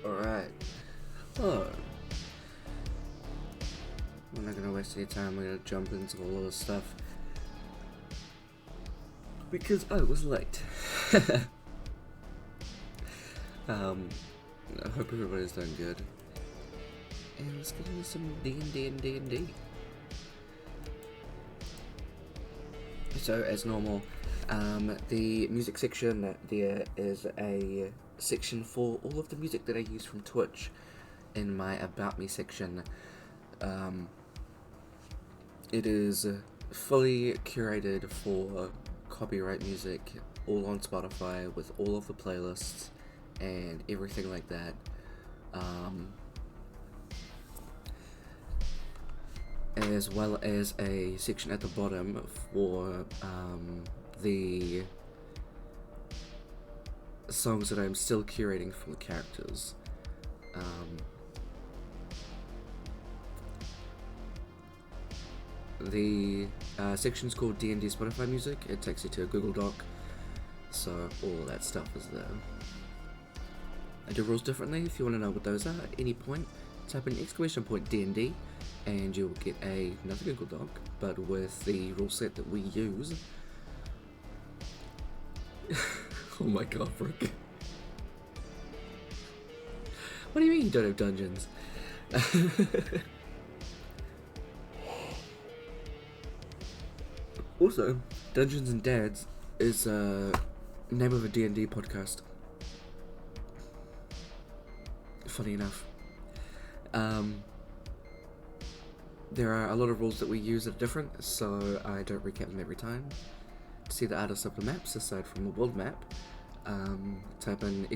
Alright. Oh. We're not gonna waste any time, we're gonna jump into all of this stuff. Because I was late. I hope everybody's doing good. And let's get into some D&D and D&D. So, as normal, the music section, there is a section for all of the music that I use from Twitch in my About Me section. It is fully curated for copyright music, all on Spotify with all of the playlists and everything like that. As well as a section at the bottom for the songs that I'm still curating for the characters. The section's called D&D Spotify Music. It takes you to a Google Doc, so all that stuff is there. I do rules differently. If you want to know what those are at any point, type in !D&D and you'll get another Google Doc, but with the rule set that we use. Oh my god, Brooke. What do you mean you don't have dungeons? Also, Dungeons and Dads is name of a D&D podcast. Funny enough. There are a lot of rules that we use that are different, so I don't recap them every time. To see the artists of the maps, aside from the world map, type in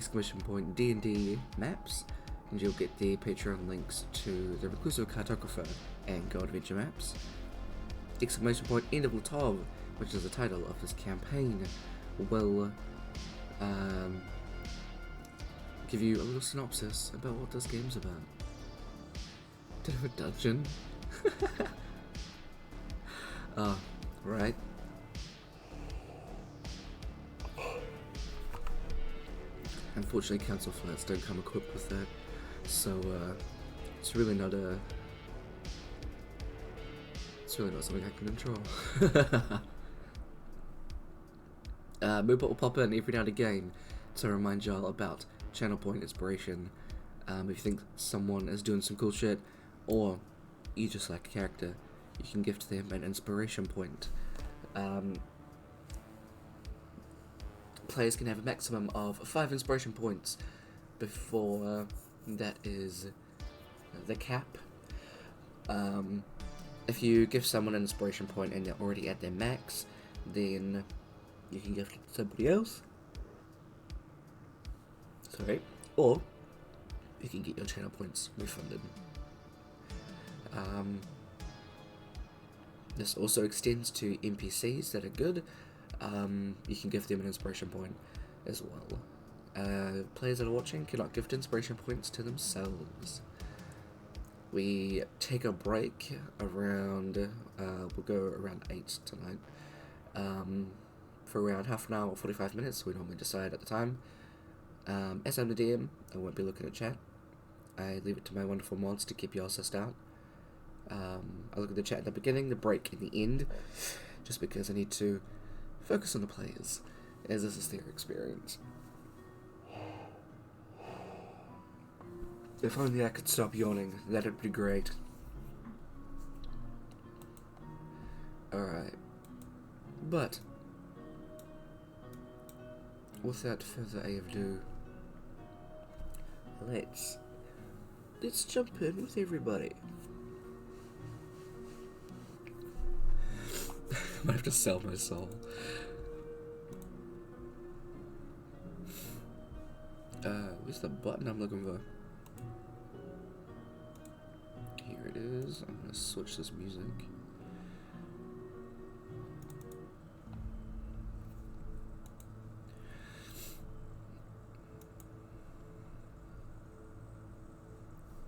!D&D maps, and you'll get the Patreon links to the Reclusive Cartographer and Go Adventure maps. !End of Latov, which is the title of this campaign, will give you a little synopsis about what this game's about. Did have a dungeon? Right. Unfortunately, council flats don't come equipped with that, so it's really not something I can control. Moobot will pop in every now and again to remind y'all about channel point inspiration. If you think someone is doing some cool shit, or you just like a character, you can gift them an inspiration point. Players can have a maximum of 5 inspiration points before that is the cap. If you give someone an inspiration point and they're already at their max, then you can gift it to somebody else. Sorry. Or you can get your channel points refunded. This also extends to NPCs that are good. You can give them an inspiration point as well. Players that are watching cannot gift inspiration points to themselves. We take a break around, we'll go around 8 tonight, for around half an hour or 45 minutes, we normally decide at the time. As I'm the DM, I won't be looking at chat. I leave it to my wonderful mods to keep you all sussed out. I look at the chat at the beginning, the break, and the end, just because I need to focus on the players, as this is their experience. If only I could stop yawning, that'd be great. Alright. But, without further ado, let's jump in with everybody. I might have to sell my soul. Where's the button I'm looking for? Here it is. I'm gonna switch this music.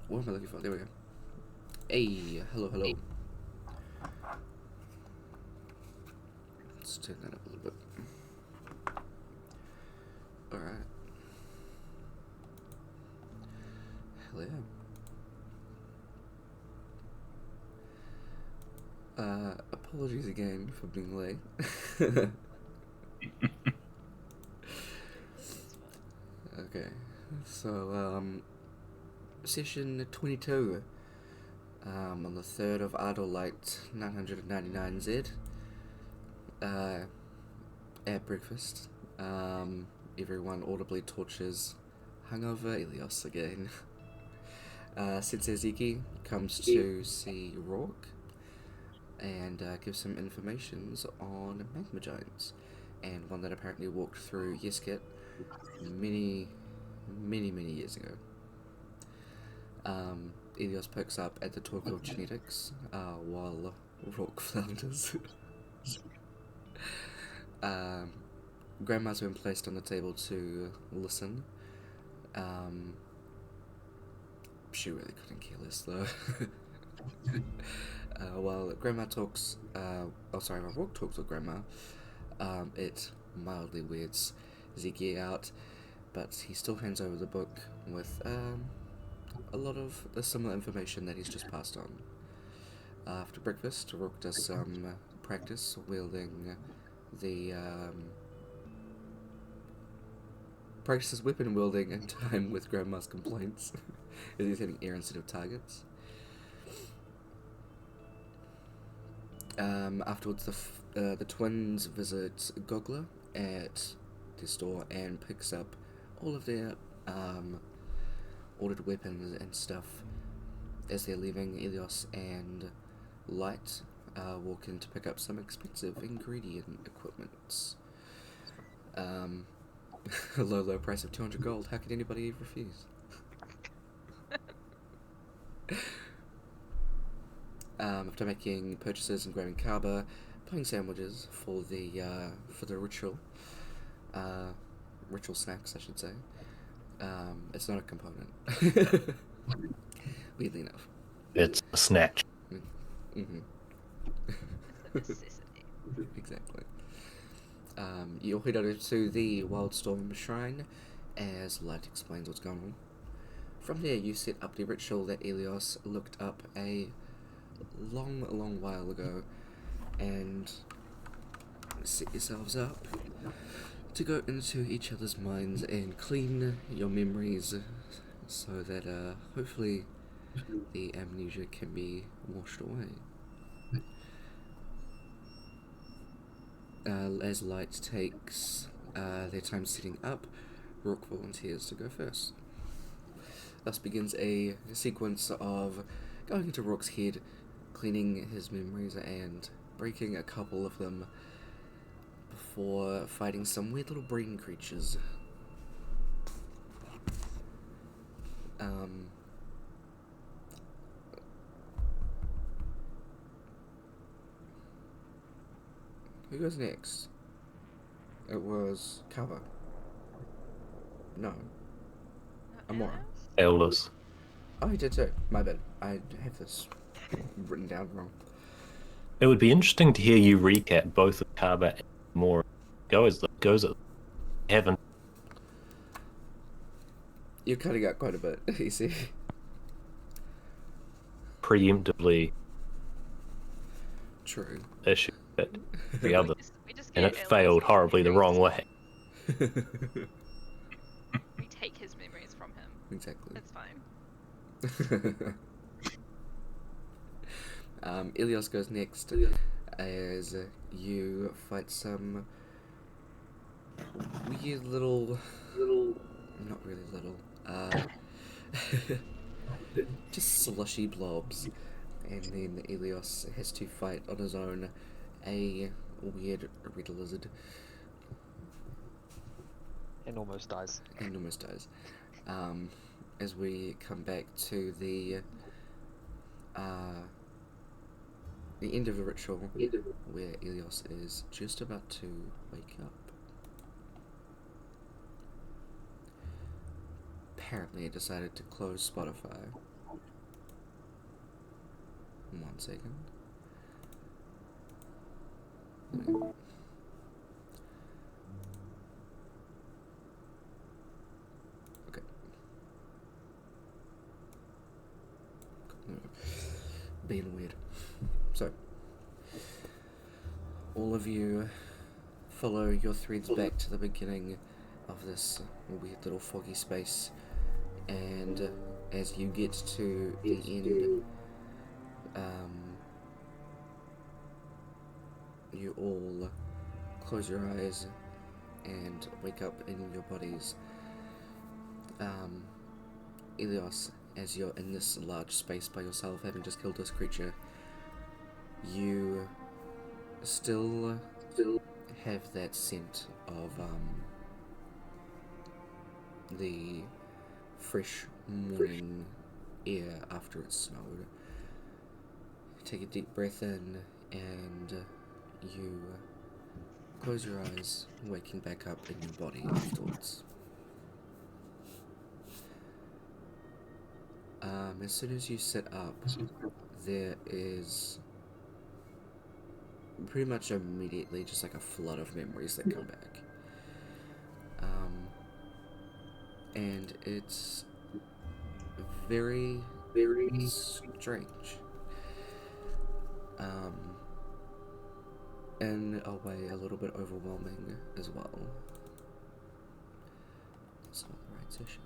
What am I looking for? There we go. Hey, hello. Let's turn that up a little bit. Alright. clear. Apologies again for being late. Okay, so, session 22, on the 3rd of Ardolight 999Z, at breakfast, everyone audibly tortures hungover Elios again. Sensei Zeki comes to see Rourke and gives some information on magma giants, and one that apparently walked through Yesket many years ago. Elios pokes up at the talk of genetics while Rourke flounders. Grandma's been placed on the table to listen. She really couldn't care less though. While Grandma talks, while Rourke talks with Grandma, it mildly weirds Zeki out, but he still hands over the book with a lot of the similar information that he's just passed on. After breakfast, Rourke does some practice wielding the practices weapon wielding in time with Grandma's complaints, as he's hitting air instead of targets. Afterwards, the twins visit Gogler at the store and picks up all of their ordered weapons and stuff. As they're leaving, Elios and Light walk in to pick up some expensive ingredient equipment. A low price of 200 gold. How could anybody refuse? After making purchases and grabbing kaba, buying sandwiches for the ritual snacks, I should say. It's not a component. Weirdly enough. It's a snack. Mm-hmm. It's a necessity. Exactly. You'll head over to the Wildstorm Shrine as Light explains what's going on. From there, you set up the ritual that Elios looked up a long while ago, and set yourselves up to go into each other's minds and clean your memories so that hopefully the amnesia can be washed away. As Light takes their time setting up, Rourke volunteers to go first. Thus begins a sequence of going into Rourke's head, cleaning his memories and breaking a couple of them before fighting some weird little brain creatures. Who goes next? It was Kava. No. Amora. Elders. Oh, he did too. My bad. I have this written down wrong. It would be interesting to hear you recap both of Kaba and more. Goes at heaven. You're cutting out quite a bit, you see. Preemptively True. issue it the other, We just and get it Ellis failed horribly the memories. wrong way. We take his memories from him. Exactly. It's fine. Ilios goes next as you fight some weird little, not really little, just slushy blobs, and then Ilios has to fight on his own a weird red lizard. And almost dies. As we come back to the end of the ritual, where Ilios is just about to wake up. Apparently it decided to close Spotify. 1 second. Okay. all of you follow your threads back to the beginning of this weird little foggy space, and as you get to the end, you all close your eyes and wake up in your bodies. Elios, as you're in this large space by yourself, having just killed this creature, you still have that scent of the fresh morning air after it snowed. Take a deep breath in, and you close your eyes, waking back up in your body afterwards. As soon as you sit up, there is pretty much immediately just like a flood of memories that come back. And it's very, very strange. In a way, a little bit overwhelming as well. It's not the right session.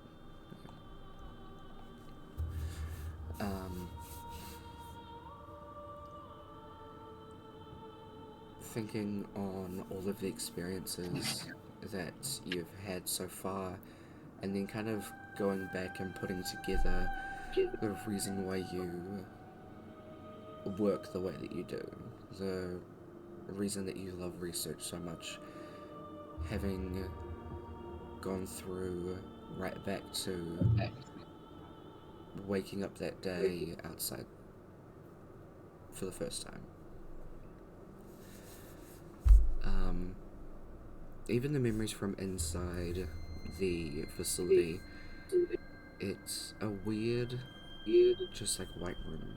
Thinking on all of the experiences that you've had so far, and then kind of going back and putting together the reason why you work the way that you do, the reason that you love research so much, having gone through right back to waking up that day outside for the first time. Even the memories from inside the facility, it's a weird, just like white room.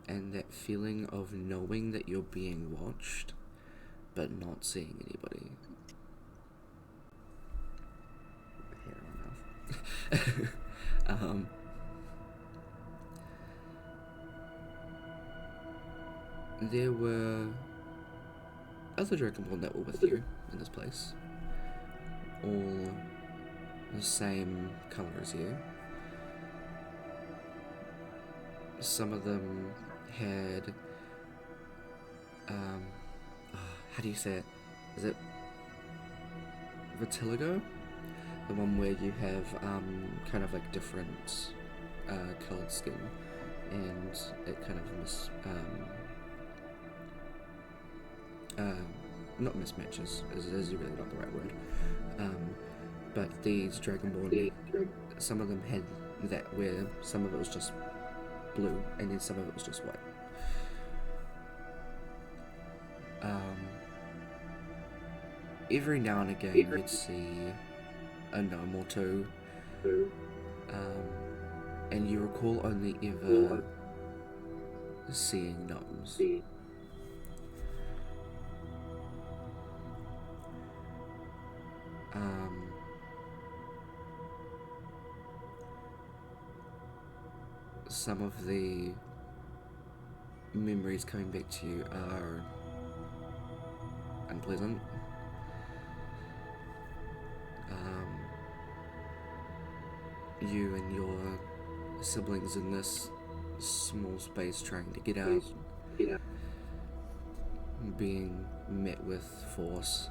And that feeling of knowing that you're being watched, but not seeing anybody. Hair on mouth. There were other Dragonborn that were with you in this place, all the same colour as you. Some of them had, how do you say it? Is it vitiligo? The one where you have kind of like different coloured skin, and it kind of not mismatches, is really not the right word. But these Dragonborn, some of them had that where some of it was just blue and then some of it was just white. Every now and again you'd see a gnome or two, and you recall only ever seeing gnomes. Some of the memories coming back to you are unpleasant. You and your siblings in this small space trying to get out, being met with force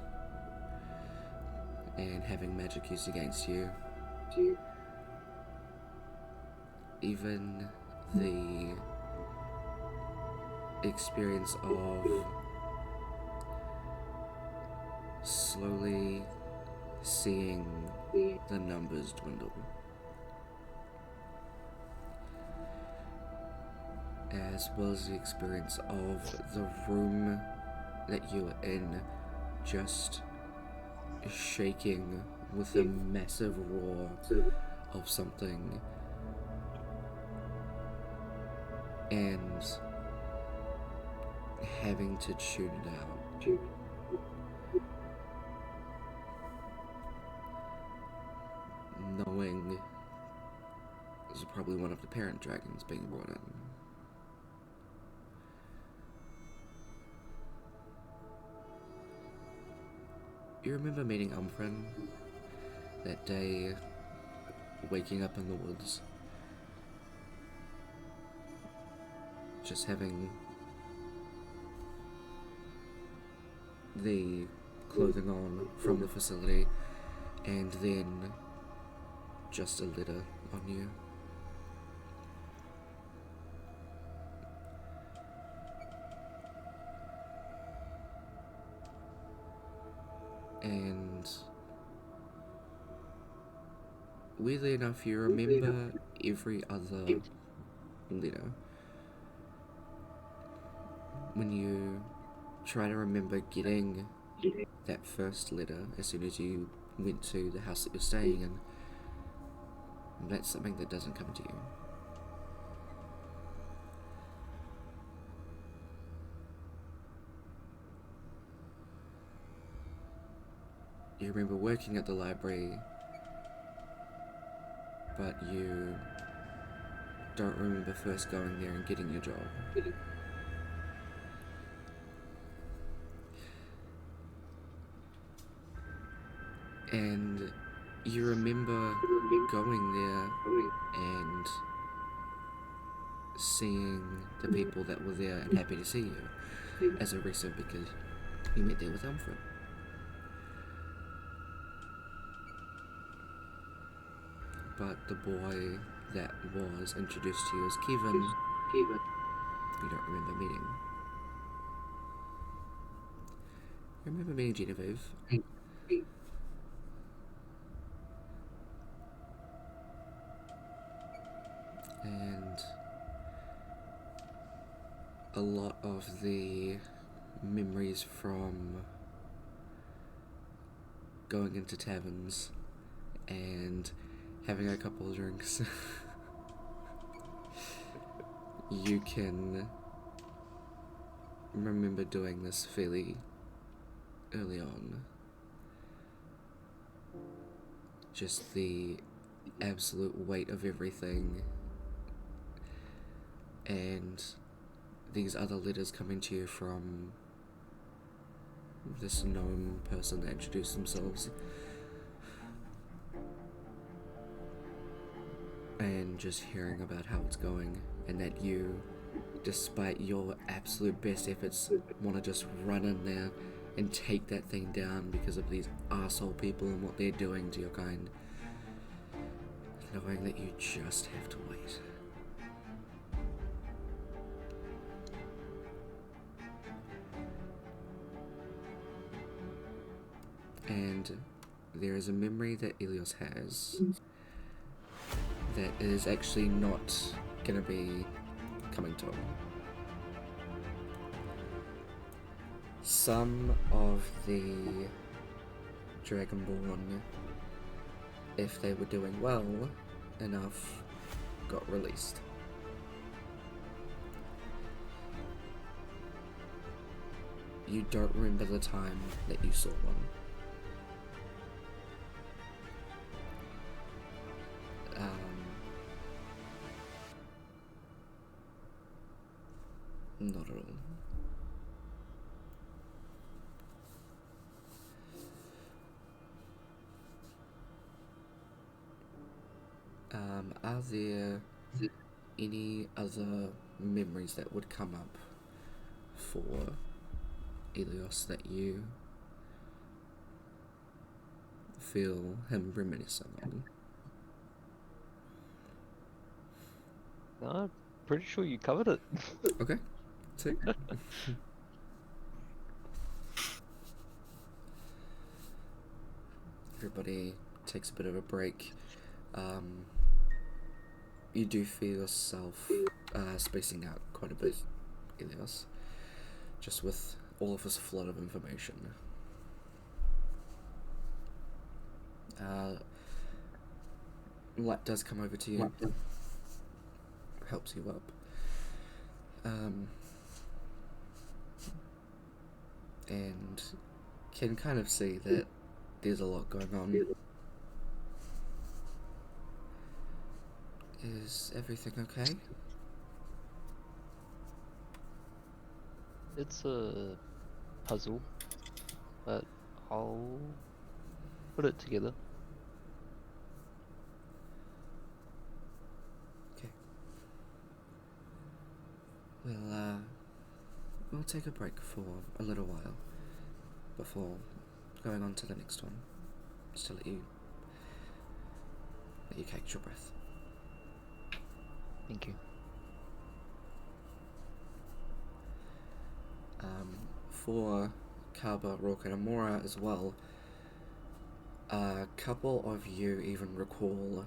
and having magic used against you. Even the experience of slowly seeing the numbers dwindle, as well as the experience of the room that you were in just shaking with a massive roar of something, and having to tune it out. Knowing this is probably one of the parent dragons being brought in. You remember meeting Umfrin that day, waking up in the woods, just having the clothing on from the facility, and then just a letter on you. And weirdly enough, you remember every other letter. When you try to remember getting that first letter as soon as you went to the house that you're staying in, that's something that doesn't come to you. You remember working at the library, but you don't remember first going there and getting your job. And you remember going there and seeing the people that were there and happy to see you as a recent because you met there with Umfrin. But the boy that was introduced to you as Kevin, you don't remember meeting. You remember meeting Genevieve. And a lot of the memories from going into taverns and having a couple of drinks, you can remember doing this fairly early on. Just the absolute weight of everything, and these other letters coming to you from this gnome person that introduced themselves, and just hearing about how it's going, and that you, despite your absolute best efforts, want to just run in there and take that thing down because of these arsehole people and what they're doing to your kind, knowing that you just have to wait. And there is a memory that Elios has that is actually not gonna be coming to him. Some of the Dragonborn, if they were doing well enough, got released. You don't remember the time that you saw one. Not at all. Are there any other memories that would come up for Elios that you feel him reminiscing on? No, I'm pretty sure you covered it. Okay. Sick. Everybody takes a bit of a break. You do feel yourself spacing out quite a bit, Elios, just with all of this flood of information. Light does come over to you, helps you up. And can kind of see that there's a lot going on. Is everything okay? It's a puzzle, but I'll put it together. Okay. We'll take a break for a little while before going on to the next one. Just to let you catch your breath. Thank you. For Kaba, Rourke, and Amora as well, a couple of you even recall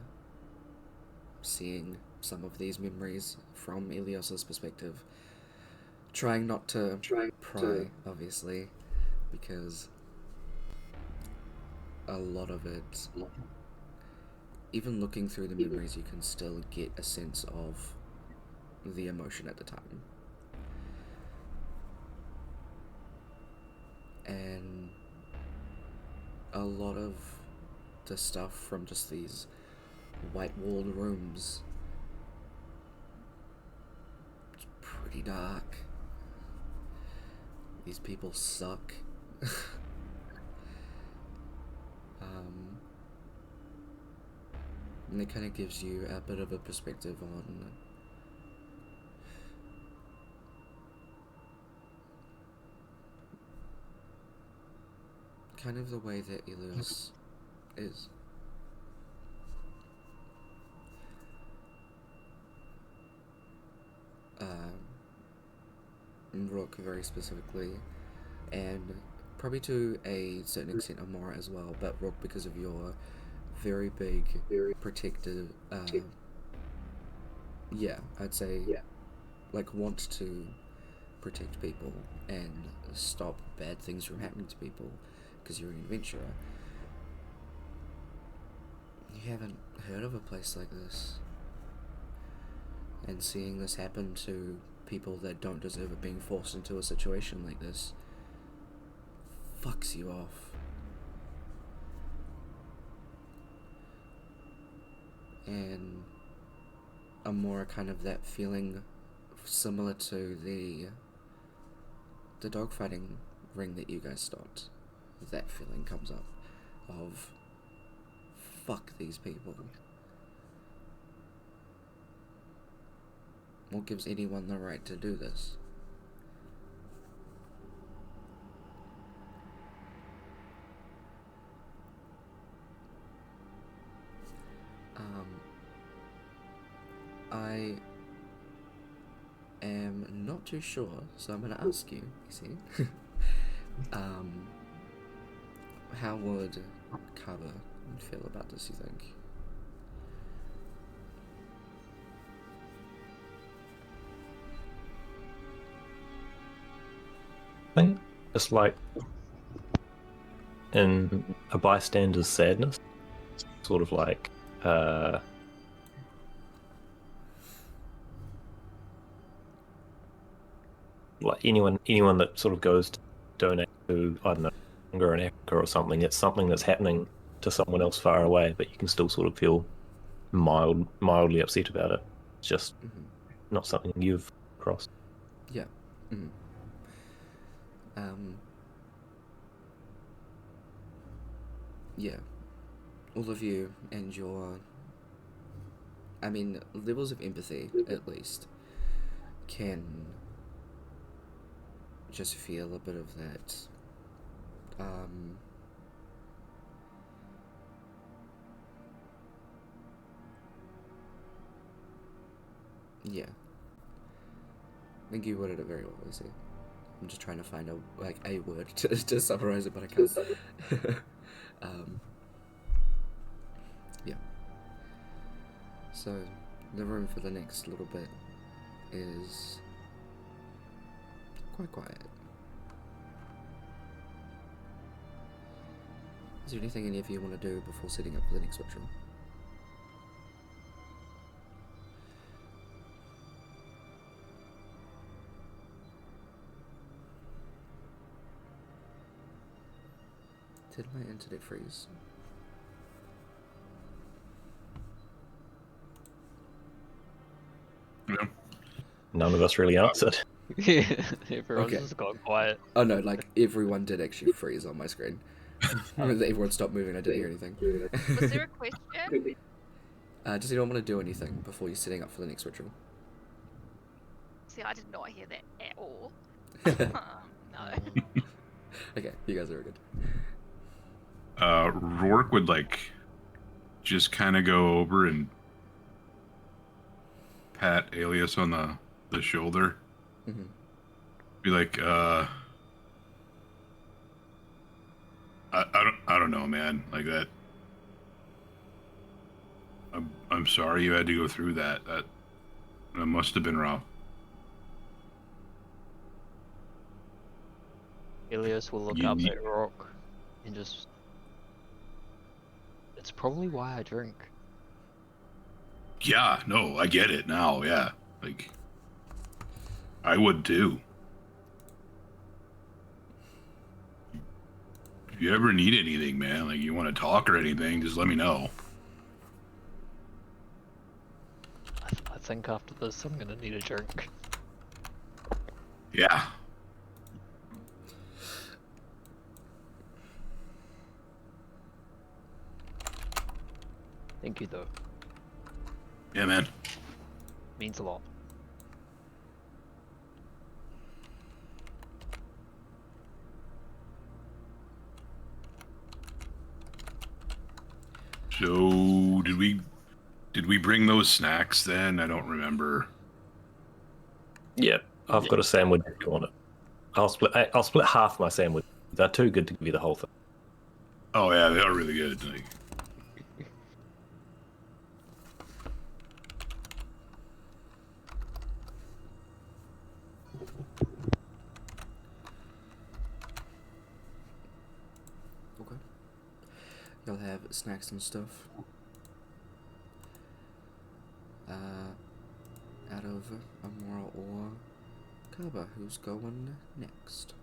seeing some of these memories from Elios's perspective. Trying not to pry, obviously, because a lot of it, even looking through the memories, you can still get a sense of the emotion at the time. And a lot of the stuff from just these white-walled rooms, it's pretty dark. These people suck. And it kind of gives you a bit of a perspective on kind of the way that Elios is. Rook very specifically, and probably to a certain extent Amora as well, but Rook, because of your very big, very protective, I'd say, like, want to protect people and stop bad things from happening to people, because you're an adventurer. You haven't heard of a place like this, and seeing this happen to people that don't deserve it, being forced into a situation like this, fucks you off. And a more kind of that feeling similar to the dogfighting ring that you guys stopped. That feeling comes up of fuck these people. What gives anyone the right to do this? I am not too sure, so I'm going to ask you, see? How would Kaba feel about this, you think? I think it's like in a bystander's sadness, sort of like anyone that sort of goes to donate to, I don't know, hunger in Africa or something. It's something that's happening to someone else far away, but you can still sort of feel mildly upset about it. It's just not something you've crossed. Yeah. Yeah. All of you and your, levels of empathy, at least, can just feel a bit of that, yeah. I think you worded it very well, Lucy. I'm just trying to find a word to summarize it, but I can't. Yeah. So, the room for the next little bit is quite quiet. Is there anything any of you want to do before setting up for the next ritual? Did my internet freeze? No. None of us really answered. Yeah, everyone's Okay. just gone quiet. Oh no, like everyone did actually freeze on my screen. Everyone stopped moving. I didn't hear anything. Was there a question? Does anyone want to do anything before you're setting up for the next ritual? See, I did not hear that at all. No. Okay, you guys are good. Rourke would just kind of go over and pat Alias on the shoulder. Mm-hmm. Be like, I don't know, man. Like that. I'm sorry you had to go through that. That must have been rough. Elias will look up at Rock and just... It's probably why I drink. Yeah, no, I get it now. Yeah, like I would too. If you ever need anything, man, like you want to talk or anything, just let me know. I think after this I'm gonna need a drink. Yeah. Thank you though. Yeah, man. Means a lot. So did we bring those snacks then? I don't remember. Yeah, I've got a sandwich if you want it. I'll split half my sandwich. They're too good to give you the whole thing. Oh yeah, they are really good. Like, Okay. You'll have snacks and stuff. Out of Amora or Kaba, who's going next?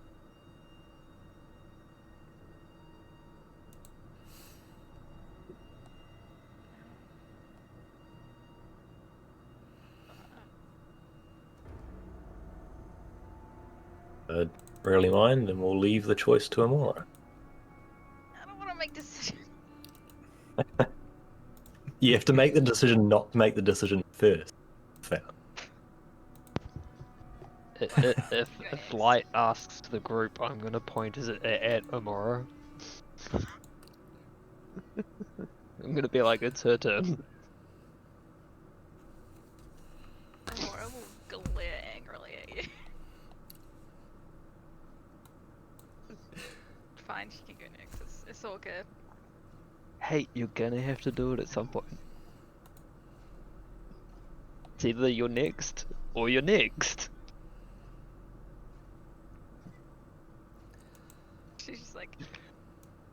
Really mind, and we'll leave the choice to Amora. I don't want to make decisions. You have to make the decision not to make the decision first. Fair. If Light asks the group, I'm gonna point at Amora. I'm gonna be like, it's her turn. Aurora will glare angrily at you. Fine, she can go next. It's all good. Hey, you're gonna have to do it at some point. It's either you're next or you're next. She's just like,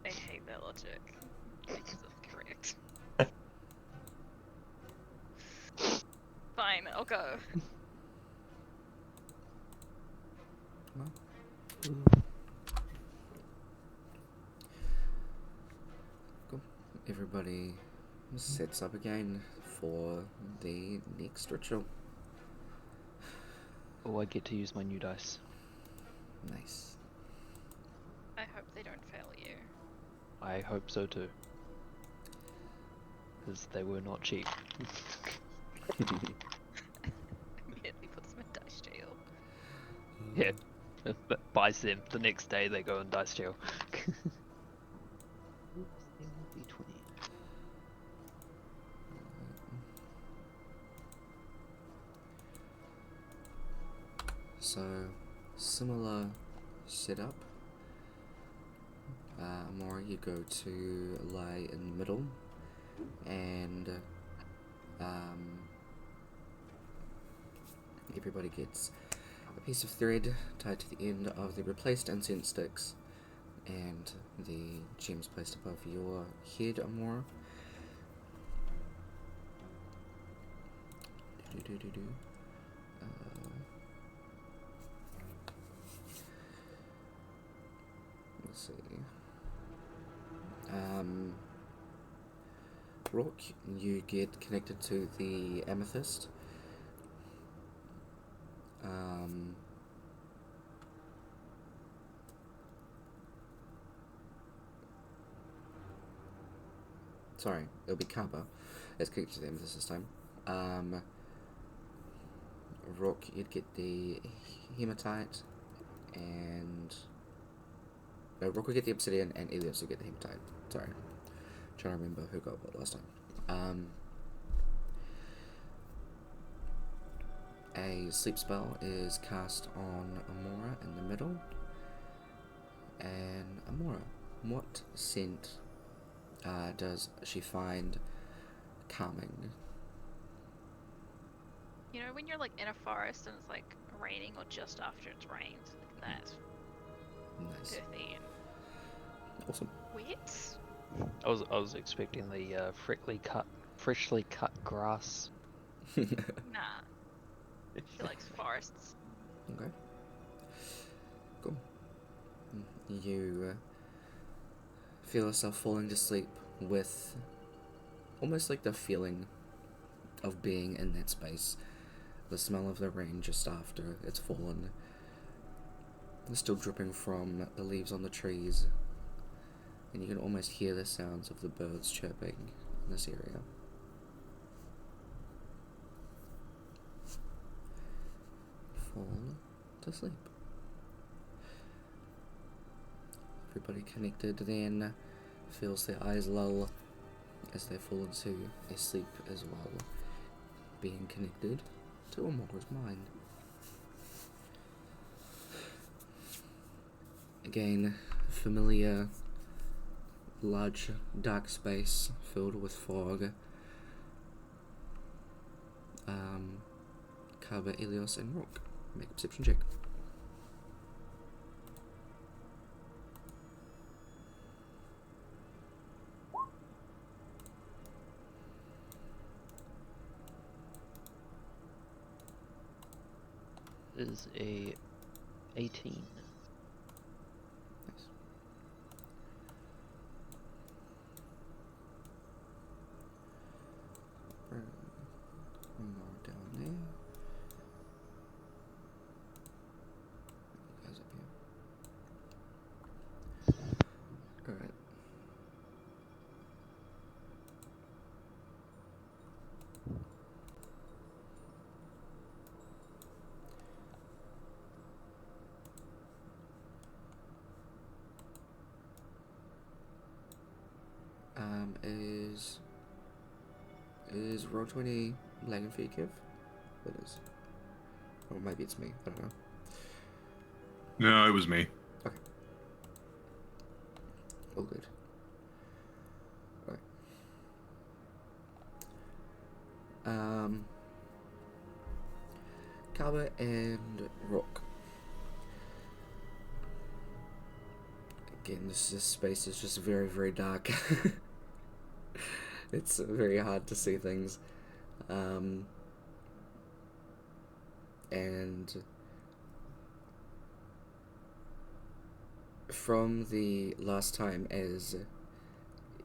I hate that logic because it's correct. Fine, I'll go. Cool. Everybody sets up again for the next ritual. Oh, I get to use my new dice. Nice. I hope they don't fail you. I hope so too. Because they were not cheap. Immediately puts them in dice jail. Yeah. But buys them. The next day they go in dice jail. So, similar setup. Mora, you go to lie in the middle, and everybody gets a piece of thread tied to the end of the replaced incense sticks, and the gems placed above your head, Amora. Let's see. Rook, you get connected to the amethyst. sorry, it'll be Kaba. Let's keep to the emphasis this time. Rook, you'd get the hematite, and Rook would get the obsidian, and Elios would get the hematite. Sorry, trying to remember who got what last time. A sleep spell is cast on Amora in the middle. And Amora, what scent does she find calming? You know when you're like in a forest and it's like raining or just after it's rained, like that. Nice. Earthy and Awesome. wet. I was expecting the freshly cut grass. Nah. She likes forests. Okay. Cool. You feel yourself falling to sleep with almost like the feeling of being in that space. The smell of the rain just after it's fallen. It's still dripping from the leaves on the trees. And you can almost hear the sounds of the birds chirping in this area. Fall to sleep. Everybody connected then feels their eyes lull as they fall into a sleep as well, being connected to Amora's mind. Again, familiar, large, dark space filled with fog. Kaba, Elios, and Rook. Make a perception check. Is a 18. Nice. One more down there. You guys up here. Alright. Is Roll20 lagging for you, Kev? It is. Or maybe it's me, I don't know. No, it was me. Okay. All good. Alright. Kaba and Rook. Again, this space is just very, very dark. It's very hard to see things. And from the last time, as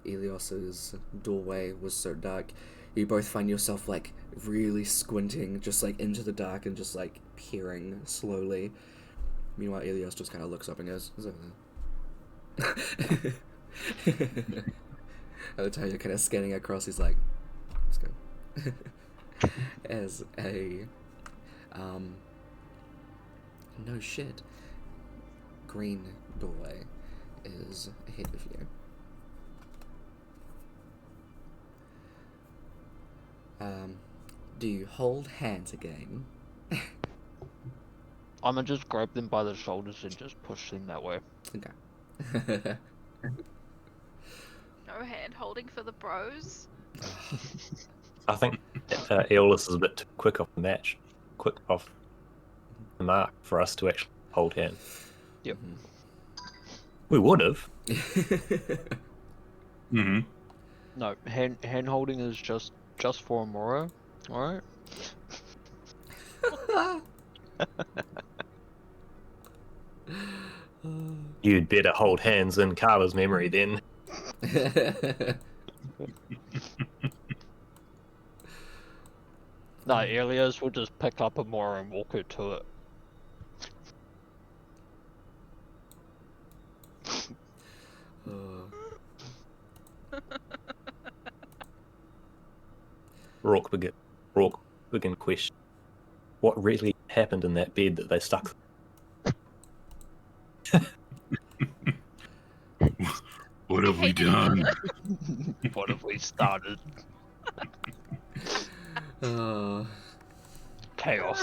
Elios's doorway was so dark, you both find yourself like really squinting, just like into the dark and just like peering slowly. Meanwhile, Elios just kind of looks up and goes, "Is that?" At the time you're kind of scanning across, he's like, "Let's go." As a no shit, green doorway is ahead of you. Do you hold hands again? I'ma just grab them by the shoulders and just push them that way. Okay. No hand holding for the bros. I think Aeolus is a bit too quick off the match, quick off the mark for us to actually hold hands. Yep. We would have. Mm-hmm. No, hand holding is just for Amora. Alright? You'd better hold hands in Carver's memory then. No, Elias will just pick up Amora and walk her to it. Rourke begin question what really happened in that bed that they stuck. What have we done? What have we started? Oh, Chaos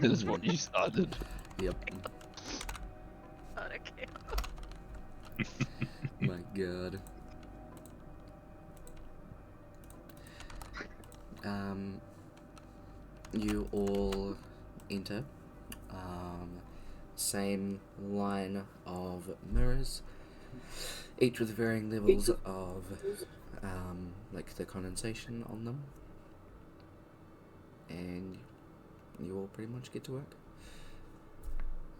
is what you started. yep. Okay. My God. You all enter. Same line of mirrors, each with varying levels of, like the condensation on them, and you all pretty much get to work.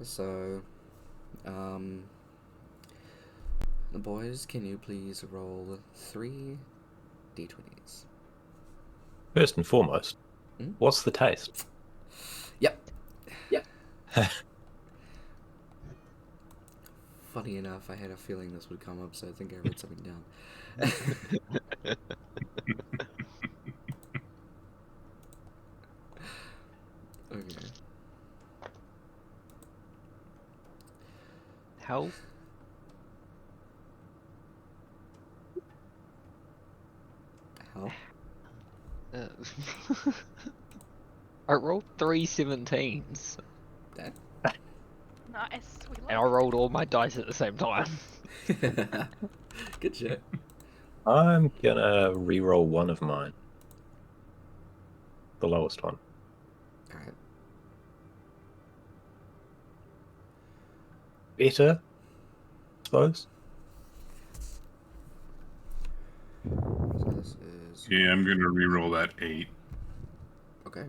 So, the boys, can you please roll 3 d20s? First and foremost, Hmm? what's the taste? Yep. Funny enough, I had a feeling this would come up, so I think I wrote something down. Okay. How? How? I rolled 3 17s, That? Nice. We and I love rolled all my dice at the same time. Good shit. I'm gonna re-roll one of mine. The lowest one. Alright. Better, I suppose. So this is... Yeah, I'm gonna re-roll that 8. Okay.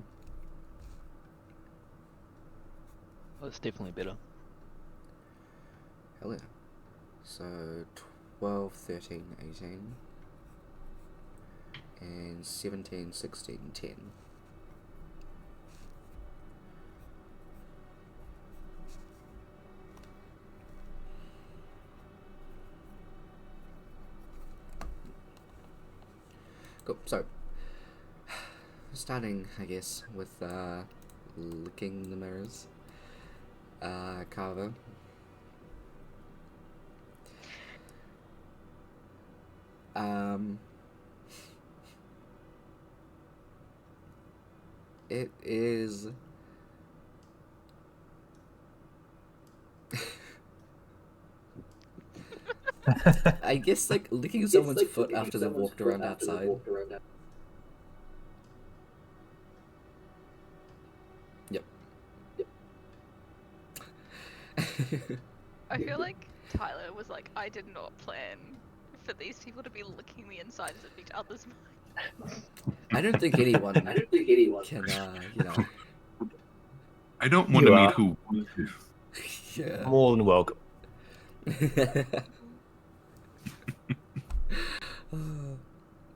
That's definitely better. Hell yeah. So 12, 13, 18, and 17, 16, 10. Cool. So, starting, I guess, with licking the mirrors. Carver. It is... I guess, like, licking someone's foot after they've walked around outside. Yep. I feel like Tyler was like, I did not plan for these people to be licking the insides of each other's minds. I don't think anyone can, you know... I don't want You to are. meet who. Yeah. More than welcome.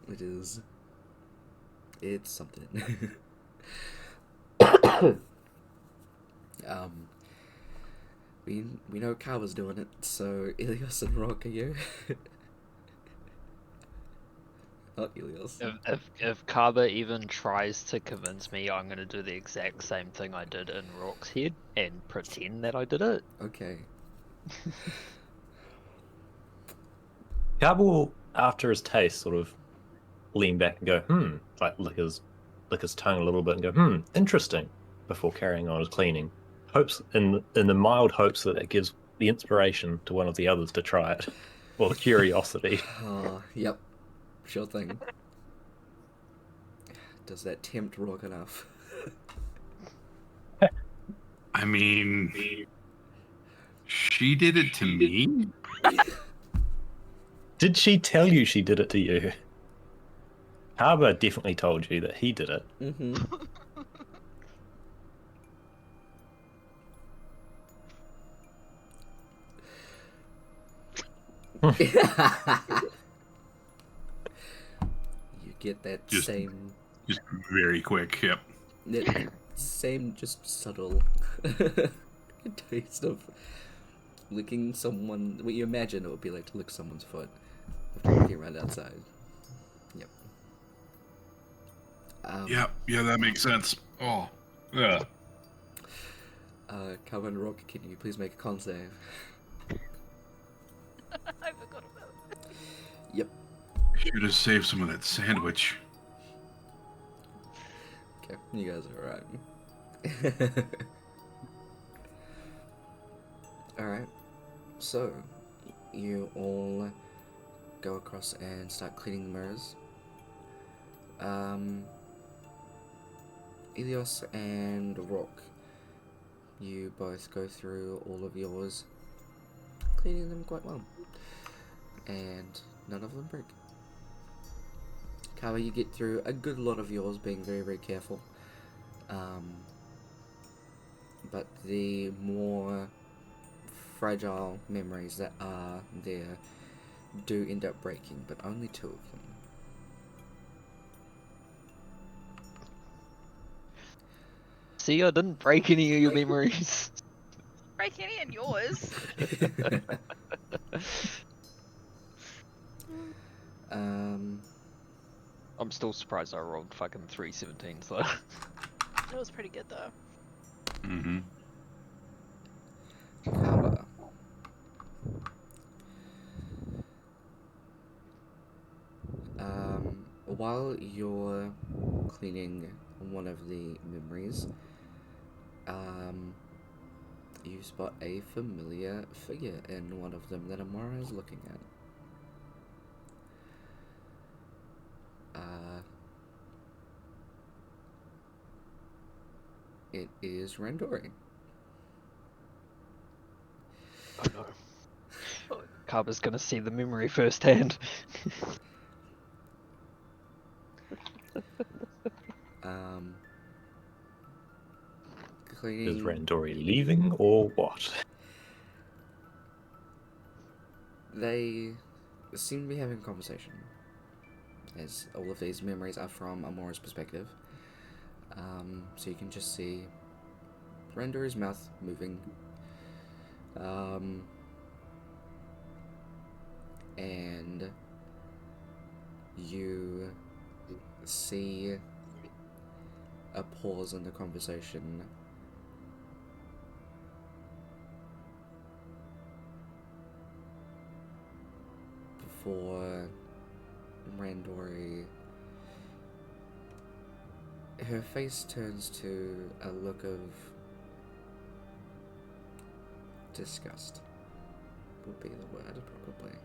It is. It's something. We know Carver's doing it, so Ilios and Rock, are you? Not Ilios. If Kaba even tries to convince me, I'm gonna do the exact same thing I did in Rock's head and pretend that I did it. Okay. Carver will, after his taste, sort of lean back and go, like lick his tongue a little bit and go, interesting, before carrying on his cleaning. Hopes in the mild hopes that it gives the inspiration to one of the others to try it, or the curiosity. Oh, yep. Sure thing. Does that tempt Rock enough? I mean, she did it to me? Did she tell you she did it to you? Carver definitely told you that he did it. Mm-hmm. You get that Just- same... Just very quick, yep. that same, just subtle taste of licking someone... What you imagine it would be like to lick someone's foot after walking around outside. Yep. Yeah, that makes sense. Oh, yeah. Calvin and Rock, can you please make a con save? I forgot about it. Yep. Should have saved some of that sandwich. Okay, you guys are alright. Alright, so you all go across and start cleaning the mirrors. Ilios and Rock, you both go through all of yours, cleaning them quite well, and none of them break. Kawa, you get through a good lot of yours, being very, very careful. But the more fragile memories that are there do end up breaking, but only 2 of them. See, I didn't break any of your memories. Break any in yours. I'm still surprised I rolled fucking 317s though. That was pretty good though. Mm-hmm. Kawa. While you're cleaning one of the memories, you spot a familiar figure in one of them that Amara is looking at. It is Randori. Oh no. Carver's gonna see the memory firsthand. Cleaning. Is Randori leaving or what? They seem to be having a conversation, as all of these memories are from Amora's perspective. So you can just see Randori's mouth moving, and you see a pause in the conversation before Randori, her face turns to a look of disgust, would be the word, probably.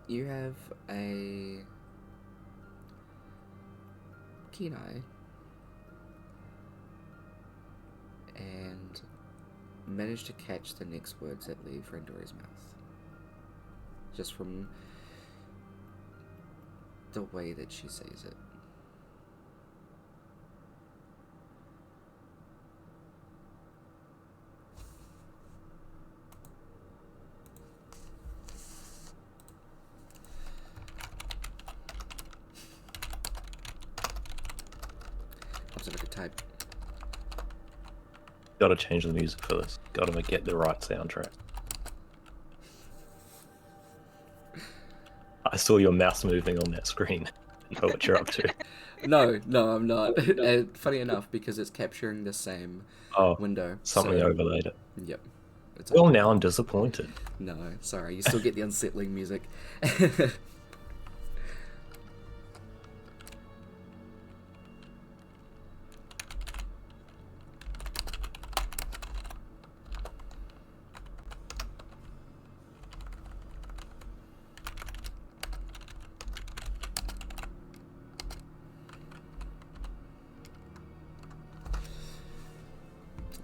You have a keen eye and manage to catch the next words that leave Randori's mouth, just from the way that she says it. Looks like a type. Gotta change the music for this. Gotta get the right soundtrack. I saw your mouse moving on that screen. You know what you're up to. No, I'm not. Funny enough, because it's capturing the same window. Something overlaid it. Yep. It's Well, now I'm disappointed. No, sorry, you still get the unsettling music.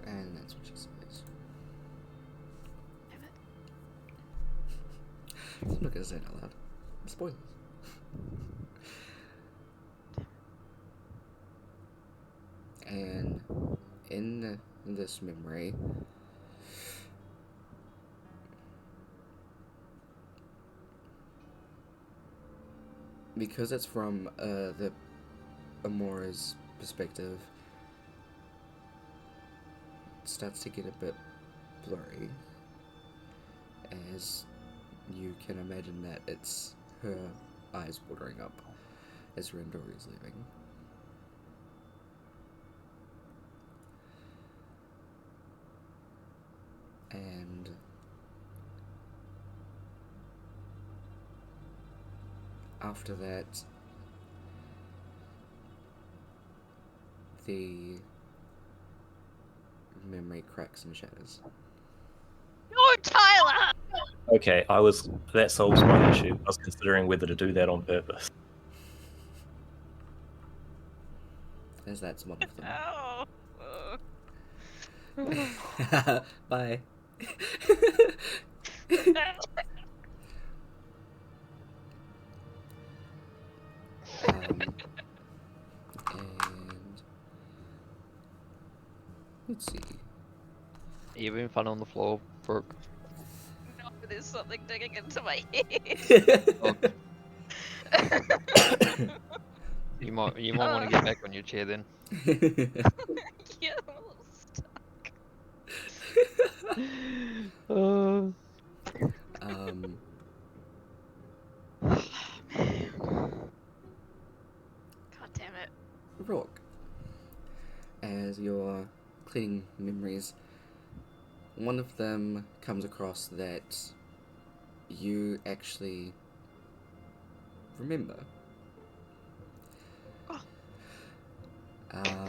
And that's what she says. I'm not gonna say it out loud. Spoilers. And in this memory, because it's from the Amora's perspective, it starts to get a bit blurry, as you can imagine that it's her eyes watering up as Randori is leaving. And after that, the memory cracks and shatters. No, Tyler! Okay, that solves my issue. I was considering whether to do that on purpose. As that's one of them. Oh. Bye. And let's see. Are you having fun on the floor, Brooke? No, there's something digging into my head. You might want to get back on your chair then. Yeah, I'm a little stuck. God damn it. Rook, as you're cleaning memories, one of them comes across that you actually remember. Oh.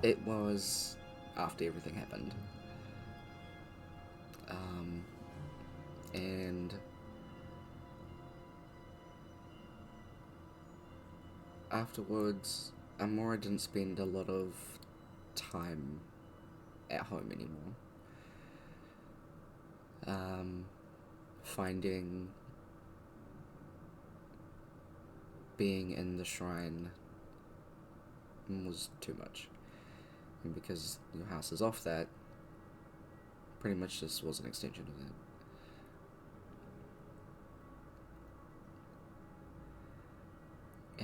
It was after everything happened. And afterwards, Amora didn't spend a lot of time at home anymore. Finding being in the shrine was too much. And because your house is off that, pretty much this was an extension of that.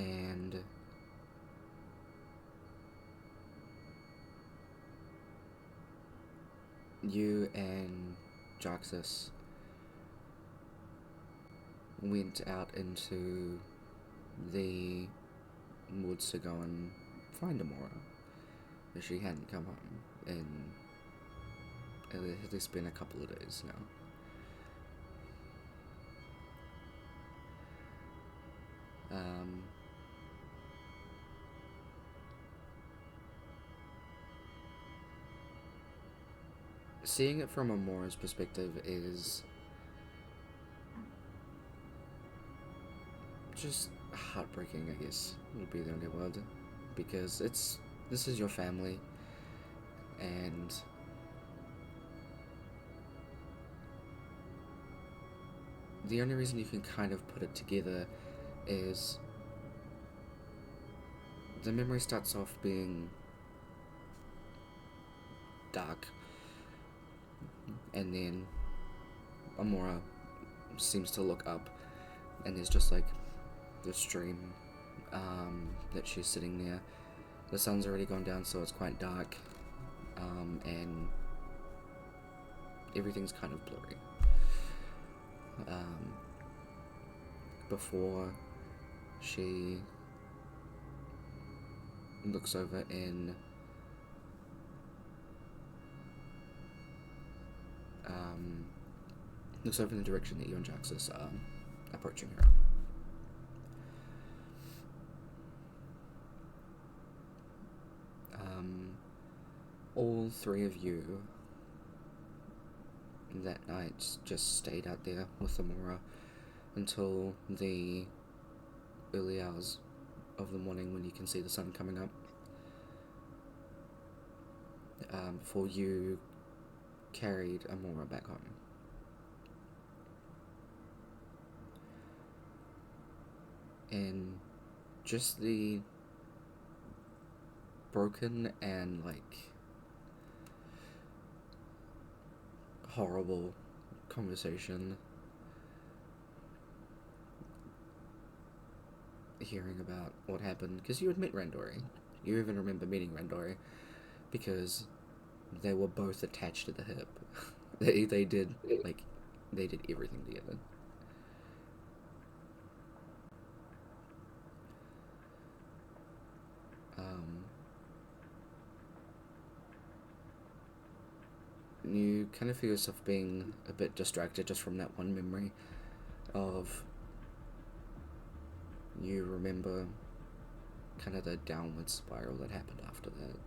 And you and Jaxus went out into the woods to go and find Amora, as she hadn't come home in at least been a couple of days now. Seeing it from Amora's perspective is just heartbreaking, I guess, would be the only word, because this is your family, and the only reason you can kind of put it together is the memory starts off being dark, and then Amora seems to look up, and there's just like the stream that she's sitting near. The sun's already gone down, so it's quite dark, and everything's kind of blurry. Before she looks over in the direction that you and Jaxus are approaching her. All three of you that night just stayed out there with Amora until the early hours of the morning, when you can see the sun coming up, before you carried Amora back home. And just the broken and horrible conversation hearing about what happened, because you had met Randori. You even remember meeting Randori, because they were both attached to the hip. they did everything together. You kind of feel yourself being a bit distracted just from that one memory of, you remember kind of the downward spiral that happened after that,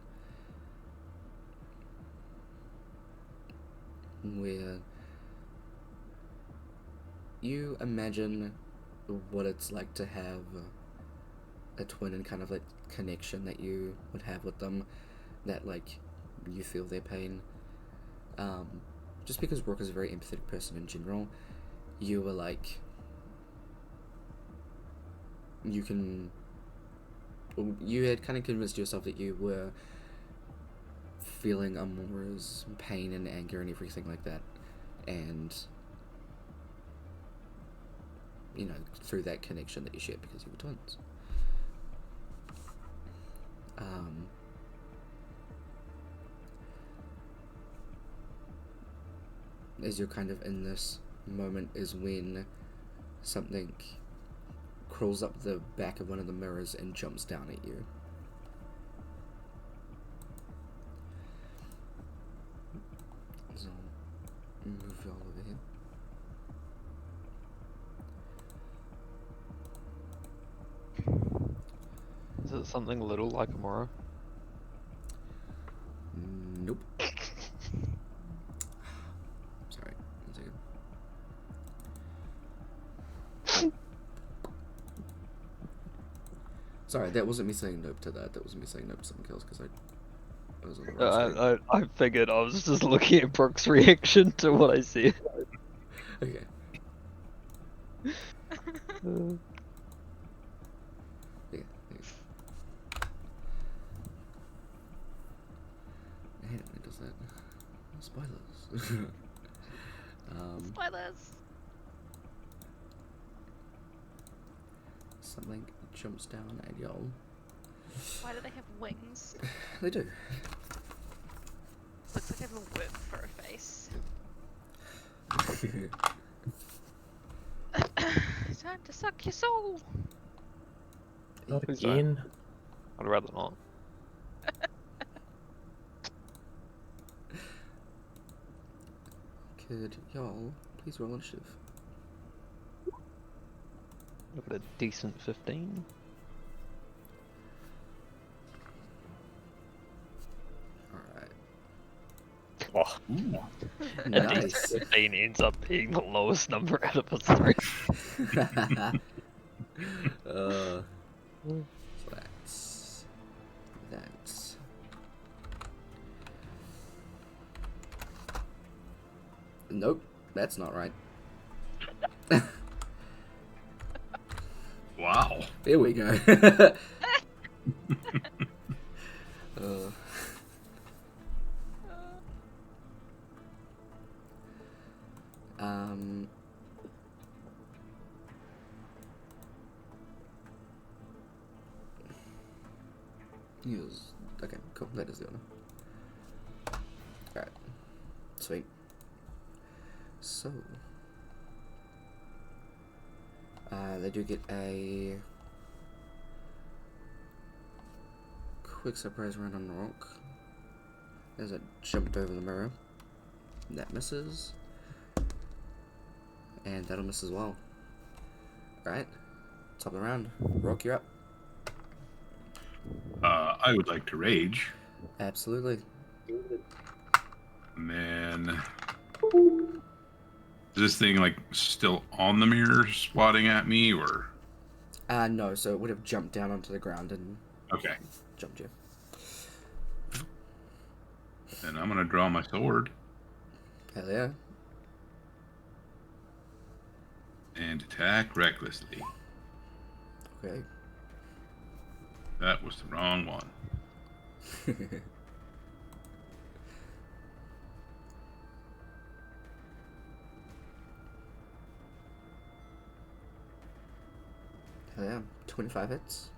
where you imagine what it's like to have a twin and kind of like connection that you would have with them, that like you feel their pain. Just because Brooke is a very empathetic person in general, you were like, you had kind of convinced yourself that you were feeling Amora's pain and anger and everything like that, and you know, through that connection that you shared because you were twins. As you're kind of in this moment is when something crawls up the back of one of the mirrors and jumps down at you. So, move you all over here. Is it something little like Amora? Nope. Sorry, 1 second. Sorry, that wasn't me saying nope to that. That was me saying nope to something else because I was on the wrong screen. I figured. I was just looking at Brooke's reaction to what I said. Okay. Yeah, thanks. I hate it when it does that. Spoilers. Spoilers. Something jumps down at y'all. Why do they have wings? They do. Looks like they have a whip for a face. Time to suck your soul. Not Who's that? again. I'd rather not. Could y'all please roll initiative? Look at a decent 15. Alright. Oh, A Nice. decent 15 ends up being the lowest number out of a 3. So that's nope, that's not right. Wow. There we go. Um. Use. Okay, cool. That is the honor. Alright. Sweet. So. They do get a quick surprise round on rock as it jumped over the mirror. That misses. And that'll miss as well. Alright. Top of the round. Rock, you're up. I would like to rage. Absolutely. Man. Is this thing like still on the mirror swatting at me or? No, so it would have jumped down onto the ground and Okay. jumped you. Then I'm gonna draw my sword Hell yeah. and attack recklessly. Okay. That was the wrong one. Hell yeah. 25 hits.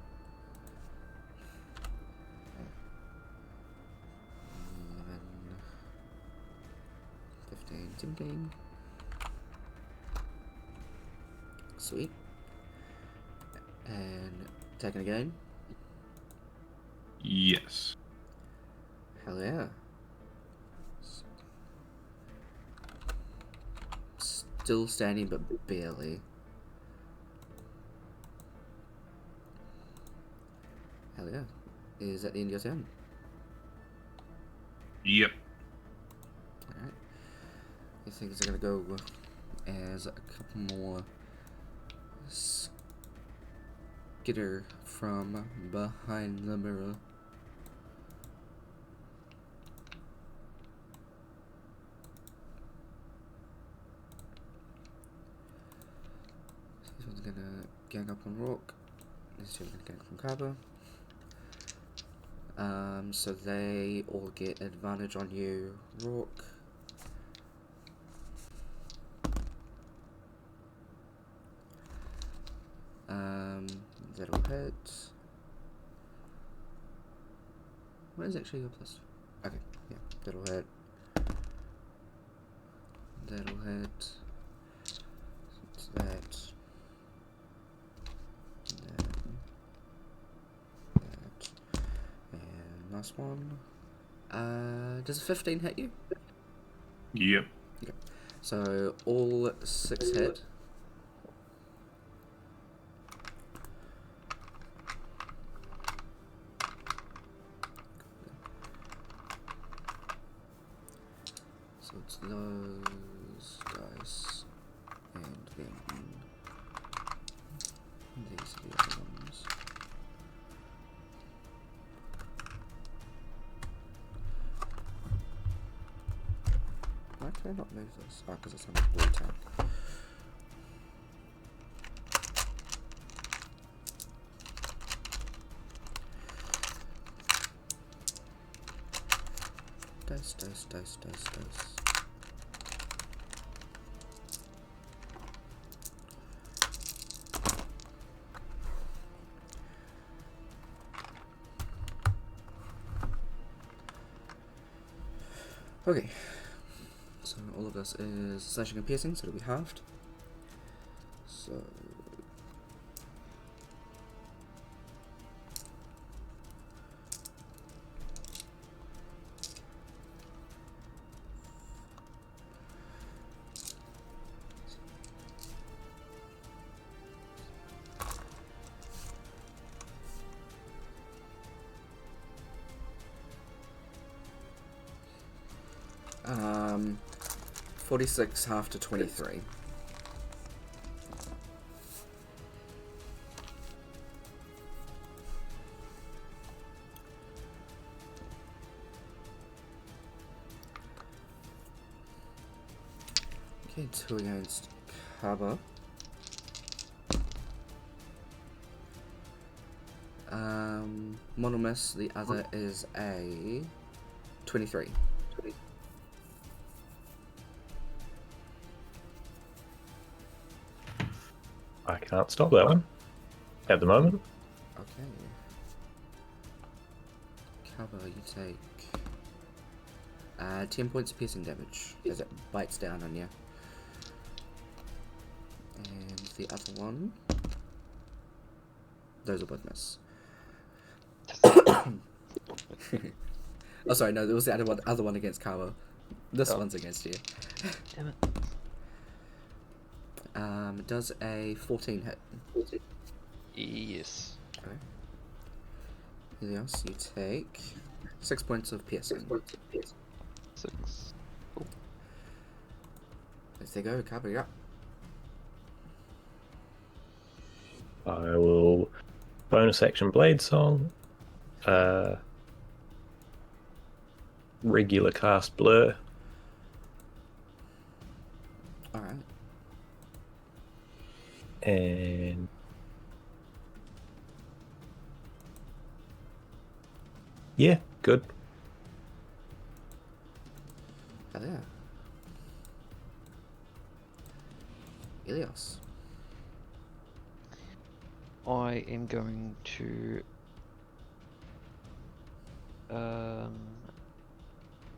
11, 15, 17. Sweet. And attacking again. Yes. Hell yeah. Still standing, but barely. Hell yeah. Is that the end of your turn? Yep. Alright. I think it's gonna go as a couple more skitter from behind the mirror. This one's gonna gang up on Rourke. This one's gonna gang up on Kaba. So they all get advantage on you, Rourke. That'll hit. What is actually your plus? Okay, yeah, that'll hit. That'll hit. It's that. That. And last one. Does a 15 hit you? Yep. Okay. So all 6 hit. So it's those dice and then these are the other ones. Why can I not move this? Oh, because it's on the blue tag. Dice. Okay. So all of this is slashing and piercing, so it'll be halved. So um 46 half to 23. Okay, 2 against Kaba. Monomus, the other is a 23. I can't stop that one at the moment. Okay. Kaba, you take 10 points of piercing damage as it bites down on you. And the other one, those will both miss. Oh, sorry, no, there was the other one against Kaba. This one's against you. Damn it. It does a 14 hit. Yes. Okay. Elias, you take 6 points of piercing. 6. Let's go, Kaba, you're up. I will bonus action blade song. Regular cast blur. Alright. And yeah, good. Hell yeah. Elias. I am going to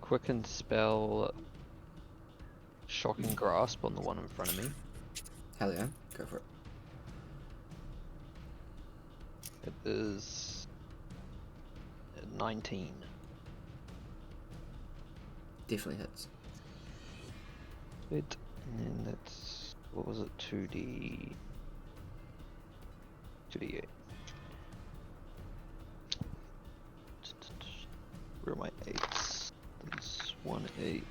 quicken spell shocking grasp on the one in front of me. Hell yeah, go for it. It is 19. Definitely hits. It, and then that's, what was it, 2d8. Where are my 8s? There's 1 8.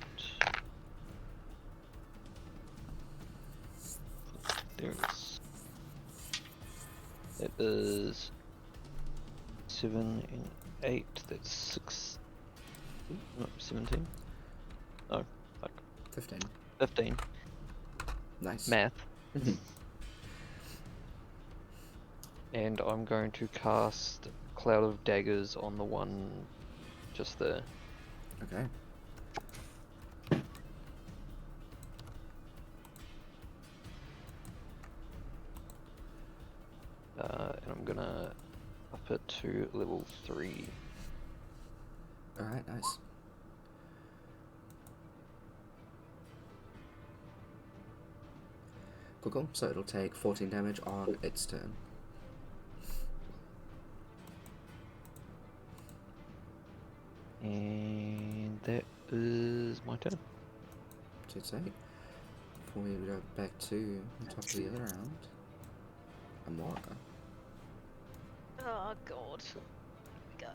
There it is. That is 7 and 8. That's 6. No, 17. No, like 15. 15. Nice. Math. And I'm going to cast Cloud of Daggers on the one just there. Okay. And I'm gonna up it to level 3. Alright, nice. Cool. So it'll take 14 damage on its turn. And that is my turn. To say. Before we go back to the top of the other round. Amora. Oh god. Here we go.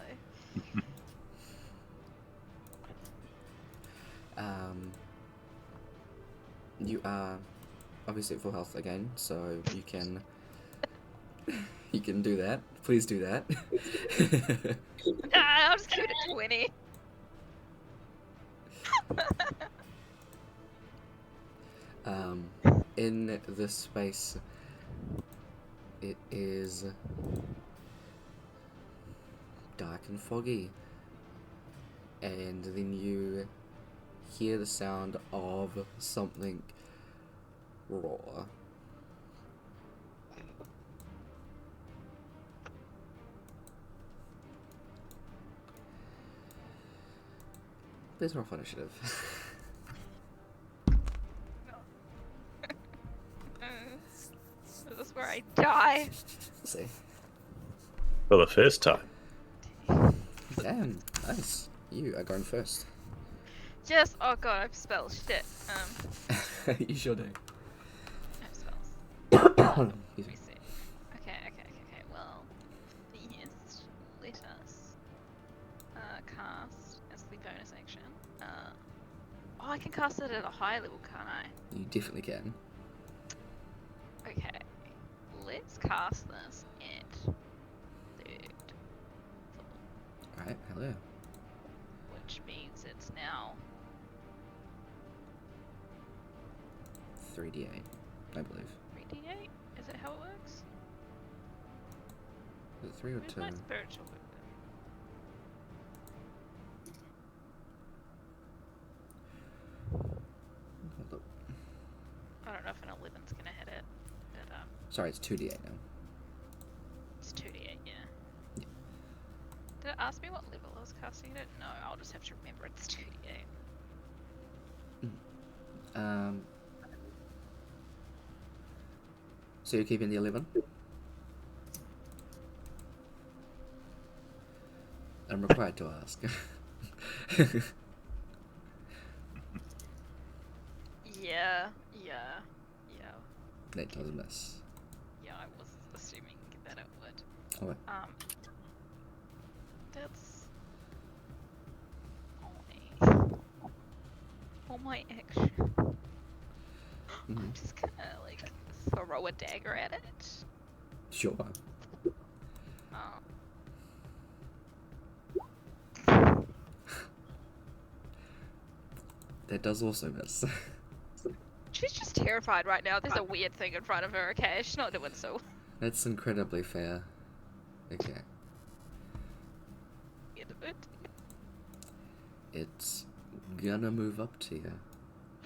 You are obviously at full health again, so you can do that. Please do that. I'll just keep it at 20. In this space, it is dark and foggy, and then you hear the sound of something roar. Please roll for initiative. Is this where I die? Let's see. For the first time. Damn, nice. You are going first. Yes. Oh god, I've spells. Shit. You sure do. I have spells. Let Excuse me me. see. Okay. Well, yes. Let us cast as the bonus action. Oh, I can cast it at a high level, can't I? You definitely can. Okay. Let's cast this at third level, Alright, hell yeah. which means it's now 3d8, I believe. 3d8. Is it how it works? Is it 3 or Where's 2? my spiritual weapon? Hold up. I don't know if an 11's gonna hit it, but Sorry, it's 2d8 now. it's 2d8, yeah. Yeah. Did it ask me what level I was casting it at? No, I'll just have to remember it's 2d8. So you're keeping the 11? I'm required to ask. Yeah. That doesn't miss. Yeah, I was assuming that it would. Okay. That's all my action. I'm just gonna like throw a dagger at it. Sure. That does also miss. She's just terrified right now. There's a weird thing in front of her, okay? She's not doing so That's incredibly fair. Okay. weird of it. It's gonna move up to you.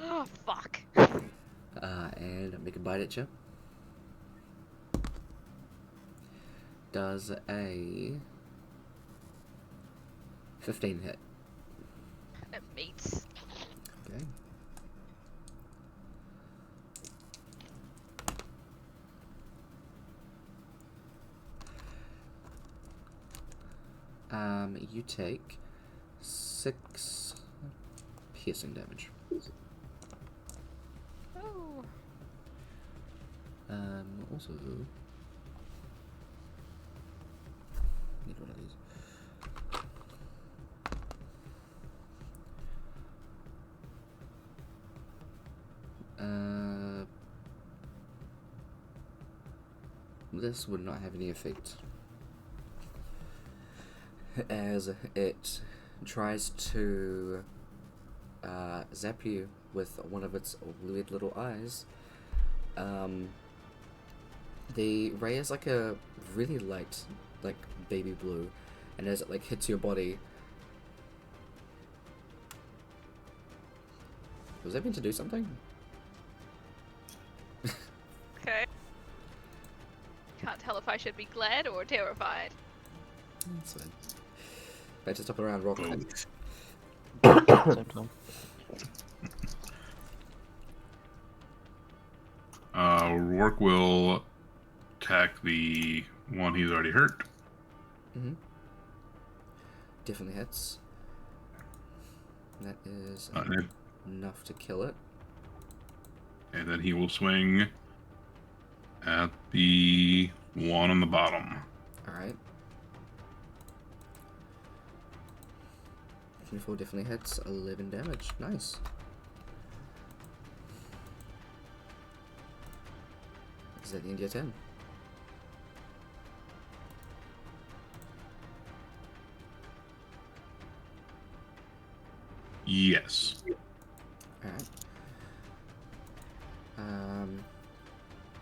Oh, fuck. And make a bite at you. does a 15 hit. It meets. Okay. You take 6 piercing damage. Oh. Also, need one of these. This would not have any effect, as it tries to zap you with one of its weird little eyes. The ray is like a really light, like baby blue, and as it like hits your body, was that meant to do something? Okay. Can't tell if I should be glad or terrified. That's fine. Better stop around, Rock. Both. Same time. Rourke will attack the one he's already hurt. Mm-hmm. Definitely hits. That is enough to kill it. And then he will swing at the one on the bottom. Alright. 24 definitely hits, 11 damage. Nice. Is that the end of your turn? Yes. Alright.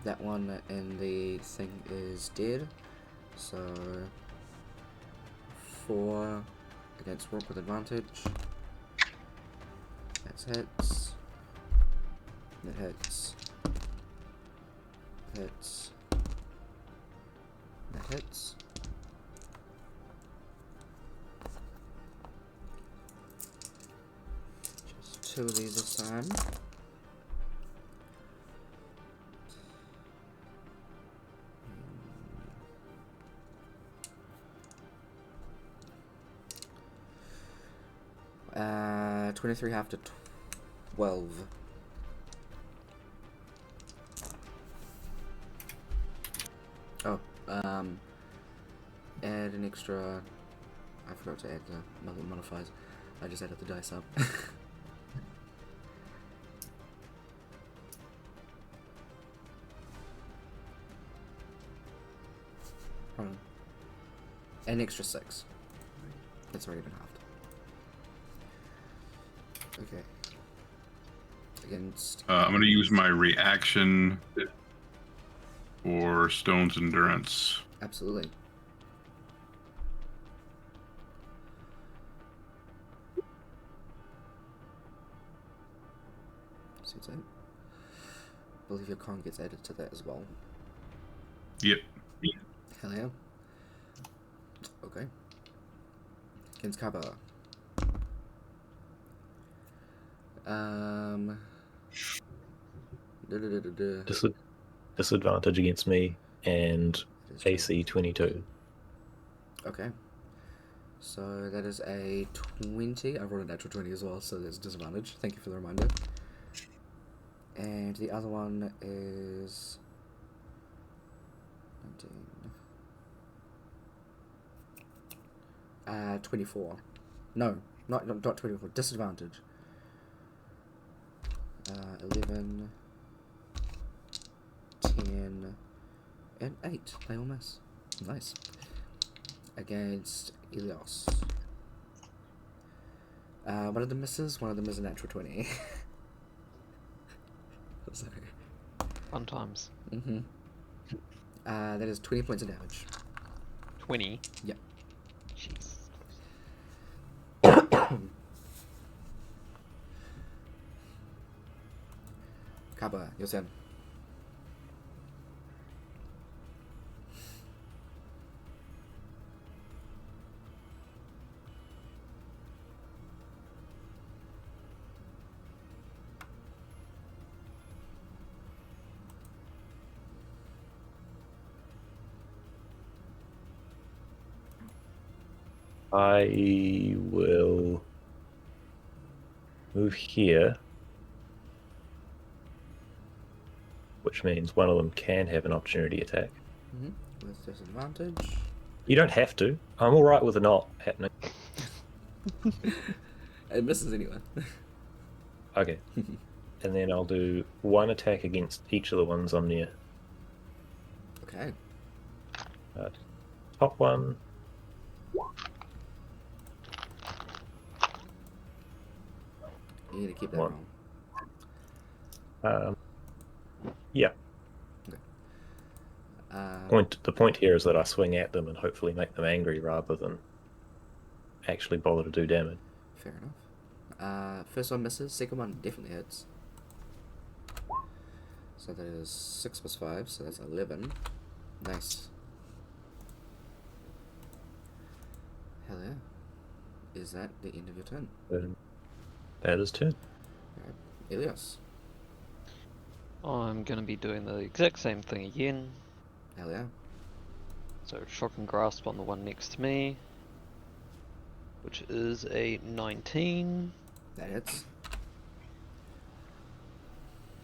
That one and the thing is dead. So 4 against Rock with advantage. That's hits. That hits. Hits. That hits. Just 2 of these this time. Uh, 23 half to 12. Oh, add an extra. I forgot to add the modifiers. I just added the dice up. Hold on. An extra 6. It's already been halved. Okay. Against. I'm going to use my reaction for Stone's Endurance. Absolutely. Seems like. I believe your con gets added to that as well. Yep. Hell yeah. Okay. Against Kaba. Disadvantage against me and That is true. AC 22. Okay. So that is a 20. I rolled a natural 20 as well, so there's disadvantage. Thank you for the reminder. And the other one is 19. 24. No, not 24. Disadvantage. 11, 10, and 8. They all miss. Nice. Against Elios. One of them misses, one of them is a natural 20. Sorry. Fun times. Mm-hmm. That is 20 points of damage. 20? Yep. Jeez. Kaba, your turn. I will move here, which means one of them can have an opportunity attack. With disadvantage. You don't have to. I'm alright with a not happening. It misses anyway. Okay. And then I'll do one attack against each of the ones I'm near. Okay. Top one. You need to keep that One. wrong. Yeah. Okay. The point here is that I swing at them and hopefully make them angry rather than actually bother to do damage. Fair enough. First one misses, second one definitely hits. So that is 6 plus 5, so that's 11. Nice. Hell yeah. Is that the end of your turn? That is turn. Alright. Elios. I'm gonna be doing the exact same thing again. Hell yeah. So shock and grasp on the one next to me, which is a 19, That hits.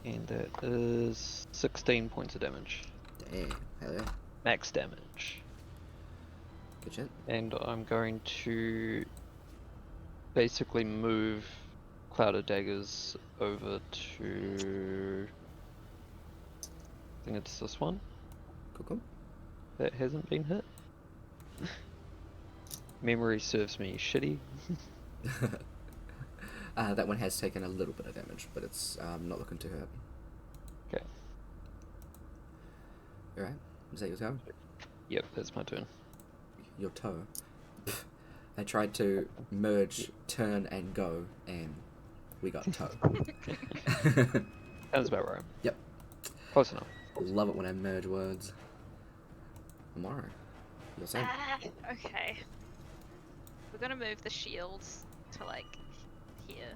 and that is 16 points of damage, Dang. Hell yeah. max damage. Good shit. And I'm going to basically move Cloud of Daggers over to, I think it's this one Cool. that hasn't been hit. Memory serves me shitty. That one has taken a little bit of damage, but it's not looking too hurt. Okay. Alright. Is that your turn? Yep, that's my turn. Your toe. I tried to merge, turn, and go, and we got toe. Sounds about right. Yep. Close enough. Love it when I merge words. Amara, your turn. Okay. We're gonna move the shields to like here,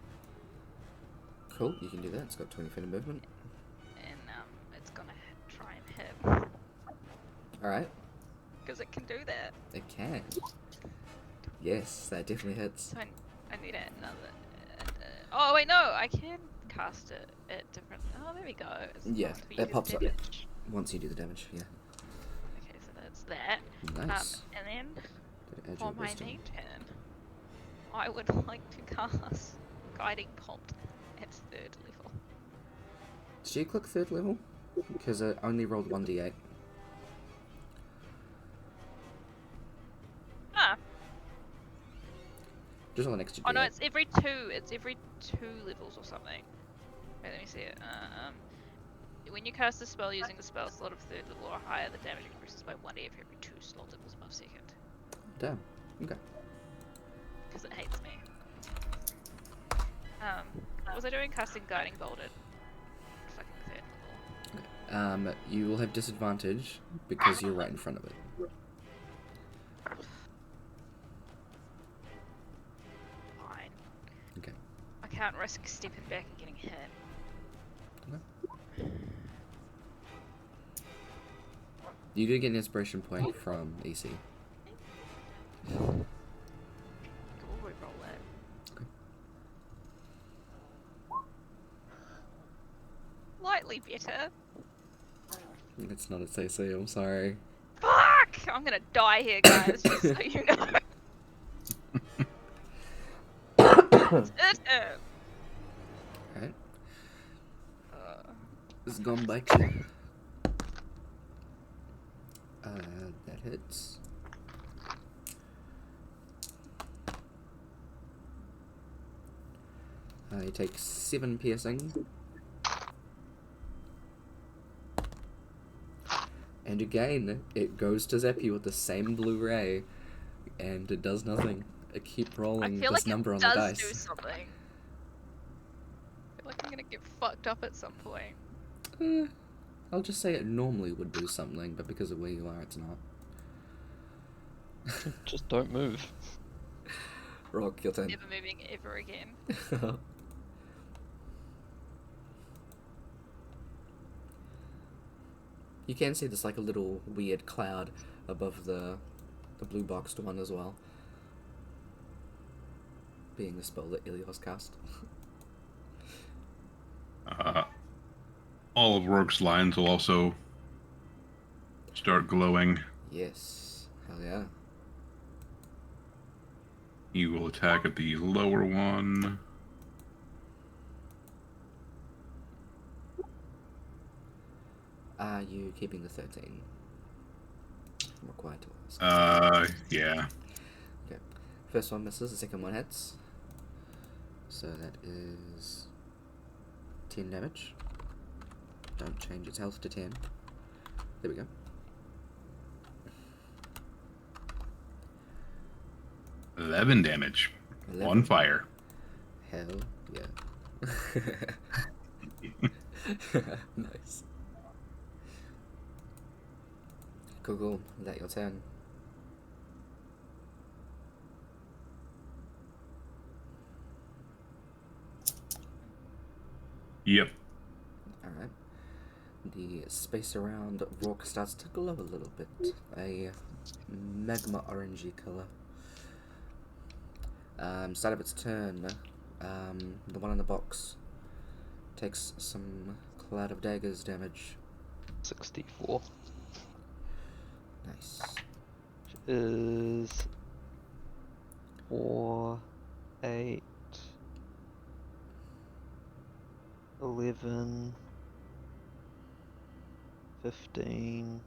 Cool, you can do that. It's got 20 feet of movement. and it's gonna try and hit Alright, because it can do that. it can. Yes, that definitely hits. So I need another. Oh wait, no, I can cast it at different. Oh, there we go. It's Yeah, not for it you pops up. damage. Once you do the damage, yeah. Okay, so that's that. Nice. And then Did it add for your my wisdom? main turn, I would like to cast Guiding Bolt at 3rd level. Did you click 3rd level? Because I only rolled 1d8. Ah, Just on the next oh no, d8. it's every 2. It's every 2 levels or something. Wait, let me see it. When you cast a spell using the spell slot of 3rd level or higher, the damage increases by 1d for every 2 slot levels above 2nd. Damn. Okay. Because it hates me. What was I doing? Casting Guiding Bolt at fucking 3rd level. You will have disadvantage because you're right in front of it. Fine. Okay. I can't risk stepping back and getting hit. You do get an inspiration point from EC. We'll re-roll that. Okay. Slightly better. It's not a CC, I'm sorry. Fuck! I'm gonna die here, guys, just so you know. It's it. Alright. Uh, It's gone by 2. That hits. You take 7 piercing. And again, it goes to zap you with the same blue ray, and it does nothing. It keep I rolling feel this like number it on the does dice. do something. I feel like I'm gonna get fucked up at some point. I'll just say it normally would do something, but because of where you are, it's not. Just don't move. Rock, your turn. Never moving ever again. You can see there's like a little weird cloud above the blue boxed one as well. being the spell that Ilios cast. All of Rourke's lines will also start glowing. Yes. Hell yeah. He will attack at the lower one. Are you keeping the 13? I'm required to ask. Yeah. Okay. First one misses, the second one hits. So that is 10 damage. Don't change its health to 10. There we go. $11 damage. 11. On fire. Hell yeah. Nice. Cool. Is that your turn? Yep. Alright. The space around Rourke starts to glow a little bit. A magma orangey colour. Start of its turn, the one in the box takes some Cloud of Daggers damage. 64. Nice. Which is 4, 8, 11, 15,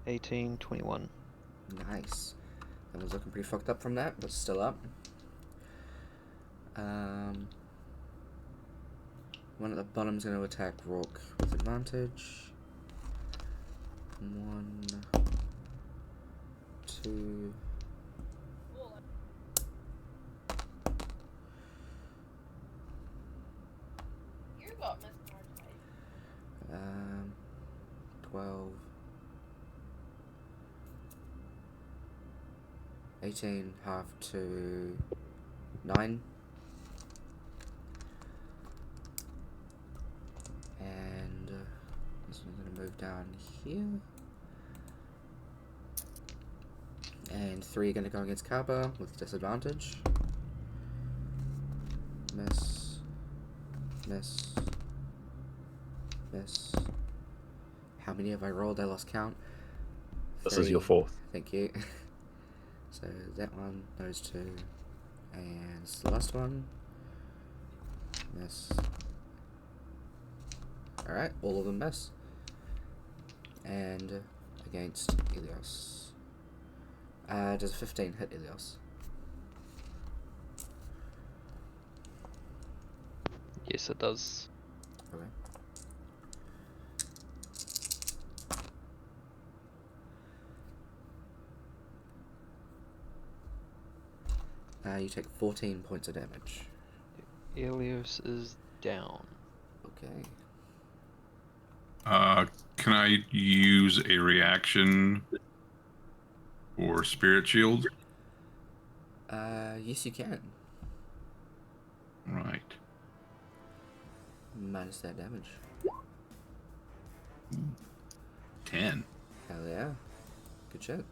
18, 21. Nice. That was looking pretty fucked up from that, but still up. One at the bottom's going to attack Rourke with advantage. 1, 2. You got Miss 12. 18, half to 9. And this one's going to move down here. And 3 going to go against Kaba with disadvantage. Miss. Miss. Miss. How many have I rolled? I lost count. This is your 4th. Thank you. So that one, those 2, and it's the last one. Miss. Alright, all of them miss. And against Ilios. Does a 15 hit Ilios? Yes, it does. Okay. You take 14 points of damage. Elios is down. Okay. Can I use a reaction for Spirit Shield? Yes you can. Right. Minus that damage. 10. Hell yeah. Good shit.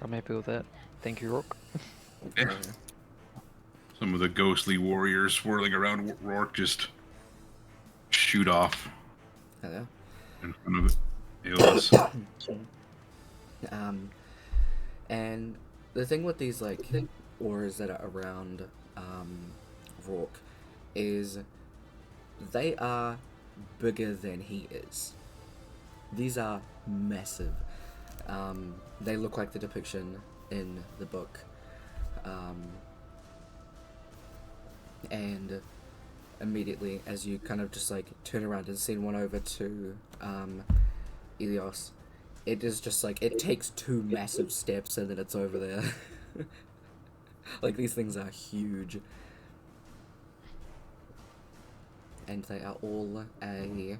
I'm happy with that. Thank you, Rook. Yeah. Some of the ghostly warriors swirling around Rourke just shoot off Hell yeah. in front of Aeolus. And the thing with these like auras that are around Rourke is they are bigger than he is. These are massive. They look like the depiction in the book. And immediately as you kind of just like turn around and send one over to Ilios, it is just like it takes 2 massive steps and then it's over there. Like these things are huge. And they are all a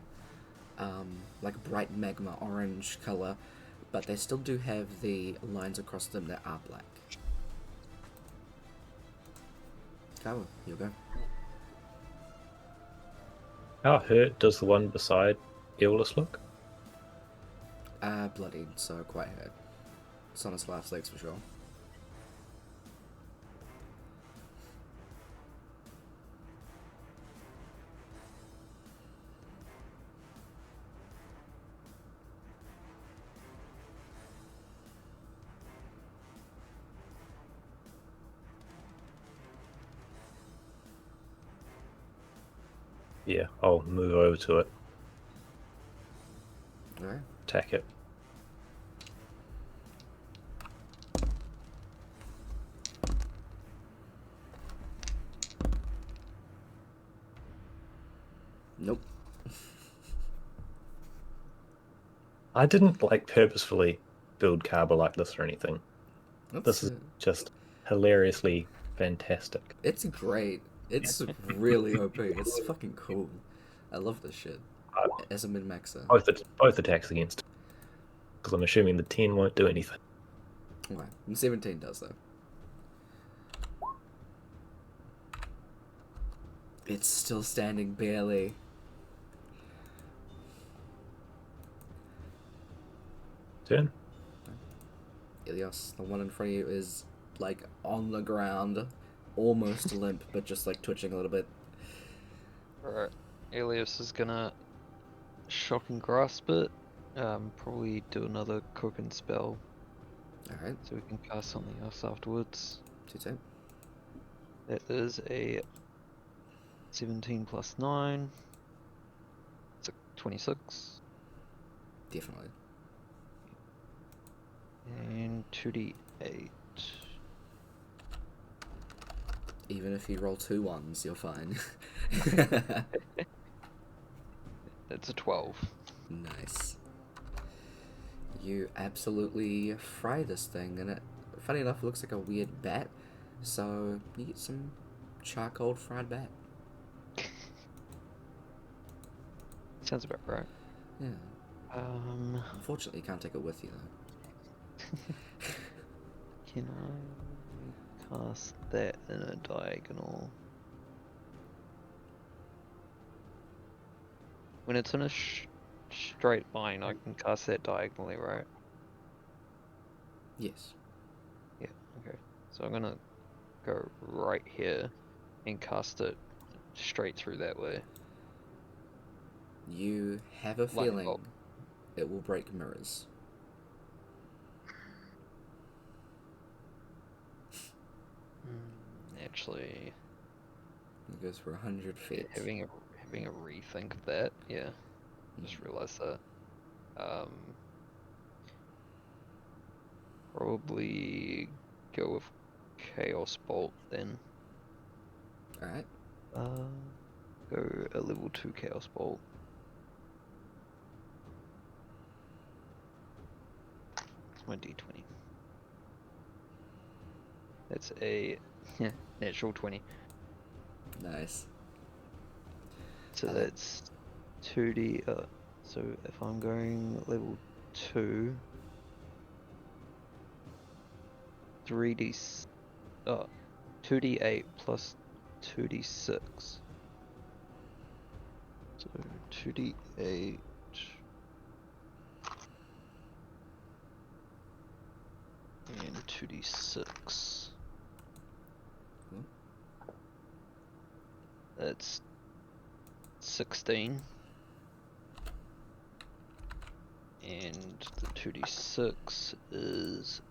like bright magma orange color, but they still do have the lines across them that are black. Kawa, you go. How hurt does the one beside Aeolus look? Bloodied, so quite hurt. It's on its last legs for sure. Yeah, I'll move over to it, Alright. attack it. Nope. I didn't like purposefully build Kaba like this or anything. This is just hilariously fantastic. It's great. It's really OP. It's fucking cool. I love this shit. As a min-maxer. Both attacks against. Because I'm assuming the 10 won't do anything. Right. 17 does though. It's still standing barely. Turn. Ilios, the one in front of you is like on the ground, almost limp, but just like twitching a little bit. Alright, Elias is gonna shock and grasp it. Probably do another cooking spell Alright, so we can cast something else afterwards. 2-2. That is a 17 plus 9. It's a 26. Definitely. And 2d8. Even if you roll 2 ones, you're fine. It's a 12. Nice. You absolutely fry this thing, and it, funny enough, looks like a weird bat. So you get some charcoal fried bat. Sounds about right. Yeah. Unfortunately, you can't take it with you though. Can I cast that in a diagonal? When it's in a straight line, I can cast that diagonally, right? Yes. Yeah, okay. So I'm gonna go right here and cast it straight through that way. You have a Lightning feeling bolt. it will break mirrors. Actually, It goes for 100 feet. having a rethink of that, yeah. Just realized that. Probably go with Chaos Bolt then. Alright. Go a level 2 Chaos Bolt. It's my d20. That's a natural 20. Nice. So that's 2d. So if I'm going level 2, 3d. 2d8 plus 2d6. So 2d8. And 2d6. Hmm. That's 16. And the 2d6 is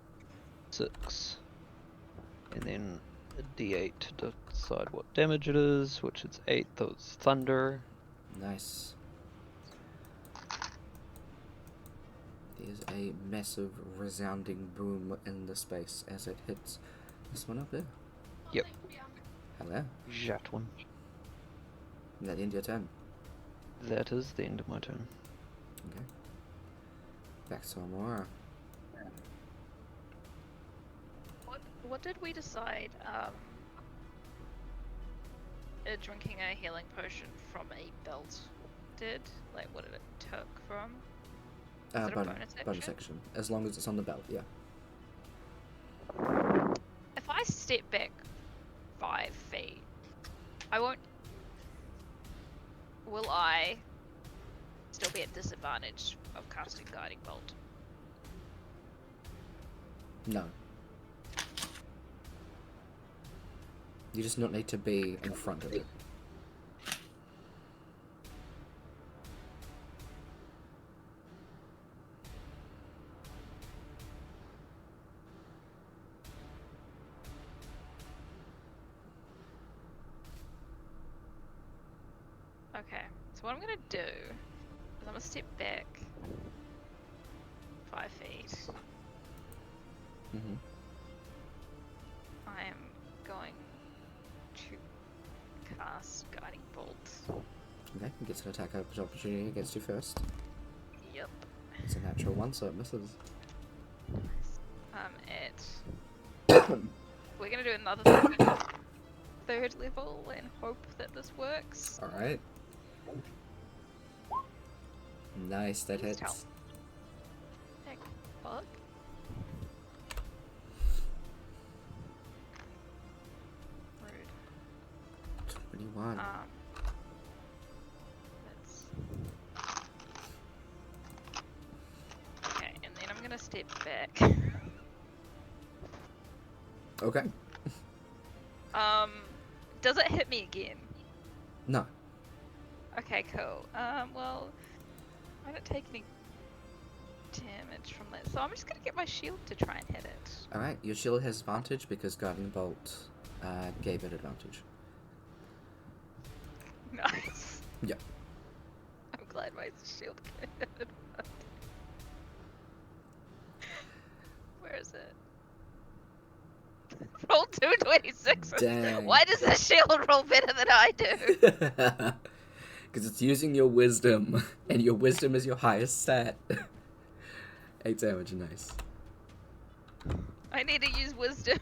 6. And then a d8 to decide what damage it is, which is 8. That's thunder. Nice. There's a massive resounding boom in the space as it hits this one up there. Yep. Hello. That one. Is that the end of your turn? That is the end of my turn. Okay. Back to Amora. What did we decide? Drinking a healing potion from a belt did? Like, what did it took from? Is it a bonus action? Action. As long as it's on the belt, yeah. If I step back 5 feet, I won't. Will I still be at disadvantage of casting Guiding Bolt? No. You just not need to be in front of it. Okay, so what I'm gonna do is I'm gonna step back 5 feet. Mm-hmm. I am going to cast Guiding Bolt. Okay, it gets an attack opportunity against you first. Yep. It's a natural one, so it misses. We're gonna do another third level and hope that this works. Alright. Nice, that Please hits. tell. Heck, fuck. Rude. 21. That's... Okay, and then I'm gonna step back. Okay. Does it hit me again? No. Okay, cool. Well, I don't take any damage from that, so I'm just gonna get my shield to try and hit it. Alright, your shield has advantage because Guiding Bolt gave it advantage. Nice. Yeah. I'm glad my shield can hit it. Where is it? Roll 2d6. Dang. Why does the shield roll better than I do? Because it's using your wisdom, and your wisdom is your highest stat. 8 damage, nice. I need to use wisdom.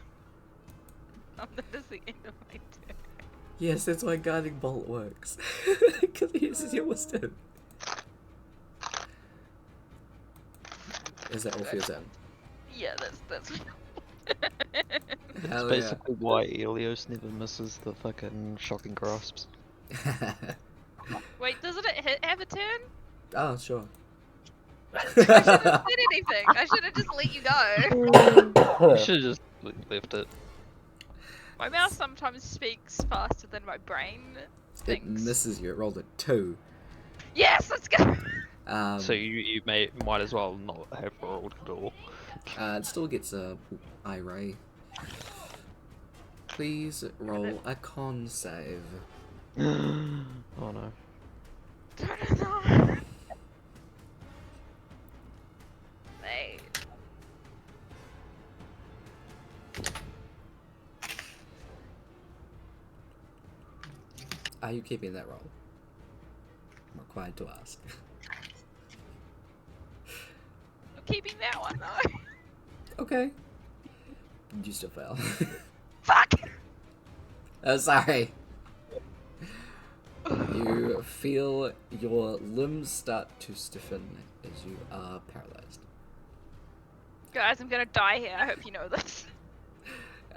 That is the end of my turn. Yes, that's why Guiding Bolt works. Because it uses your wisdom. Is that all for your turn? Yeah, that's Hell Basically why Elios never misses the fucking shocking grasps. yeah. Wait, doesn't it have a turn? Oh, sure. I shouldn't have said anything. I should have just let you go. You should have just left it. My mouth sometimes speaks faster than my brain It thinks. misses you. It rolled a 2. Yes, let's go. So you might as well not have rolled at all. It still gets a eye ray. Please roll a con save. Oh no. Don't know. Hey. Are you keeping that roll? I'm required to ask. I'm keeping that one though. Okay. You still fail. Fuck! Oh, sorry. You feel your limbs start to stiffen as you are paralyzed. Guys, I'm gonna die here. I hope you know this.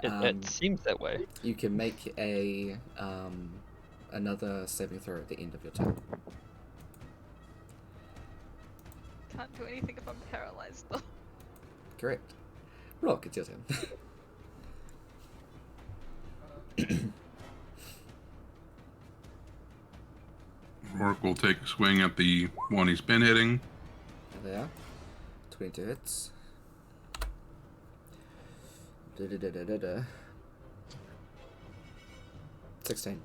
It seems that way. You can make a another saving throw at the end of your turn. Can't do anything if I'm paralyzed though. Correct. Rock, it's your turn. Rourke will take a swing at the one he's been hitting. There they are. 22 hits. Da-da-da-da-da-da. 16.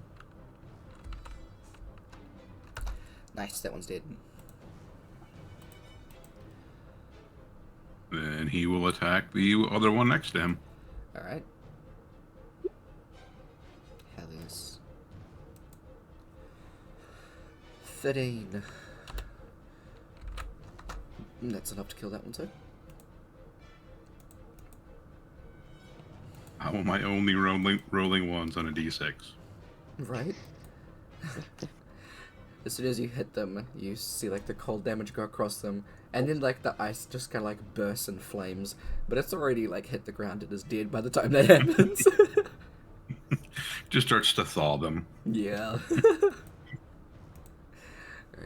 Nice, that one's dead. Then he will attack the other one next to him. Alright. Hell yes. 13. That's enough to kill that one too. How am I only rolling ones on a d6? Right? As soon as you hit them, you see like the cold damage go across them, and then like the ice just kind of like bursts in flames, but it's already like hit the ground. It is dead by the time that happens. Just starts to thaw them. Yeah. Alright,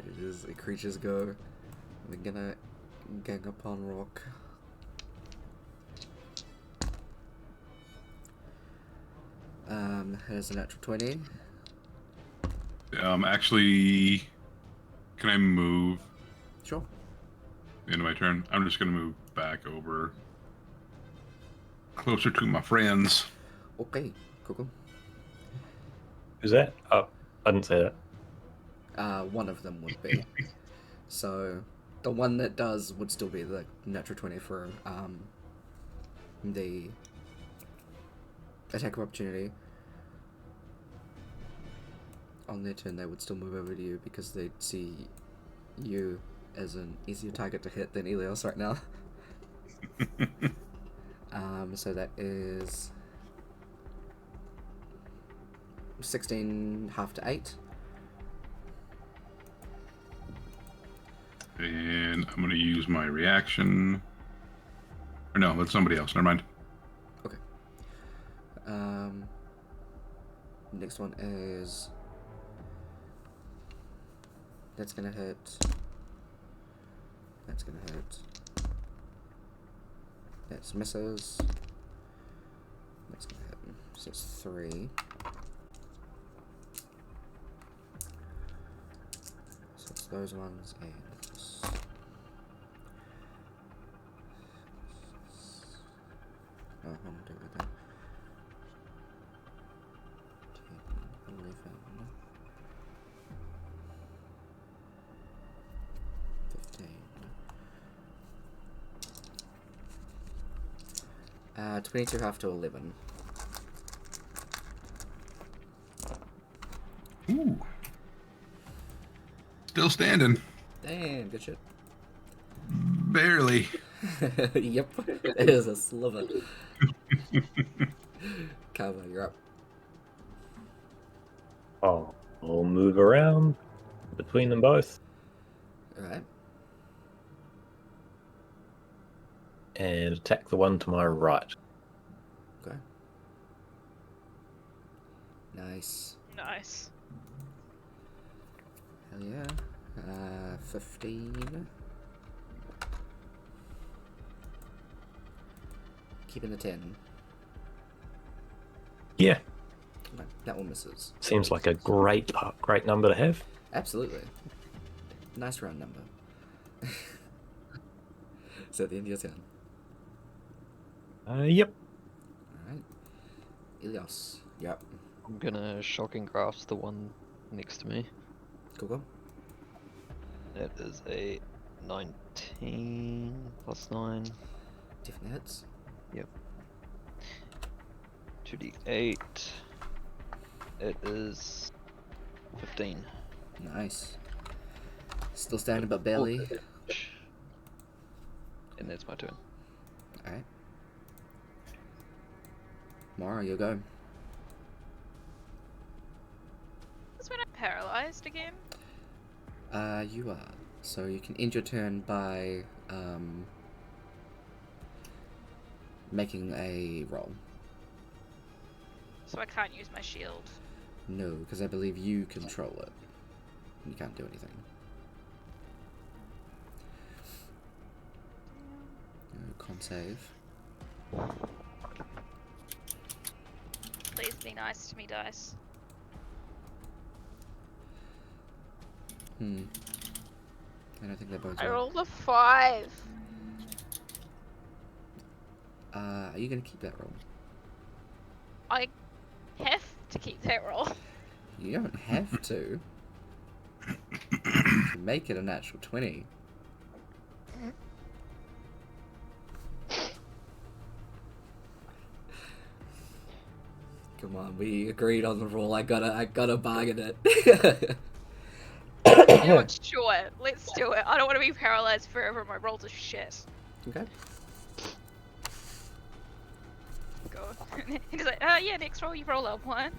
it is. The creatures go. They're gonna gang upon Rock. Has a natural 20. Actually, can I move Sure. the end of my turn? I'm just gonna move back over closer to my friends. Okay, cool. Who's that? Oh, I didn't say that. One of them would be. So, the one that does would still be the natural 20 for the attack of opportunity. On their turn, they would still move over to you because they'd see you as an easier target to hit than Elios right now. So that is 16 half to 8. And I'm gonna use my reaction. Or no, that's somebody else. Never mind. Okay. Next one is... That's gonna hit. That's gonna hit. That's misses. That's gonna hit. So it's 3. So it's those ones and this. Oh, I'm gonna do it with that. 10, 11, 15. 22 half to 11. Ooh. Still standing. Damn, good shit. Barely. Yep, it is a sliver. Carver, you're up. I'll move around between them both Alright. and attack the one to my right. Okay. Nice. Nice. Hell yeah. 15. Keeping the 10. Yeah, Okay, that one misses. seems like a great number to have. Absolutely. Nice round number. Is that the end of your turn? Yep. Alright. Ilios, yep. I'm gonna shocking grasp the one next to me. Cool. That is a 19 plus 9. Definitely hits. 2d8. It is 15. Nice. Still standing but barely. And that's my turn. Alright. Mara, you go. Is when I'm paralyzed again? You are. So you can end your turn by making a roll. So I can't use my shield. No, because I believe you control it. You can't do anything. Con save. Please be nice to me, dice. I don't think they're both. I rolled a 5. Are you gonna keep that roll? I have to keep that roll. You don't have to. You can make it a natural 20. Come on, we agreed on the roll. I gotta bargain it. You know what? Sure, let's do it. I don't want to be paralyzed forever. My rolls are shit. Okay. Go. He's like, yeah, next roll you roll up 1.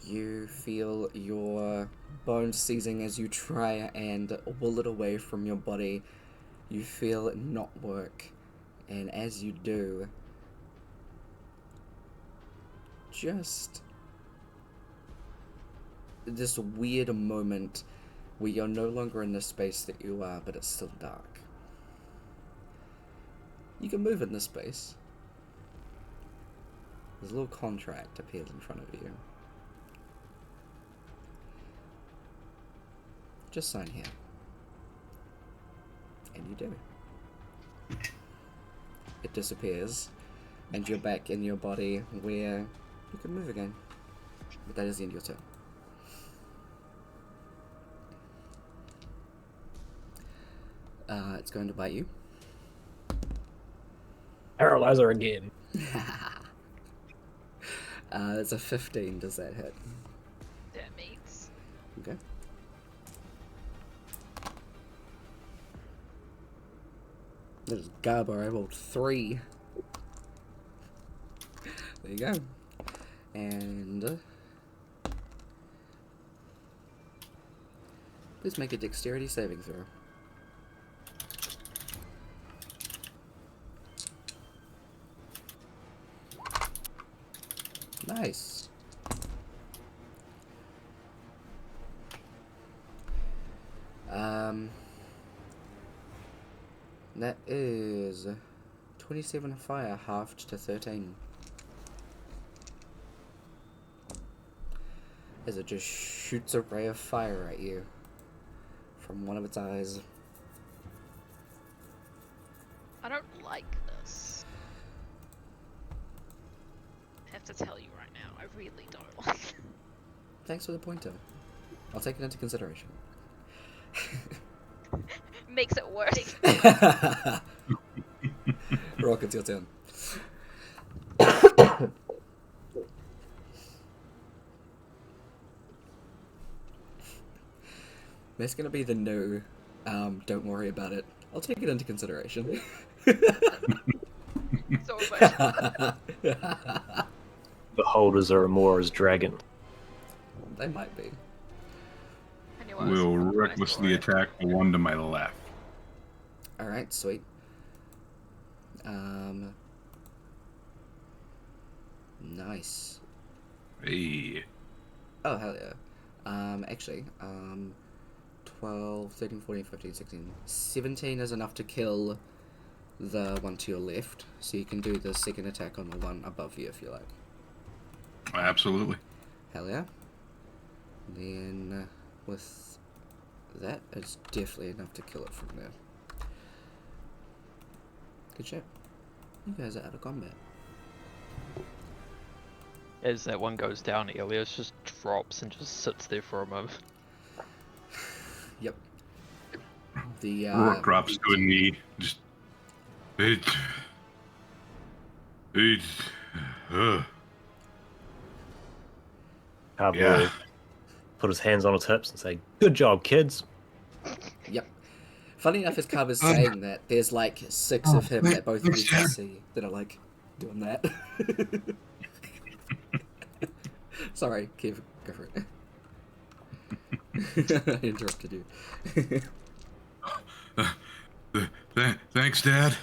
You feel your bones seizing as you try and will it away from your body. You feel it not work, and as you do, just this weird moment where you're no longer in the space that you are, but it's still dark. You can move in this space. There's a little contract appears in front of you. Just sign here. And you do. It disappears, and you're back in your body where you can move again. But that is the end of your turn. It's going to bite you. Paralyzer again. It's a 15. Does that hit? That means. Okay. There's Garbo. I rolled 3. There you go. And please make a dexterity saving throw. Nice. That is 27 fire halved to 13. As it just shoots a ray of fire at you from one of its eyes. I don't like this. I have to tell you right now, I really don't like it. Thanks for the pointer. I'll take it into consideration. Makes it worse. Rock, it's your turn. That's gonna be the no. Don't worry about it. I'll take it into consideration. So emotional. The holders are Amora's dragon. They might be. I knew I was Will fucking recklessly nice for it. attack the one to my left. Alright, sweet. Nice. Hey. Oh, hell yeah. Actually, 12, 13, 14, 15, 16, 17 is enough to kill the one to your left, so you can do the second attack on the one above you if you like. Absolutely. Hell yeah. Then, with that, it's definitely enough to kill it from there. Good shit. You guys are out of combat. As that one goes down, Elias just drops and just sits there for a moment. Yep. The, Rourke drops to a knee. Just. Cowboy Yeah. put his hands on his hips and say, "Good job, kids." Yep. Funny enough, as Carver's saying that, there's like 6 of him that both of you can see that are like doing that. Sorry, Kev, go for it. I interrupted you. Thanks, Dad.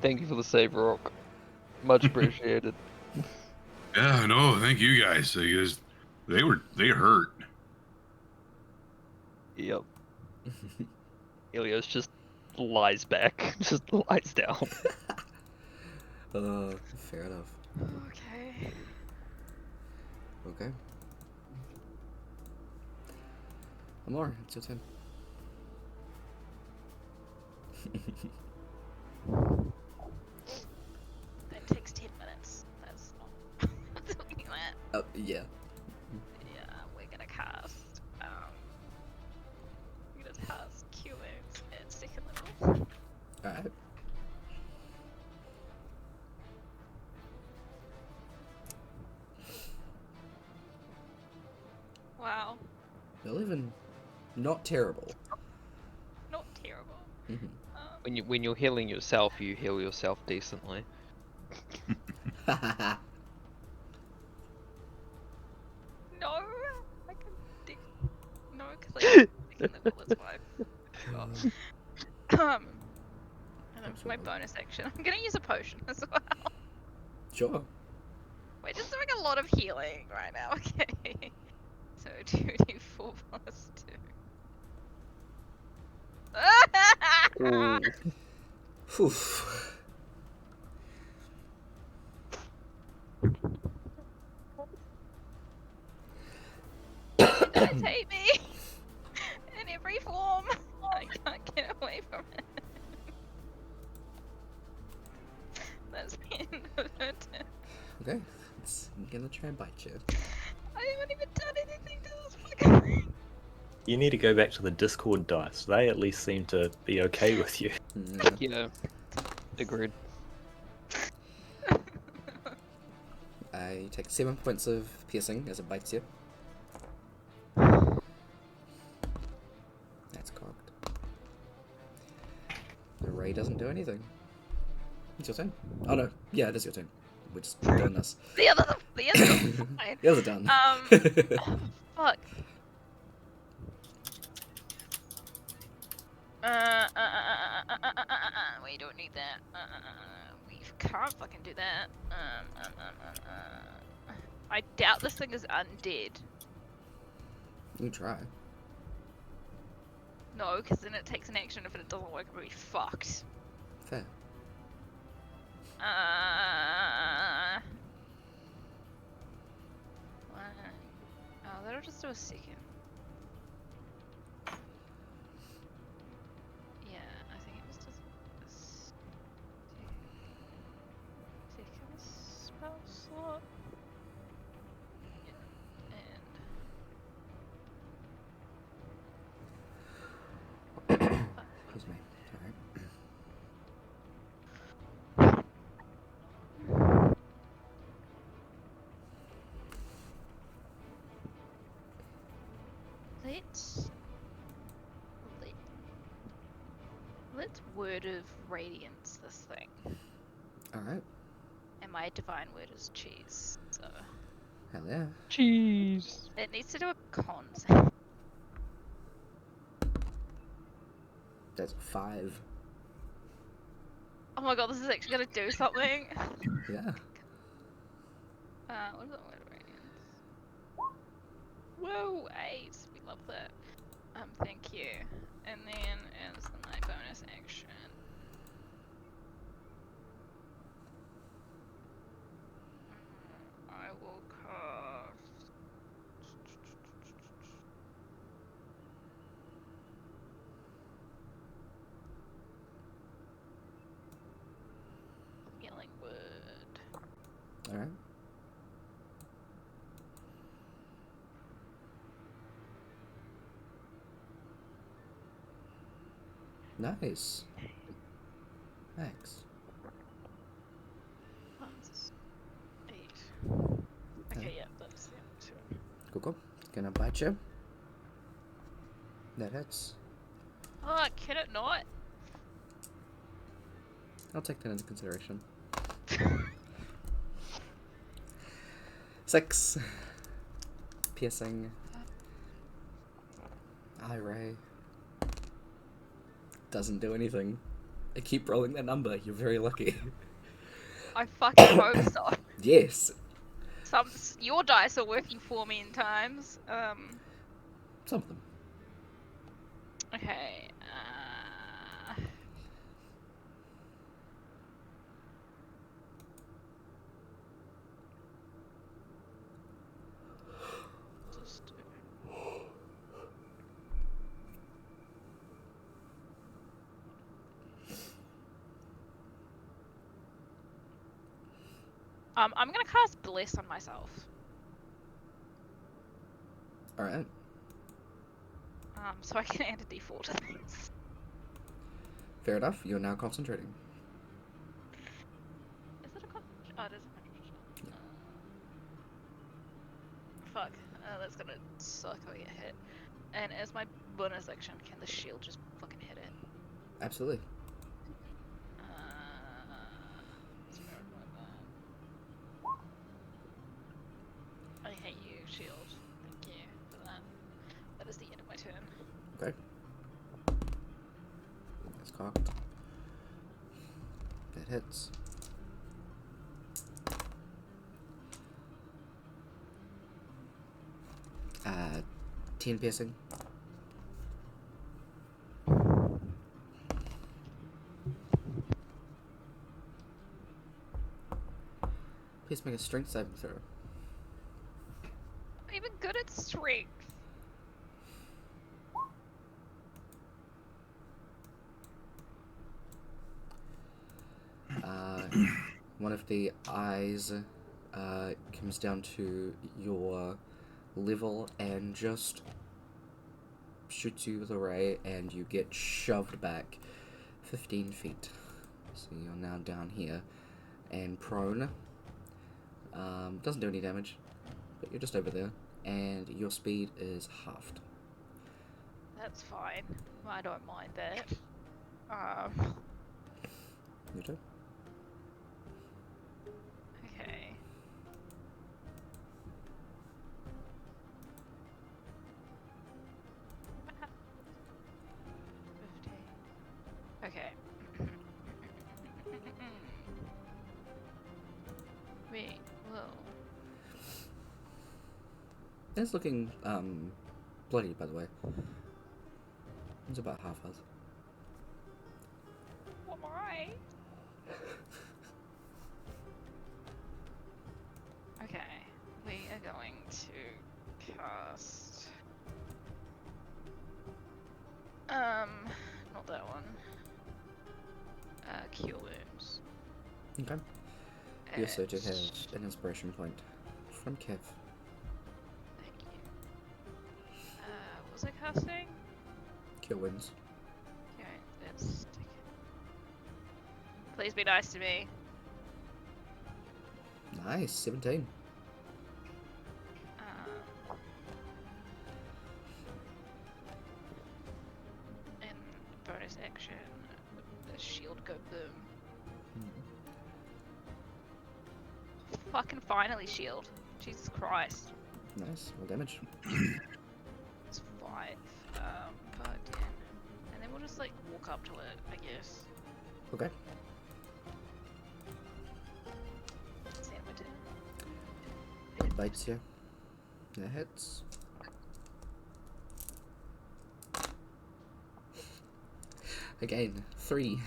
Thank you for the save, Rock. Much appreciated. Yeah, no, thank you guys. Because they hurt. Yep. Elias just lies back, just lies down. Fair enough. Okay. Okay. Amor, it's your turn. That takes 10 minutes. That's not doing that. Oh, yeah. Yeah, we're gonna cast. We're gonna cast Q moves at second level. Alright. Wow. They'll even not terrible. Not terrible. Mm-hmm. When you're healing yourself, you heal yourself decently. No, I can dig. No, because I second level, that's why. And then my Absolutely. bonus action, I'm gonna use a potion as well. Sure. We're just doing a lot of healing right now, okay? So 2d4 plus 2. Ooh. Whew. Imitate me in every form. I can't get away from it. That's the end of it. Okay, it's gonna try and bite you. I haven't even done anything to this fucking thing. You need to go back to the Discord dice. They at least seem to be okay with you. Yeah. Yeah. Agreed. You take 7 points of piercing as it bites you. That's cocked. The ray doesn't do anything. It's your turn. Oh no, yeah, it is your turn. We're just doing this. The others are fine. The others are done. Fuck. We don't need that. We can't fucking do that. I doubt this thing is undead. You try. No, because then it takes an action. If it doesn't work, we'll be fucked. Fair. Oh, that'll just do a second. Yeah, I think it was just a second spell slot. Excuse me. Alright. Let's word of radiance this thing. Alright. And my divine word is cheese. So Hell yeah. Cheese. it needs to do a con save. That's 5. Oh my god, this is actually gonna do something. Yeah. What is that word of radiance? Whoa, 8. We love that. Thank you. And then as my bonus action. I will cast Healing Word. Alright. Nice. Thanks. Plus 8. Okay, yeah, that's it. Cool, cool. Gonna bite you. That hits. Oh, can it not? I'll take that into consideration. 6. Piercing. Eye ray. Doesn't do anything. I keep rolling that number. You're very lucky. I fucking hope so. Yes. Your dice are working for me in times. Some of them. Okay. Just do. I'm gonna cast Bless on myself. Alright. So I can add a d4 to things. Fair enough. You're now concentrating. Is it a con? Oh, it is a concentration. Fuck. That's gonna suck if I get hit. And as my bonus action, can the shield just fucking hit it? Absolutely. Spirit Weapon. I hate you, shield. Thank you for that. That is the end of my turn. Okay. That's cocked. hits. Uh, 10 piercing. Please make a strength saving throw. I'm even good at strength. One of the eyes comes down to your level and just shoots you with a ray, and you get shoved back 15 feet. So you're now down here and prone. Doesn't do any damage, but you're just over there, and your speed is halved. That's fine. I don't mind that. You too? Okay. Okay. We will. It's looking bloody, by the way. It's about half health. Why? Okay, we are going to cast. Not that one. Cure wounds. Okay. You also do And- have an inspiration point from Kev. Thank you. What was I casting? Cure wounds. Okay, let's stick it. Please be nice to me. Nice, 17. And bonus action, the shield go boom. Fucking finally shield. Jesus Christ. Nice, well damage. It's 5. God damn. And then we'll just like walk up to it, I guess. Okay. Stand my turn. It bites you. That hits. Again, 3.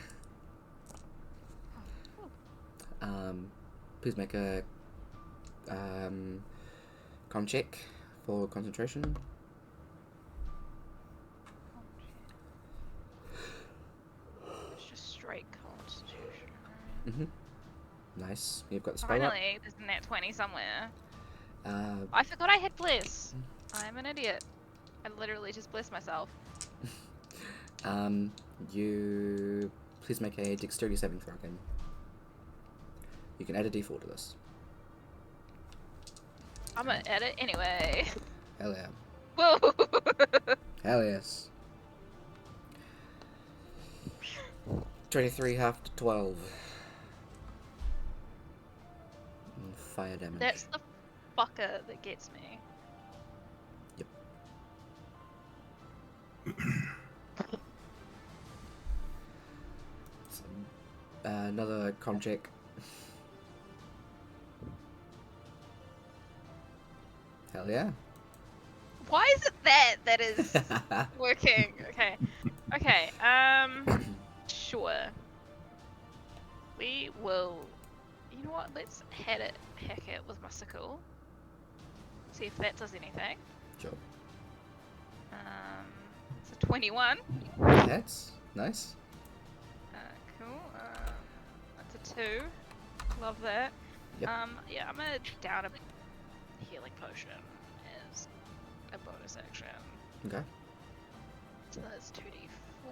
Please make a con check for concentration. It's just straight constitution. Nice. You've got the spell up. Finally, there's a nat 20 somewhere. Uh, I forgot I had bliss. I'm an idiot. I literally just blessed myself. you please make a dexterity saving throw again. You can add a d4 to this. I'm gonna edit anyway. Hell yeah. Whoa! Hell yes. 23 half to 12. And fire damage. That's the fucker that gets me. So, another con check. Hell yeah. Why is it that is working? Okay. Okay, sure. We will, you know what, let's heck it with my sickle. See if that does anything. Sure. It's a 21. That's nice. Cool. That's a 2. Love that. Yep. Yeah, I'm gonna down a healing potion as a bonus action. Okay. So that's 2d4.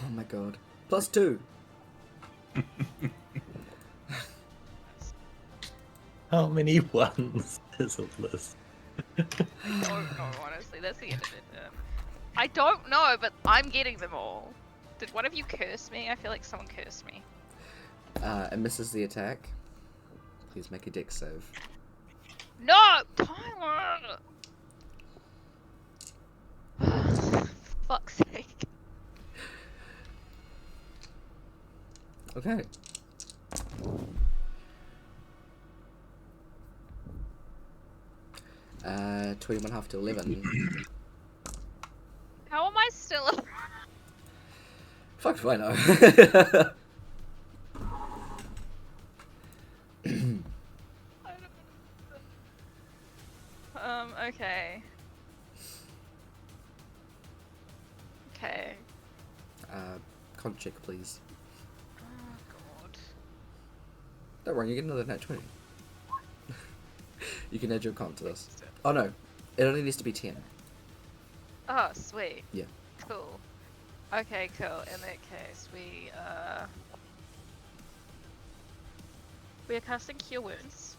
Oh my god. +2. How many ones is a list? I don't know, honestly. That's the end of it. I don't know, but I'm getting them all. Did one of you curse me? I feel like someone cursed me. It misses the attack. Please make a dex save. No! Tyler! Fuck's sake. Okay. Uh, 21.5 to 11. How am I still? Fuck if I know. Okay. Okay. Con check, please. Oh god. Don't worry, you get another nat 20. You can add your con to this. Oh no, it only needs to be 10. Oh, sweet. Yeah. Cool. Okay, cool. In that case, we are casting Cure Wounds.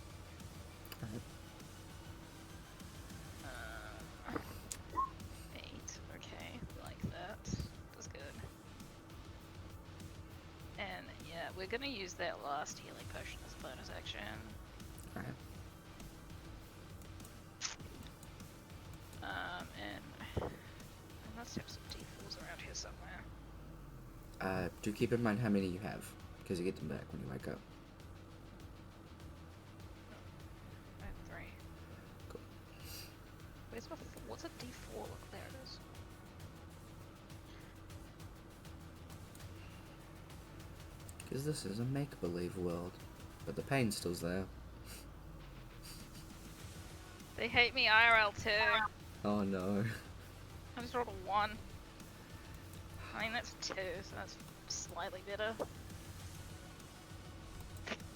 Alright. 8. Okay, like that. That's good. And yeah, we're gonna use that last healing potion as a bonus action. Alright. And I must have some D4s around here somewhere. Do keep in mind how many you have, because you get them back when you wake up. I have 3. Cool. Where's my what's a D4? Look, there it is. Because this is a make-believe world, but the pain still's there. They hate me IRL too. Oh no. I just rolled a 1. I mean, that's 2, so that's slightly better.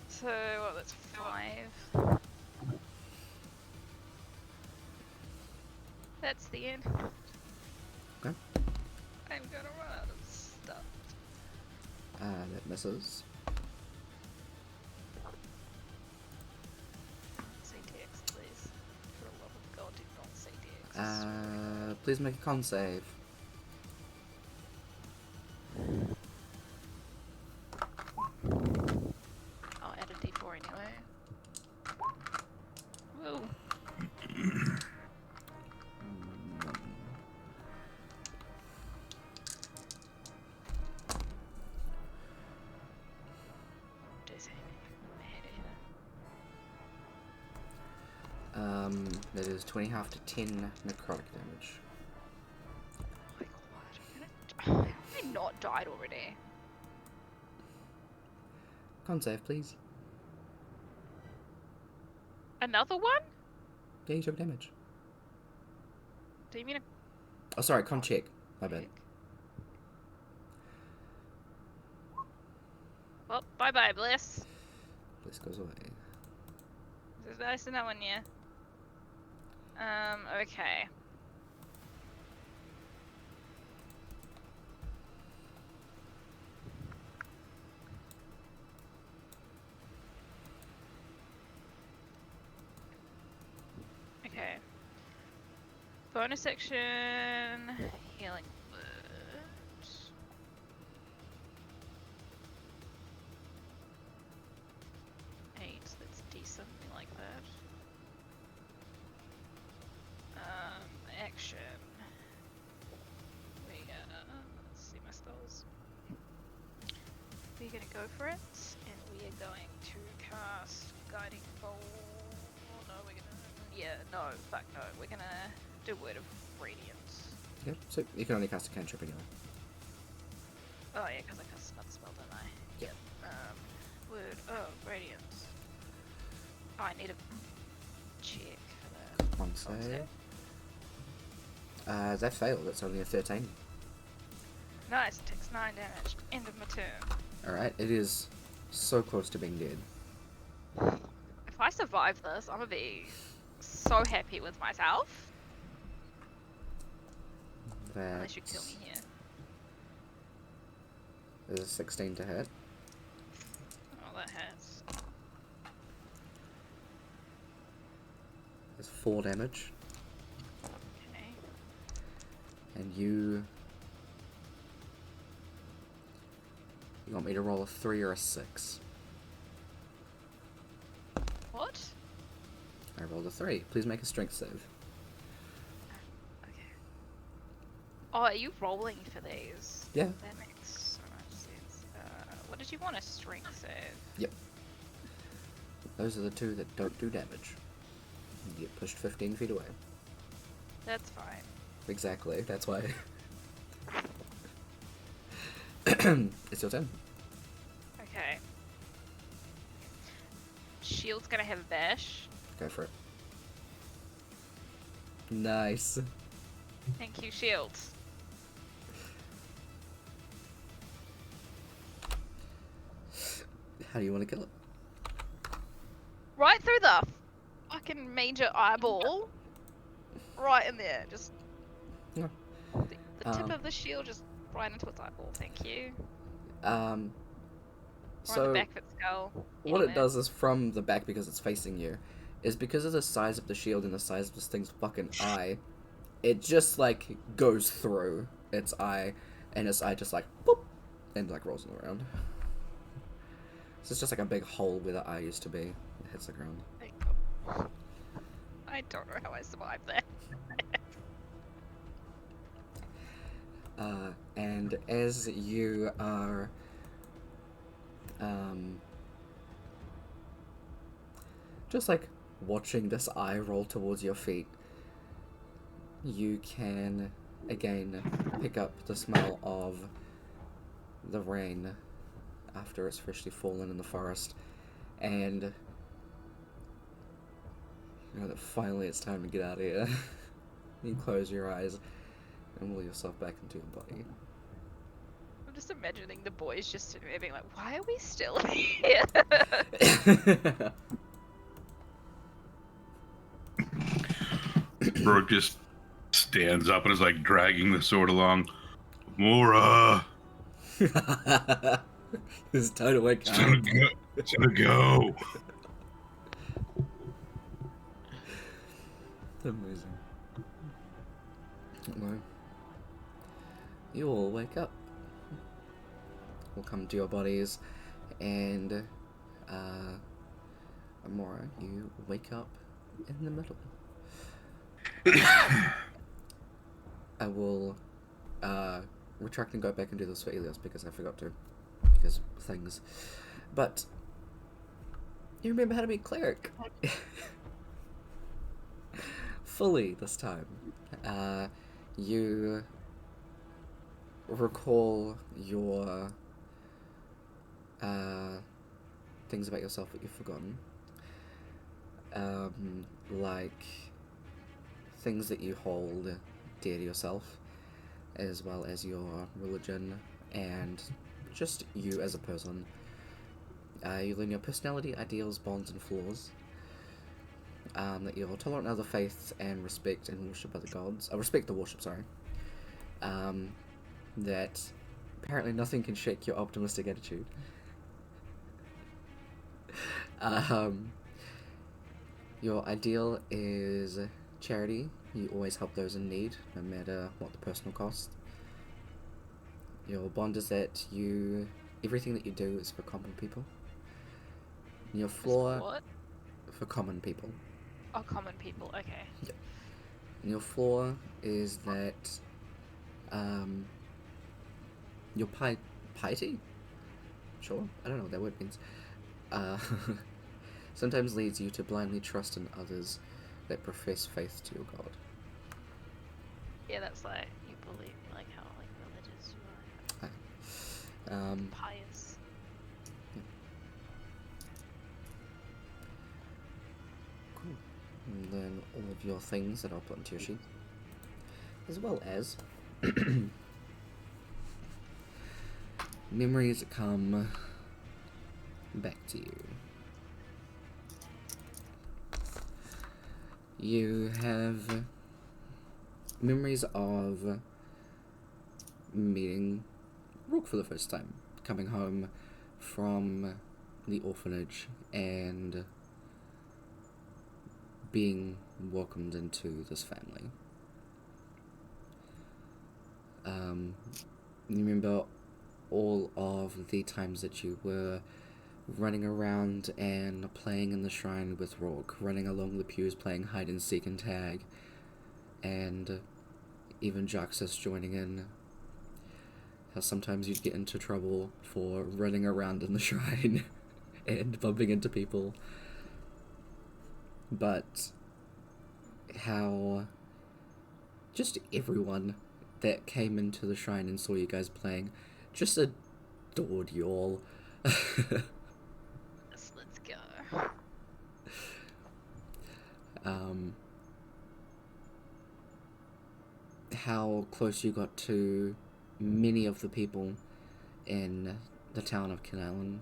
So, well, that's 5. That's the end. Okay. I'm gonna run out of stuff. That misses. Say DX, please. For the love of God, do not say DX. Please make a con save. I'll add a D4 anyway. Woo! Dizzy. I hate it. That is 20.5 to 10 necrotic damage. Oh my god. Have I not died already? Con save, please. Another one? Yeah, you took damage. Do you mean a Oh, sorry, con check. My bad. kick? Well, bye bye, Bliss. This goes away. This is nice to know one, yeah. Okay. Okay. Bonus action, healing word. 8, that's decent, we like that. Action. Let's see my spells. We're gonna go for it, and we are going to cast Guiding Bolt. Oh no, we're gonna. Yeah, no, fuck no. We're gonna do Word of Radiance. Yep, so you can only cast a cantrip anyway. Oh yeah, because I cast another spell, don't I? Yep. Word of Radiance. Oh, I need a check for that. One save. That failed. That's only a 13. Nice, takes 9 damage. End of my turn. Alright, it is so close to being dead. If I survive this, I'm gonna be so happy with myself. Unless you kill me here. There's a 16 to hit. Oh, that hurts. There's 4 damage. Okay. And you want me to roll a 3 or a 6? What? I rolled a 3. Please make a strength save. Okay. Oh, are you rolling for these? Yeah. That makes so much sense. What did Did you want a strength save? Yep. Those are the two that don't do damage. You get pushed 15 feet away. That's fine. Exactly, that's why. It's your turn. Okay. Shield's gonna have a bash. Go for it. Nice. Thank you, Shield. How do you want to kill it? Right through the fucking major eyeball. Right in there. Just Yeah. the tip of the shield just right into its eyeball. Thank you. Or on So the back of its skull. what it Anywhere. does is from the back, because it's facing you, is because of the size of the shield and the size of this thing's fucking eye, it just like goes through its eye, and its eye just like boop, and like rolls on the ground. So it's just like a big hole where the eye used to be. It hits the ground. Thank God. I don't know how I survived that. And as you are just like watching this eye roll towards your feet, you can again pick up the smell of the rain after it's freshly fallen in the forest, and you know that finally it's time to get out of here. You close your eyes and will yourself back into your body. I'm just imagining the boys just sitting there being like, why are we still here? Brooke just stands up and is like dragging the sword along. Mora, It's time to wake it's up. time to go. It's time to go. Amazing. No. You all wake up. Will come to your bodies, and Amora, you wake up in the middle. I will retract and go back and do this for Elias because I forgot to, because things. But you remember how to be cleric. Fully this time. You recall your things about yourself that you've forgotten. Like things that you hold dear to yourself, as well as your religion and just you as a person. You learn your personality, ideals, bonds, and flaws. That you're tolerant of other faiths and respect and worship other gods. Respect the worship, sorry. That apparently nothing can shake your optimistic attitude. Your ideal is charity. You always help those in need, no matter what the personal cost. Your bond is that everything that you do is for common people. And your flaw, What? for common people. Oh, common people, okay. And your flaw is that your piety? Sure, I don't know what that word means. Sometimes leads you to blindly trust in others that profess faith to your god. Yeah, that's like, you believe, like, how, like, religious you are. Pious. Cool. And then all of your things that I'll put into your sheet. As well as memories come back to you. You have memories of meeting Brooke for the first time, coming home from the orphanage and being welcomed into this family. You remember all of the times that you were running around and playing in the shrine with Rourke, running along the pews playing hide and seek and tag, and even Jaxus joining in. how sometimes you'd get into trouble for running around in the shrine and bumping into people. But how just everyone that came into the shrine and saw you guys playing just adored you all. Let's go. How close you got to many of the people in the town of Kinalan.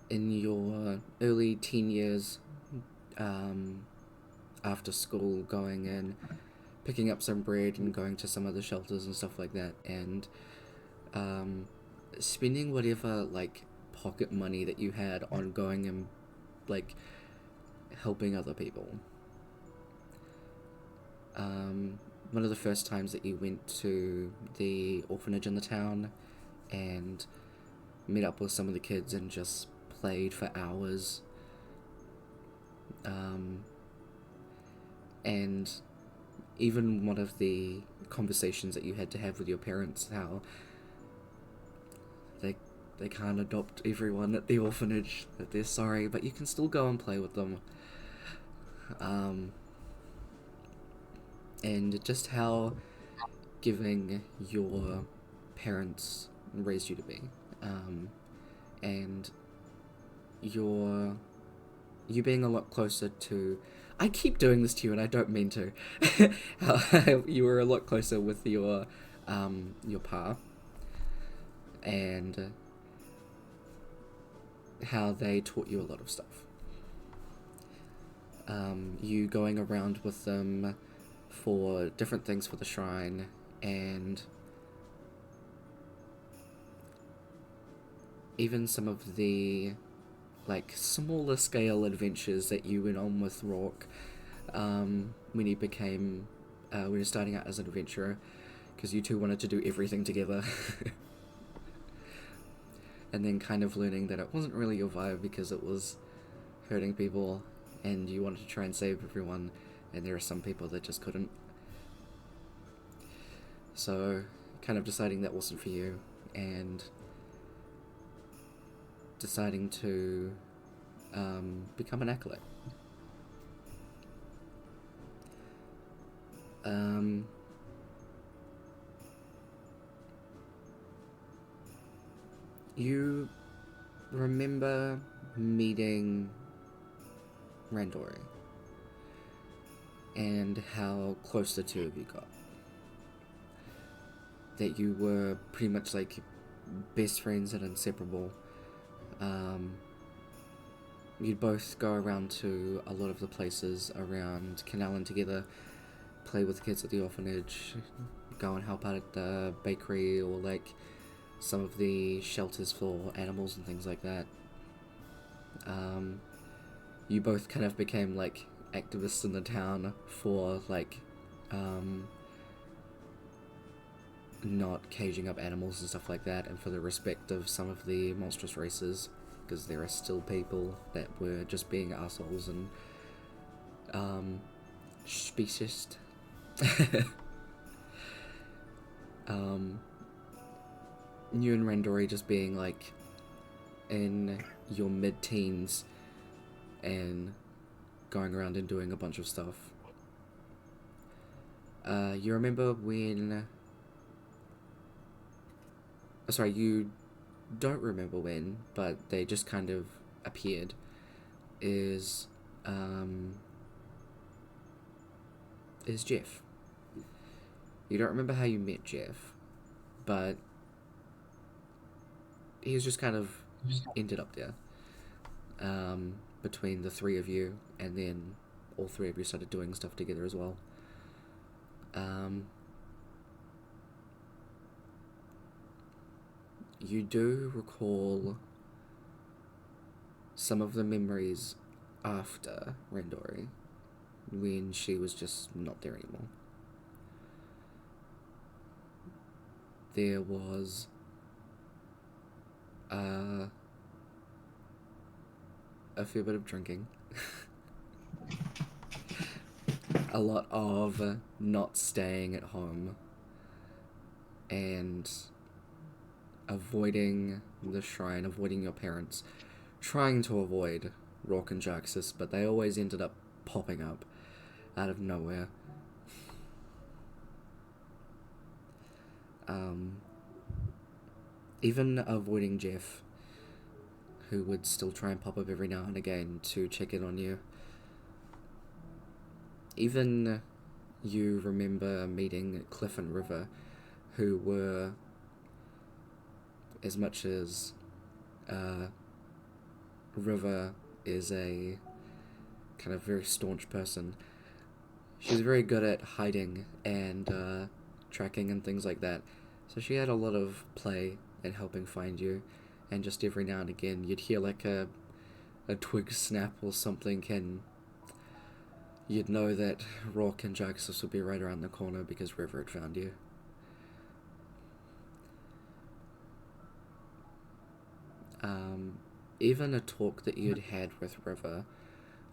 In your early teen years, after school, going and picking up some bread and going to some of the shelters and stuff like that, and spending whatever like pocket money that you had on going and like helping other people. One of the first times that you went to the orphanage in the town and met up with some of the kids and just played for hours. And even one of the conversations that you had to have with your parents, how they can't adopt everyone at the orphanage, that they're sorry, but you can still go and play with them. And just how giving your parents raised you to be. And you being a lot closer to... I keep doing this to you and I don't mean to. How you were a lot closer with your pa. And how they taught you a lot of stuff. You going around with them for different things for the shrine, and even some of the like smaller scale adventures that you went on with Rourke when he became when you're starting out as an adventurer, because you two wanted to do everything together. And then kind of learning that it wasn't really your vibe because it was hurting people and you wanted to try and save everyone, and there are some people that just couldn't. So kind of deciding that wasn't for you and deciding to become an acolyte. You remember meeting Randori and how close the two of you got. That you were pretty much like best friends and inseparable. You'd both go around to a lot of the places around Kinalan together, play with the kids at the orphanage, go and help out at the bakery or like some of the shelters for animals and things like that. You both kind of became like activists in the town for like not caging up animals and stuff like that, and for the respect of some of the monstrous races, because there are still people that were just being assholes and speciesist. You and Randori just being like in your mid-teens and going around and doing a bunch of stuff. You remember when... Sorry, you don't remember when, but they just kind of appeared. Is Jeff. You don't remember how you met Jeff, but he was just kind of ended up there. Between the three of you, and then all three of you started doing stuff together as well. You do recall some of the memories after Randori, when she was just not there anymore. There was a fair bit of drinking. a lot of not staying at home and avoiding the shrine, avoiding your parents, trying to avoid Rourke and Jaxus, but they always ended up popping up out of nowhere. Even avoiding Jeff, who would still try and pop up every now and again to check in on you. Even you remember meeting Cliff and River, who were, as much as River is a kind of very staunch person, she's very good at hiding and tracking and things like that. So she had a lot of play in helping find you, and just every now and again you'd hear like a twig snap or something, and you'd know that Rourke and Jaxus would be right around the corner because River had found you. Even a talk that you'd had with River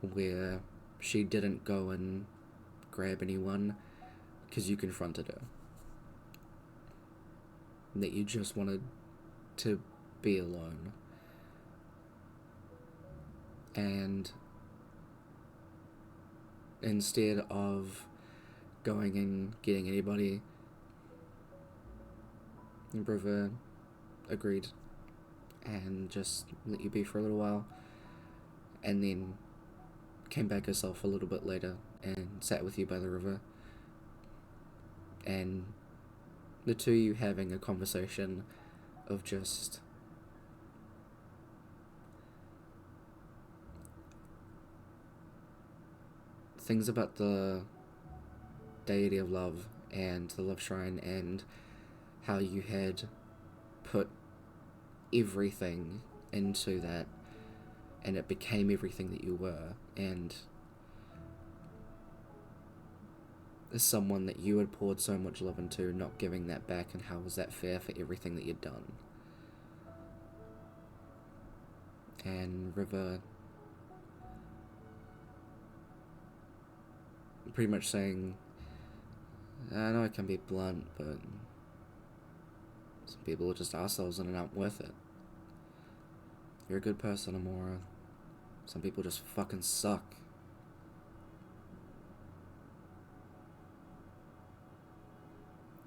where she didn't go and grab anyone because you confronted her. That you just wanted to be alone. And instead of going and getting anybody, River agreed and just let you be for a little while, and then came back herself a little bit later and sat with you by the river, and the two of you having a conversation of just things about the deity of love and the love shrine, and how you had put everything into that and it became everything that you were, and someone that you had poured so much love into not giving that back, and how was that fair for everything that you'd done. And River pretty much saying, I know it can be blunt, but some people are just assholes and aren't worth it. You're a good person, Amora. Some people just fucking suck.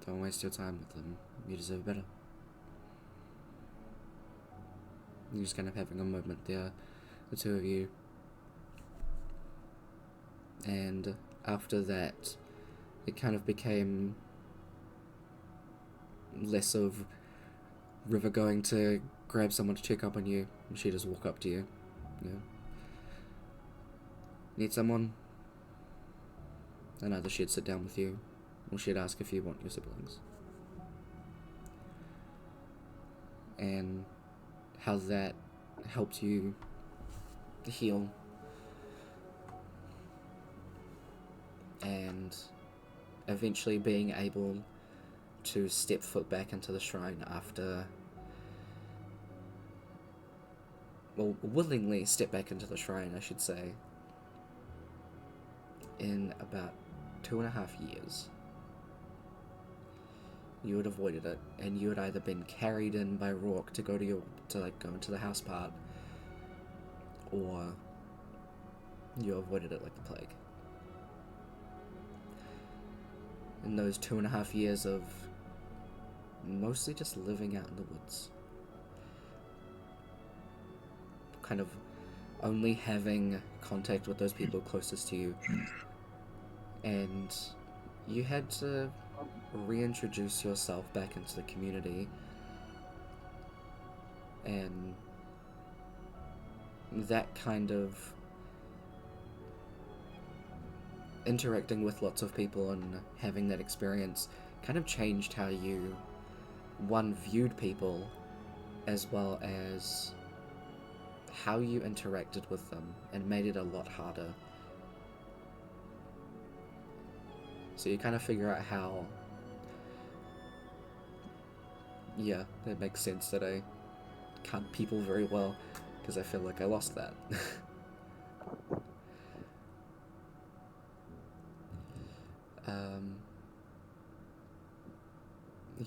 Don't waste your time with them. You deserve better. You're just kind of having a moment there, the two of you. And after that, it kind of became less of River going to grab someone to check up on you, and she just walk up to you. Yeah. Need someone? And either she'd sit down with you, or she'd ask if you want your siblings. And how that helped you heal. And eventually being able to step foot back into the shrine after... well, willingly step back into the shrine, I should say, in about 2.5 years. You had avoided it, and you had either been carried in by Rourke to go into the house part, or you avoided it like the plague. In those 2.5 years of mostly just living out in the woods, kind of only having contact with those people closest to you, and you had to reintroduce yourself back into the community, and that kind of interacting with lots of people and having that experience kind of changed how you, one, viewed people, as well as how you interacted with them, and made it a lot harder. So you kind of figure out how... yeah, it makes sense that I can't people very well, because I feel like I lost that.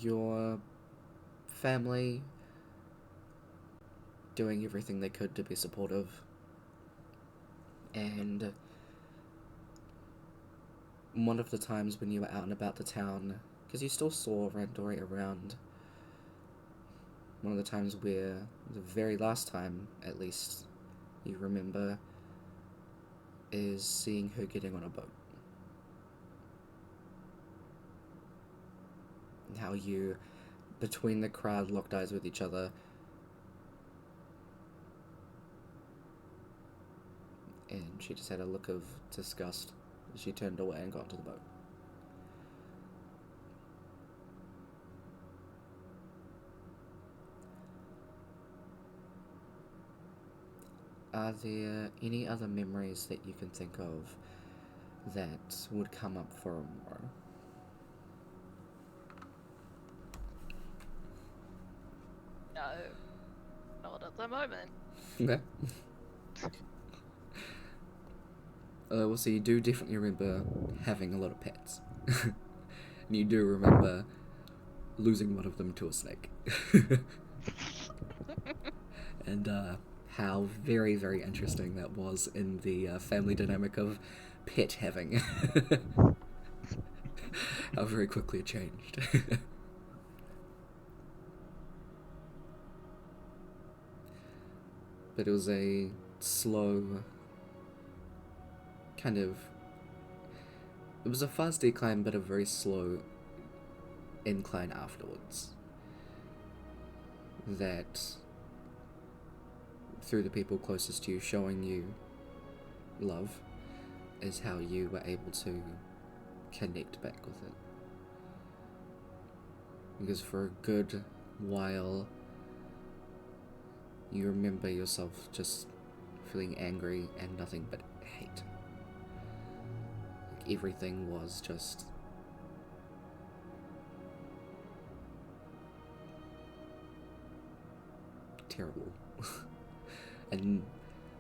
your family doing everything they could to be supportive, and one of the times when you were out and about the town, because you still saw Randori around, one of the times where, the very last time, at least, you remember, is seeing her getting on a boat. And how you, between the crowd, locked eyes with each other. And she just had a look of disgust as she turned away and got into the boat. Are there any other memories that you can think of that would come up for more? No, not at the moment. Okay. Well, so you do definitely remember having a lot of pets. And you do remember losing one of them to a snake. And how very, very interesting that was in the family dynamic of pet having. How very quickly it changed. But it was a slow, kind of... It was a fast decline, but a very slow incline afterwards. That, through the people closest to you showing you love, is how you were able to connect back with it. Because for a good while, you remember yourself just feeling angry and nothing but hate. Like everything was just terrible. And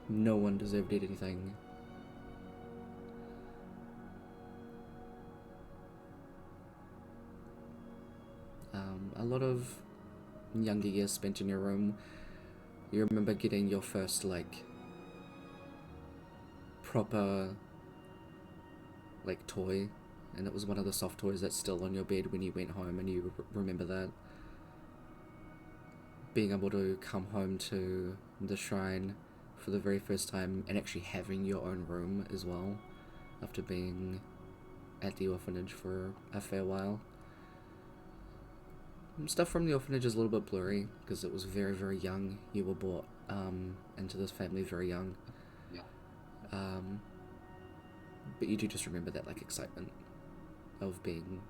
no one deserved anything. A lot of younger years spent in your room. You remember getting your first, like, proper, like, toy, and it was one of the soft toys that's still on your bed when you went home, and you remember that. Being able to come home to the shrine for the very first time, and actually having your own room as well, after being at the orphanage for a fair while. Stuff from the orphanage is a little bit blurry, because it was very, very young. You were brought into this family very young. Yeah. But you do just remember that, like, excitement of being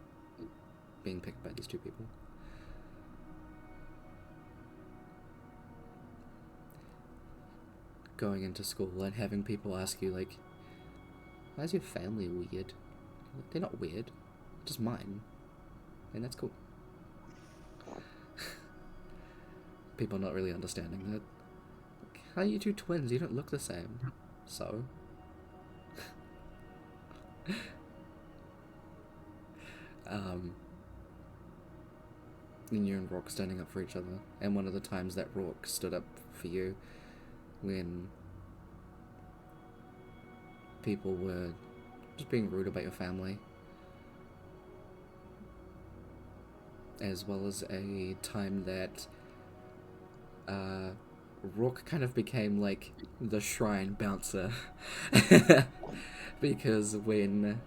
picked by these two people. Going into school and having people ask you, like, why is your family weird? They're not weird, just mine. And that's cool. People not really understanding that. How are you two twins? You don't look the same. So? And you and Rourke standing up for each other. And one of the times that Rourke stood up for you when people were just being rude about your family. As well as a time that Rourke kind of became like the shrine bouncer. Because when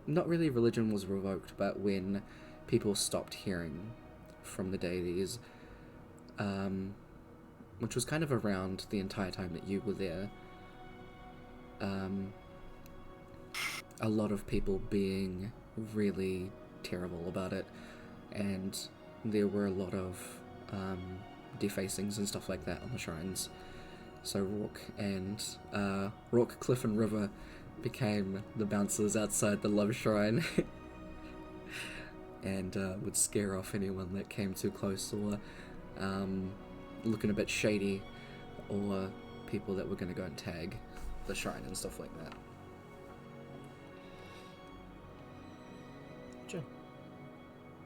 not really religion was revoked, but when people stopped hearing from the deities, which was kind of around the entire time that you were there, a lot of people being really terrible about it, and there were a lot of defacings and stuff like that on the shrines. So Rourke, Cliff and River became the bouncers outside the love shrine and would scare off anyone that came too close or looking a bit shady, or people that were going to go and tag the shrine and stuff like that. Sure.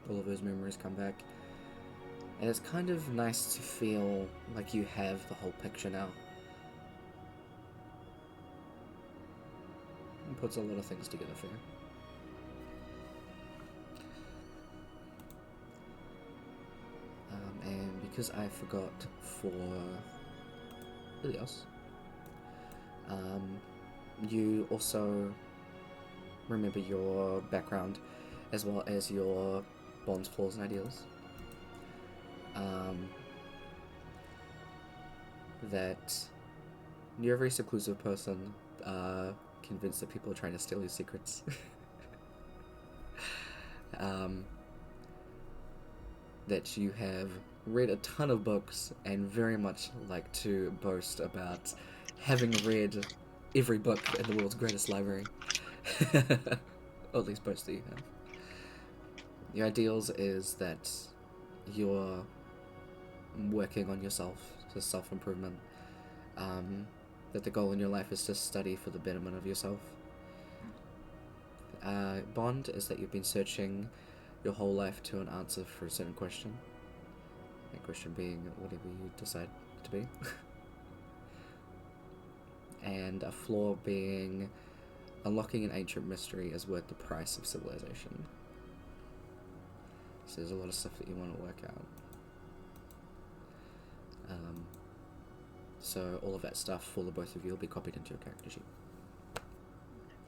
all of those memories come back. And it's kind of nice to feel like you have the whole picture now. It puts a lot of things together for you. And because I forgot for Ilios, you also remember your background as well as your bonds, flaws, and ideals. That you're a very seclusive person, convinced that people are trying to steal your secrets. That you have read a ton of books and very much like to boast about having read every book in the world's greatest library. Or at least boast that you have. Your ideals is that you're working on yourself, so self-improvement. That the goal in your life is to study for the betterment of yourself. Bond is that you've been searching your whole life to an answer for a certain question. That question being whatever you decide to be. And a flaw being unlocking an ancient mystery is worth the price of civilization. So there's a lot of stuff that you want to work out. So all of that stuff for the both of you will be copied into your character sheet.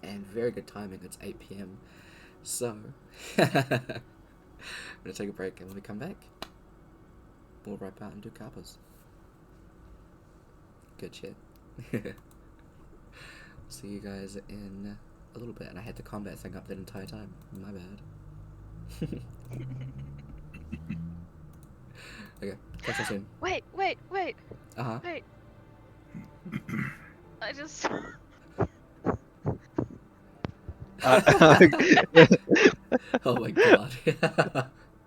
And very good timing, it's 8 PM. So, I'm going to take a break, and when we come back, we'll wrap out and do Kappas. Good shit. See you guys in a little bit, and I had the combat thing up that entire time. My bad. Okay, catch you soon. Wait. Uh-huh. Wait. I just. Oh my god.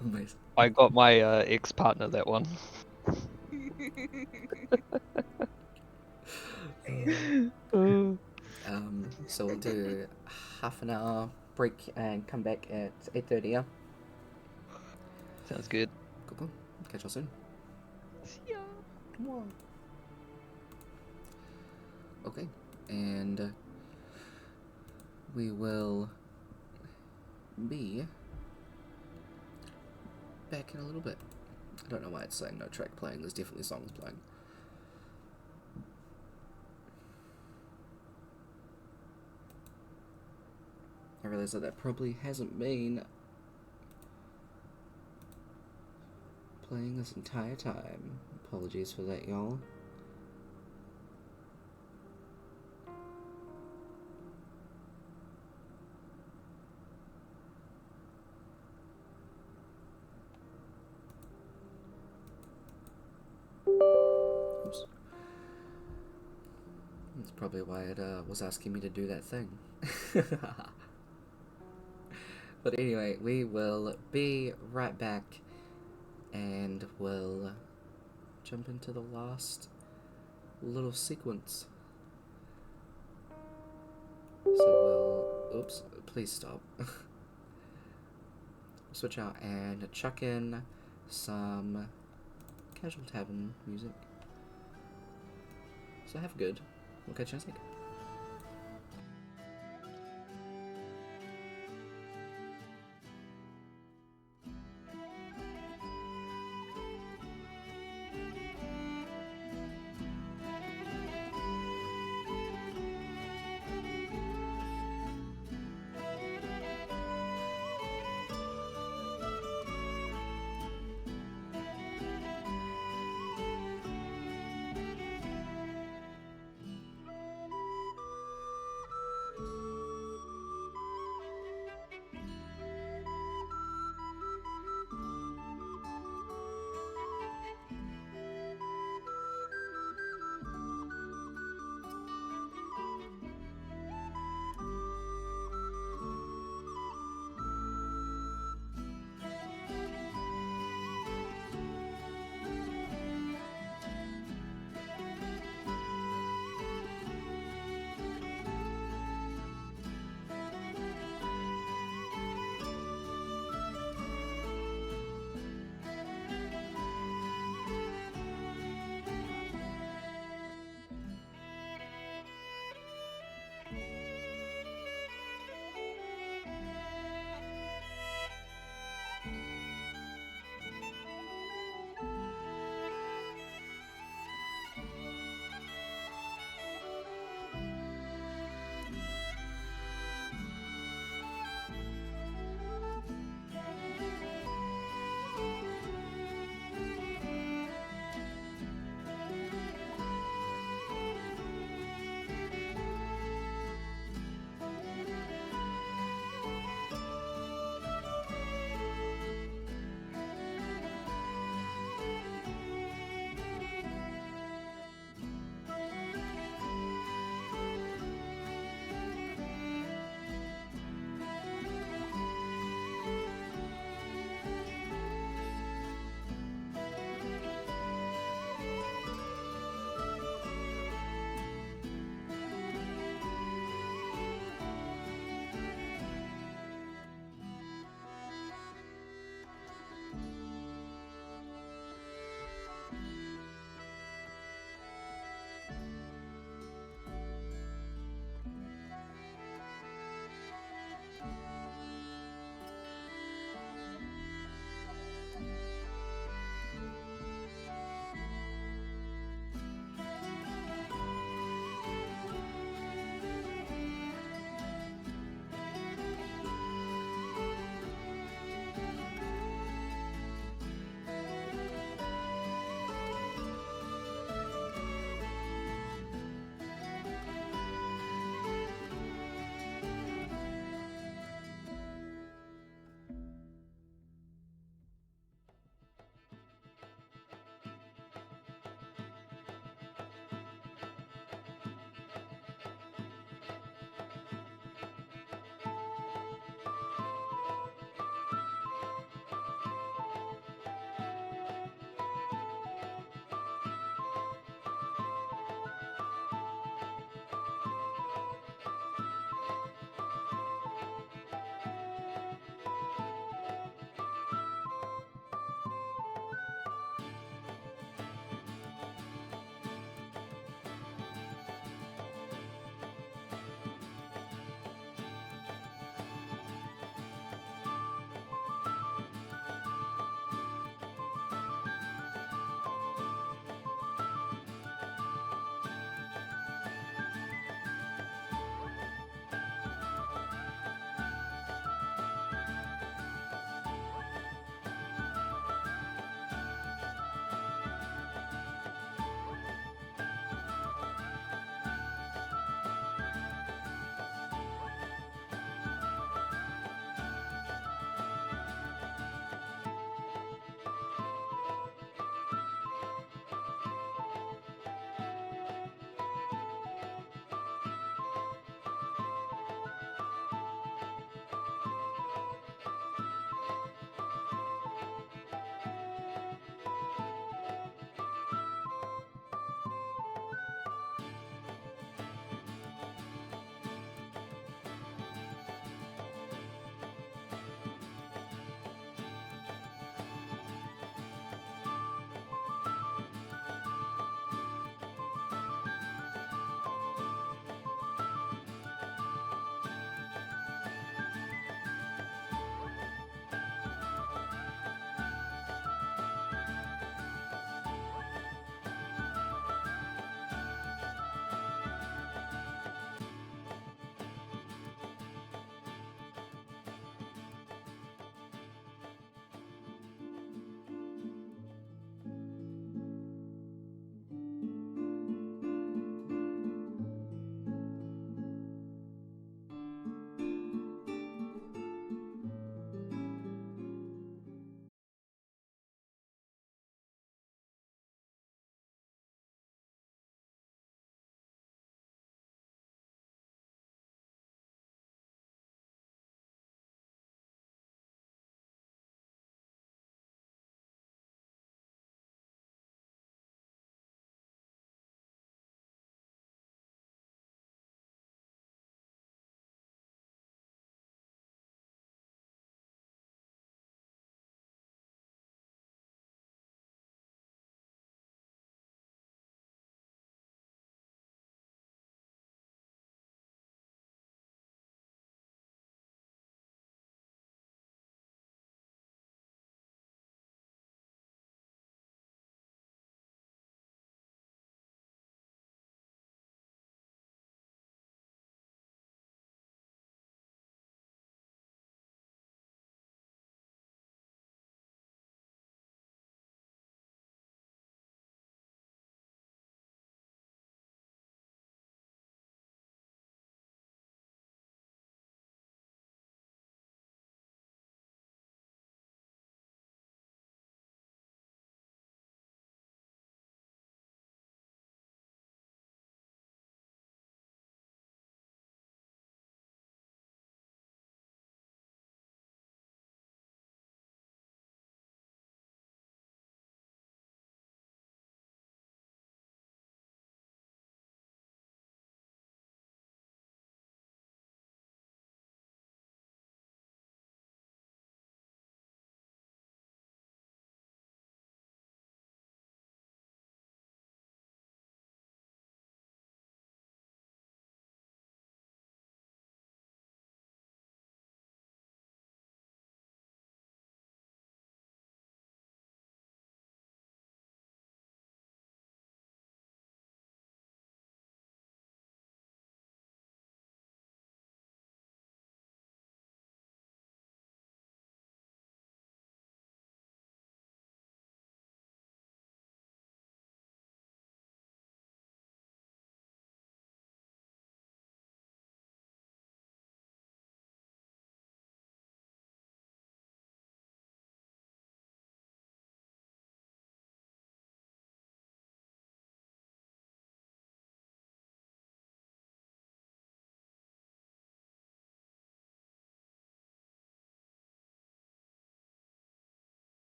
Amazing. I got my ex-partner that one. So we'll do half an hour break and come back at 8:30, yeah? Sounds good. Cool. Catch you soon. Yeah. Whoa. Okay, and we will be back in a little bit. I don't know why it's saying no track playing, there's definitely songs playing. I realize that probably hasn't been playing this entire time. Apologies for that, y'all. Oops. That's probably why it was asking me to do that thing. But anyway, we will be right back, and we'll jump into the last little sequence. So we'll... Oops, please stop. Switch out and chuck in some casual tavern music. So have good. We'll catch you in a sec.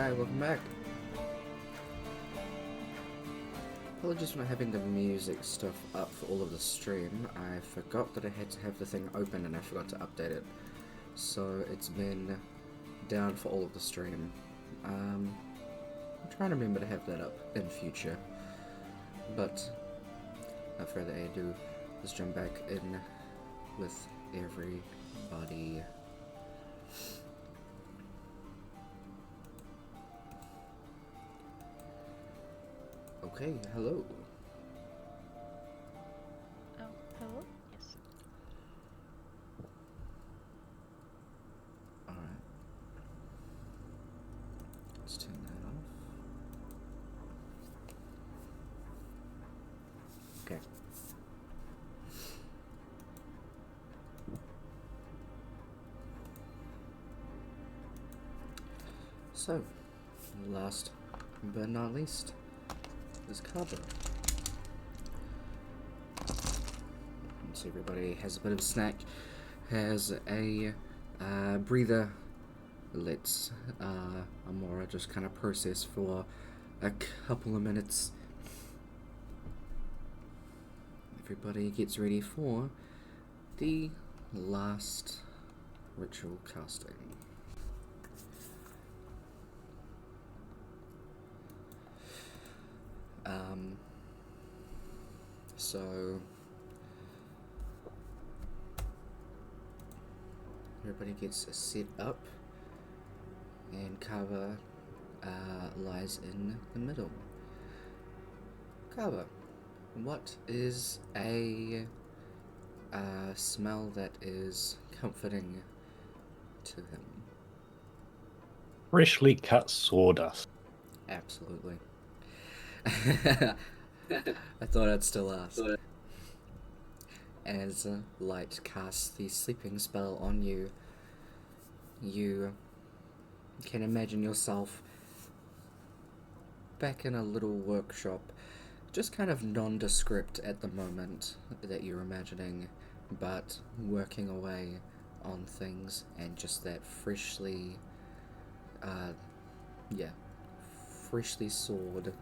Hi, welcome back. Apologies for not having the music stuff up for all of the stream. I forgot that I had to have the thing open and I forgot to update it. So it's been down for all of the stream. I'm trying to remember to have that up in future. But, without further ado, let's jump back in with everybody. Okay, hello. Oh, hello? Yes. Alright. Let's turn that off. Okay. So, last but not least, is cover. Once everybody has a bit of a snack, has a breather, let's Amora just kind of process for a couple of minutes. Everybody gets ready for the last ritual casting. So everybody gets set up, and Kava lies in the middle. Kava, what is a smell that is comforting to him? Freshly cut sawdust. Absolutely. I thought I'd still ask. As light casts the sleeping spell on you, you can imagine yourself back in a little workshop, just kind of nondescript at the moment that you're imagining, but working away on things, and just that freshly sawed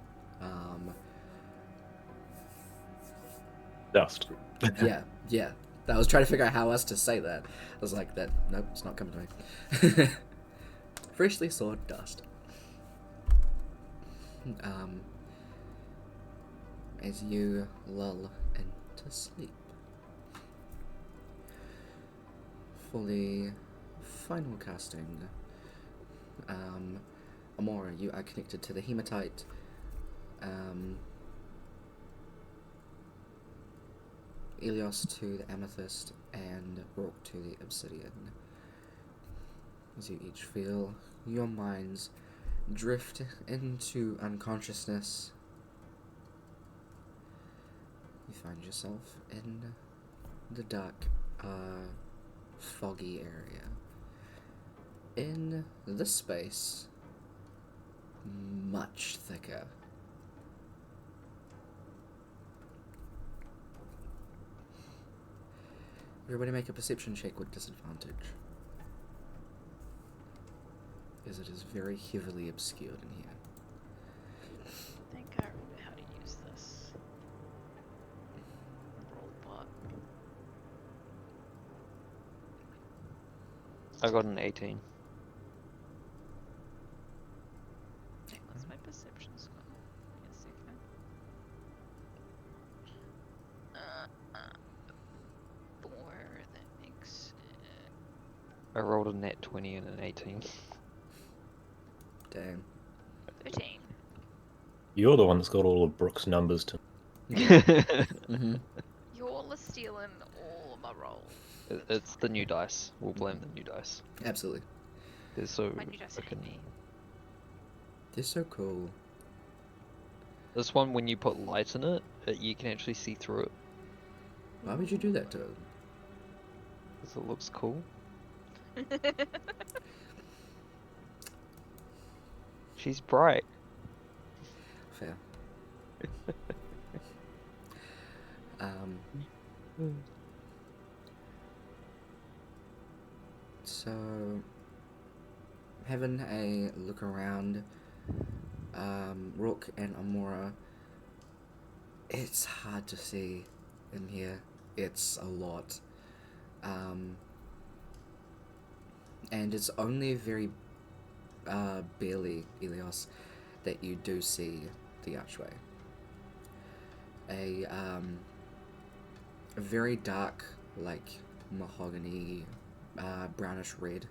Dust. yeah. I was trying to figure out how else to say that. I was like, nope, it's not coming to me. Freshly sawed dust. As you lull into sleep. For the final casting, Amora, you are connected to the hematite. Elios to the amethyst, and Brooke to the obsidian. As you each feel your minds drift into unconsciousness, you find yourself in the dark, foggy area. In this space, much thicker. Everybody make a perception check with disadvantage, as it is very heavily obscured in here. I think I remember how to use this. Roll bot. I got an 18. Okay, what's my perception score? Give me a second. 4, that makes I rolled a nat 20 and an 18. Damn. 13. You're the one that's got all of Brooke's numbers to. Mm-hmm. You're all stealing all of my rolls. It's the new dice. We'll blame the new dice. Absolutely. They're so My new dice hate frickin'. me. They're so cool. This one, when you put light in it, you can actually see through it. Why would you do that to it? Because it looks cool. She's bright. Fair. So having a look around, Rook and Amora, it's hard to see in here. It's a lot. And it's only very barely, Elios, that you do see the archway. A very dark, like mahogany, brownish red.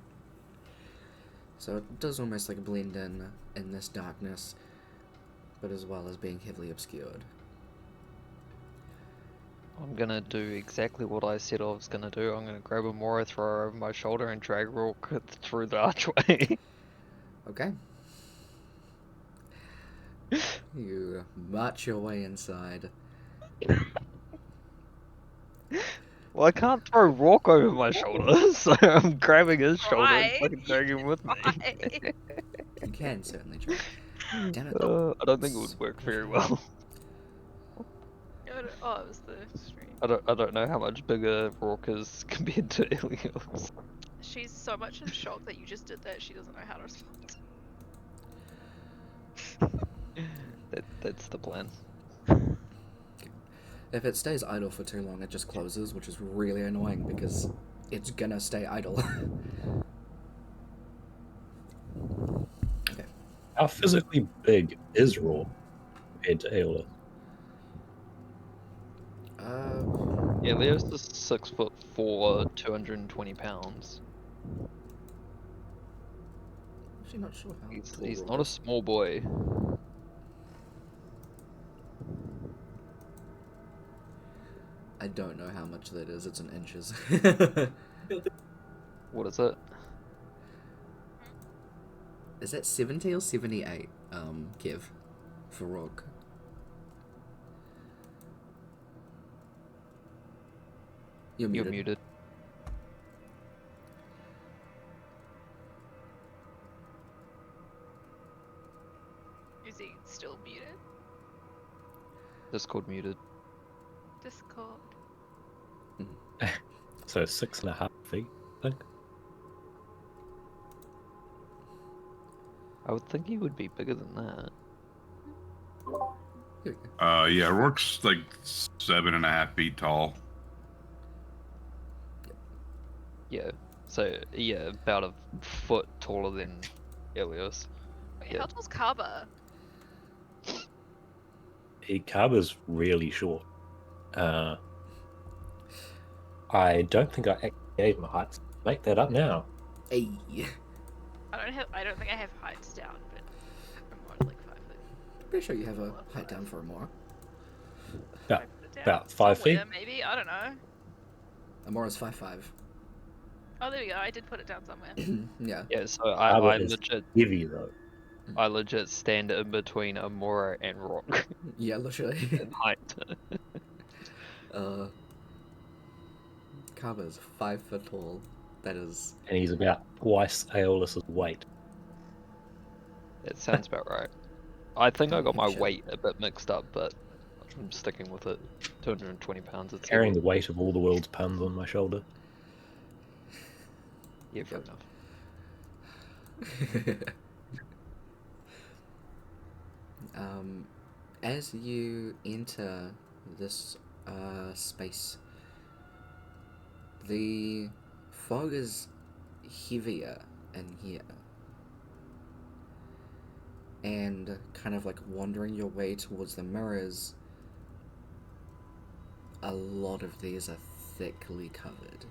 So it does almost like blend in this darkness, but as well as being heavily obscured. I'm gonna do exactly what I said I was gonna do. I'm gonna grab a Mora, throw her over my shoulder, and drag Rourke through the archway. Okay. You march your way inside. Well, I can't throw Rourke over my shoulder, so I'm grabbing his shoulder and Try. fucking dragging him with me. Try. You can certainly try. Damn it. I don't think it would work very well. Oh, it was the stream. I don't know how much bigger Rourke is compared to Elios. She's so much in shock that you just did that, she doesn't know how to respond. That's the plan. If it stays idle for too long, it just closes, which is really annoying because it's gonna stay idle. Okay. How physically big is Raw compared to Aeolus? Elios is 6'4", 220 pounds. Actually not sure how tall He's Rourke not a is. small boy. I don't know how much that is. It's in inches. What is it? Is that 70 or 78, Kev, for Rourke? You're You're muted. muted. Is he still muted? Discord muted. Discord. So 6.5 feet, I think. I would think he would be bigger than that. Here we go. Yeah, Rourke's like 7.5 feet tall. Yeah. So yeah, about a foot taller than Elios. Wait, Yeah. how tall's Kaba? Kaba's really short. I don't think I actually gave my height. Make that up now. Hey. I don't think I have heights down, but I'm more like 5 foot. Pretty sure you have a height down for Amora. About, I put it down about 5 feet. somewhere, maybe, I don't know. Amora's 5'5". Oh, there we go. I did put it down somewhere. Yeah. Yeah. So Kaba I is legit heavy though. stand in between Amora and Rourke Yeah, literally. in height. Kaba's 5 foot tall. That is. And he's about twice Aeolus's weight. That sounds about right. I think I got my Shit. weight a bit mixed up, but I'm sticking with it. 220 pounds. It's Carrying the weight of all the world's puns on my shoulder. Yeah, fair enough. As you enter this space, the fog is heavier in here. And kind of like wandering your way towards the mirrors, a lot of these are thickly covered.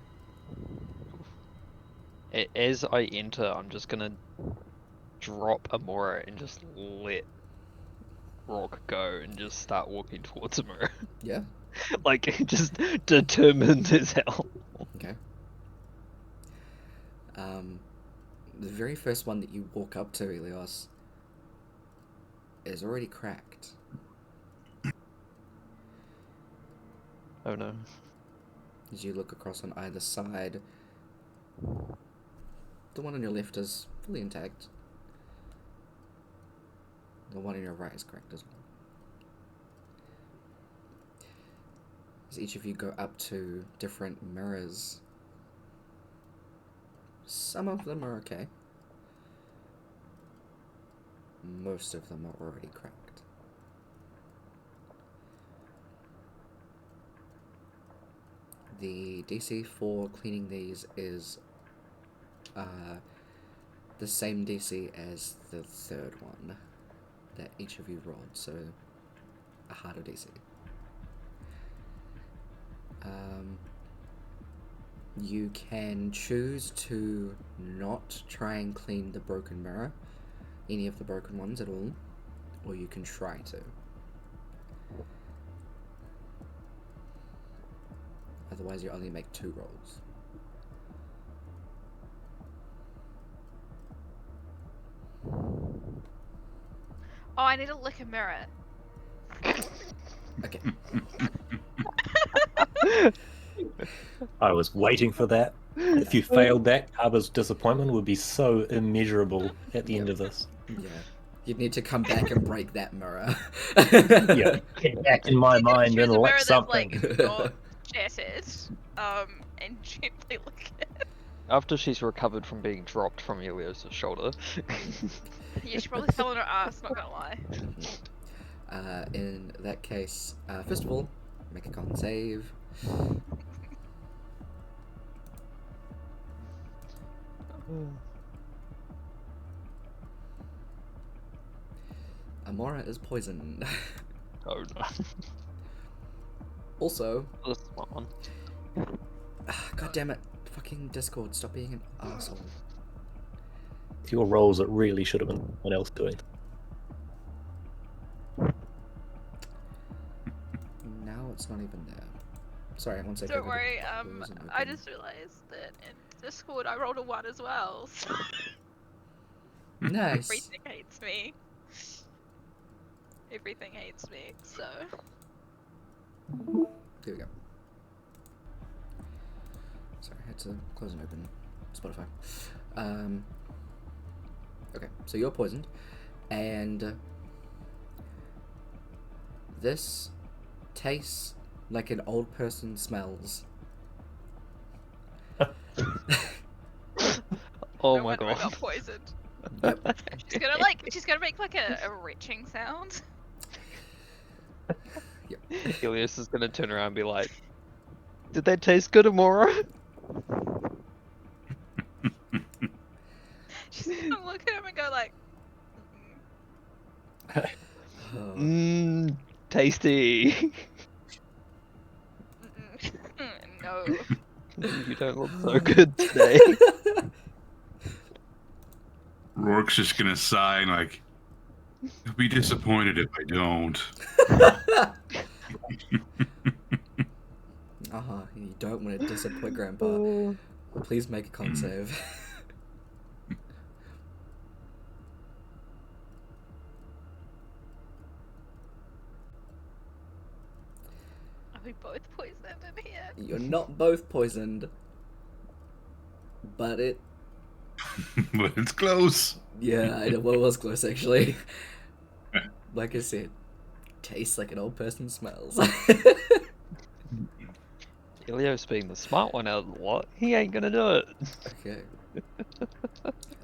As I enter, I'm just gonna drop Amora and just let Rourke go and just start walking towards a mirror. Yeah? Like, just determined as hell. Okay. The very first one that you walk up to, Elios, is already cracked. Oh no. As you look across on either side, the one on your left is fully intact. The one on your right is cracked as well. As each of you go up to different mirrors, some of them are okay. most of them are already cracked. The DC for cleaning these is the same DC as the third one that each of you rolled, so a harder DC. You can choose to not try and clean the broken mirror, any of the broken ones at all, or you can try to. Otherwise, you only make 2 rolls. Oh, I need to lick a mirror. Okay. I was waiting for that. If you failed that, Carver's disappointment would be so immeasurable at the end of this. Yeah. You'd need to come back and break that mirror. Yeah, get back in my mind Choose and a lick mirror something. that's like not shattered, and gently lick it. After she's recovered from being dropped from Elios' shoulder. Yeah, she probably fell on her ass, not gonna lie. In that case, first of all, make a con save. Amora is poisoned. Oh no. Also, This one. God damn it, fucking Discord, stop being an asshole. It's your rolls that really should have been someone else doing. Now it's not even there. Sorry, one second. Don't worry, I just realized that in Discord I rolled a 1 as well, so Nice. everything hates me. Everything hates me, so... Here we go. Sorry, I had to close and open Spotify. Okay, so you're poisoned, and this tastes like an old person smells. Oh no my wonder I god. got poisoned. Yep. She's gonna make like a retching sound. Elios is gonna turn around and be like, "Did that taste good, Amora?" She's gonna look at him and go like, Oh, Mmm, tasty. no. You don't look so good today. Rourke's just gonna sigh and like, he'll be disappointed if I don't. you don't want to disappoint Grandpa. Please make a con save. Are we both poisoned in here? You're not both poisoned, but it... But it's close. Yeah, I know, well, it was close, actually. Like I said, tastes like an old person smells. Elios being the smart one out of the lot, he ain't gonna do it. Okay.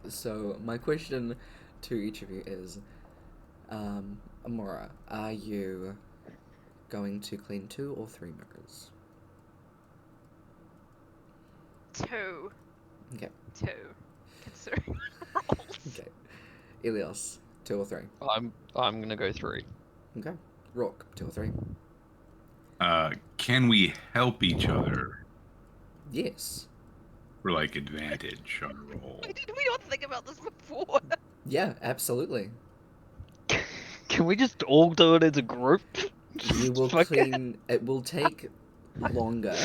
So, my question to each of you is, Amora, are you going to clean 2 or 3 mirrors? 2. Okay. 2. Considering rolls. Okay. Elios, 2 or 3? I'm gonna go 3. Okay. Rourke, 2 or 3? Can we help each other Yes. for like advantage on a roll? Why did we not think about this before? Yeah, absolutely. Can we just all do it as a group? You will Fuck it. clean... It will take longer.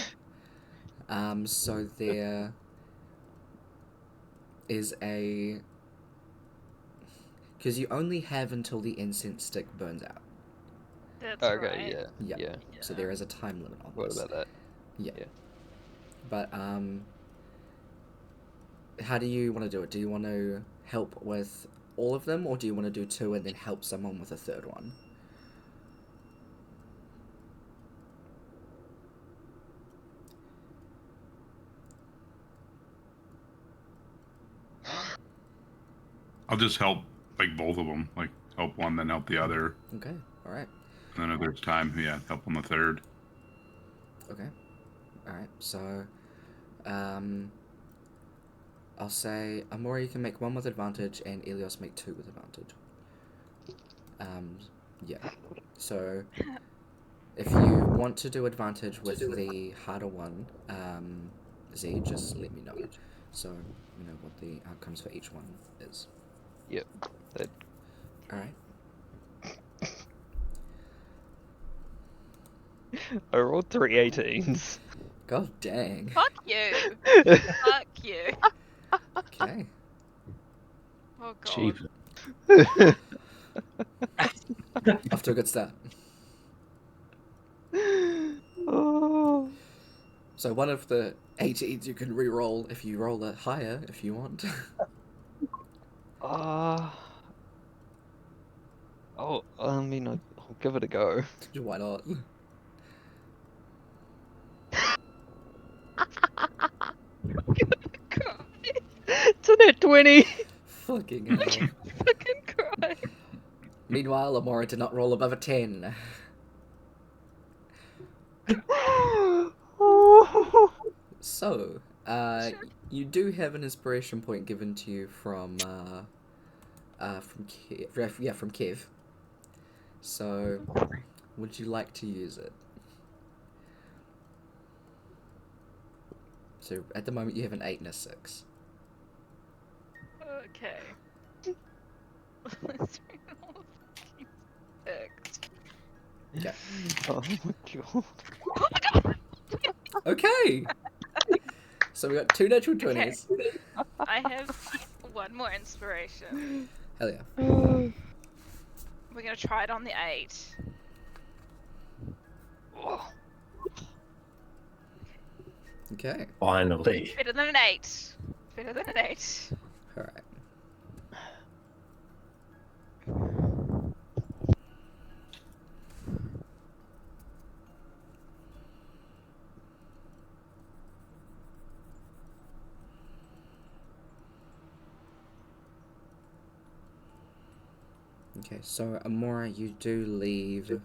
So there is a... Because you only have until the incense stick burns out. That's Okay, right. Yeah. yeah. So there is a time limit on What this. about that? Yeah. Yeah. But, how do you want to do it? Do you want to help with all of them, or do you want to do 2 and then help someone with a 3rd one? I'll just help like both of them. Like help one, then help the other. Okay, alright. And then if there's time, yeah, help on the third. Okay. Alright, so I'll say Amora, you can make 1 with advantage, and Elios make 2 with advantage. Yeah. So if you want to do advantage with the harder one, Z, just let me know. So you know what the outcomes for each one is. Yep. That... Alright. I rolled 3 18s. God dang. Fuck you. Fuck you. Okay. Oh god. Cheap. Off to a good start. Oh. So one of the 18s you can re-roll if you roll it higher if you want. Oh, I mean, I'll give it a go. Why not? It's a net 20! Fucking hell. Fucking cry. Meanwhile, Amora did not roll above a 10. So, you do have an inspiration point given to you from Kev. Yeah, from Kev. So, would you like to use it? So, at the moment, you have an 8 and a 6. Okay. Let's bring all the fucking six. Okay. Oh my god. Oh my god! Okay! So, we got 2 natural 20s. I have 1 more inspiration. Hell yeah. We're gonna try it on the 8. Okay. Finally. Better than an 8. Better than an 8. Alright. Okay, so Amora, you do leave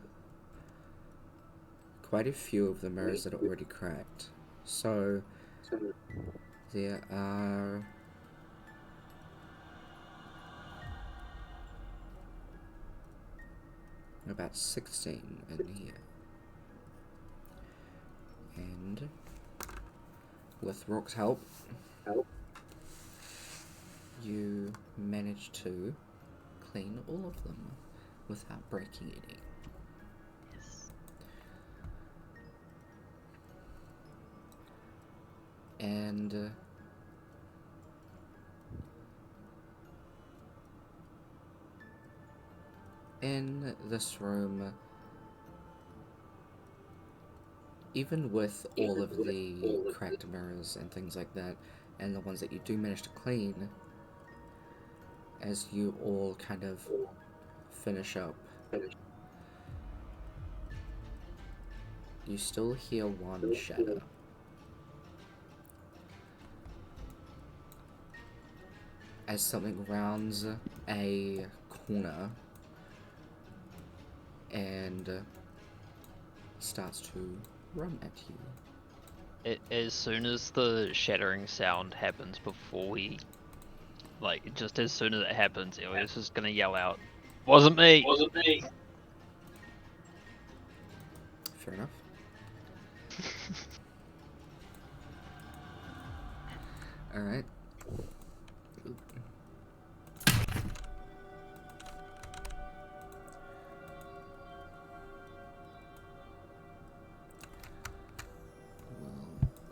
quite a few of the mirrors that are already cracked. So there are about 16 in here. And with Rock's help, you manage to clean all of them without breaking any. Yes. And in this room, even with all of the cracked mirrors and things like that, and the ones that you do manage to clean, as you all kind of finish up, you still hear one shatter. As something rounds a corner and starts to run at you. As soon as the shattering sound happens, before we, like, just as soon as it happens, Elias is gonna yell out, "Wasn't me! Wasn't me!" Fair enough. Alright.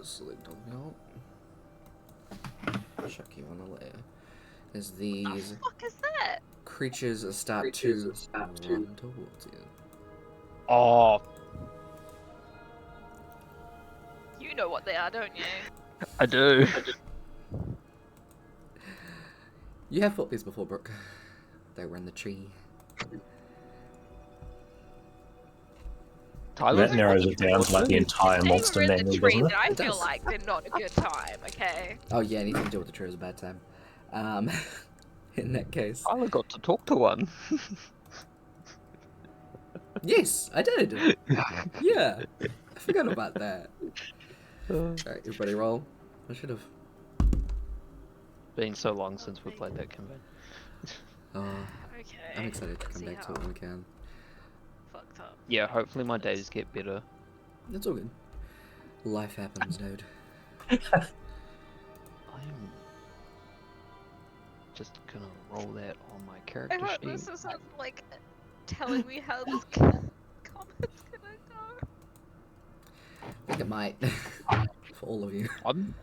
Select all out. Chuck you on a layer. As these The fuck is that? creatures start to run towards you. Oh, You know what they are, don't you? I do. You have fought these before, Brooke. They were in the tree. Tyler, That narrows it down to like the entire They monster were in manual, the tree, doesn't then it? I It feel does. like they're not a good time, okay? Oh yeah, anything to do with the tree is a bad time. In that case. I got to talk to one. Yes, I did. Yeah. I forgot about that. Alright, everybody roll. I should have. Been so long since we played that campaign. Oh, Okay. I'm excited to come See back to how it when we can. fucked up. Yeah, hopefully my days get better. It's all good. Life happens, dude. I'm just gonna roll that on my I character hope sheet. this isn't like telling me how this combat's gonna go. I think it might. For all of you. I'm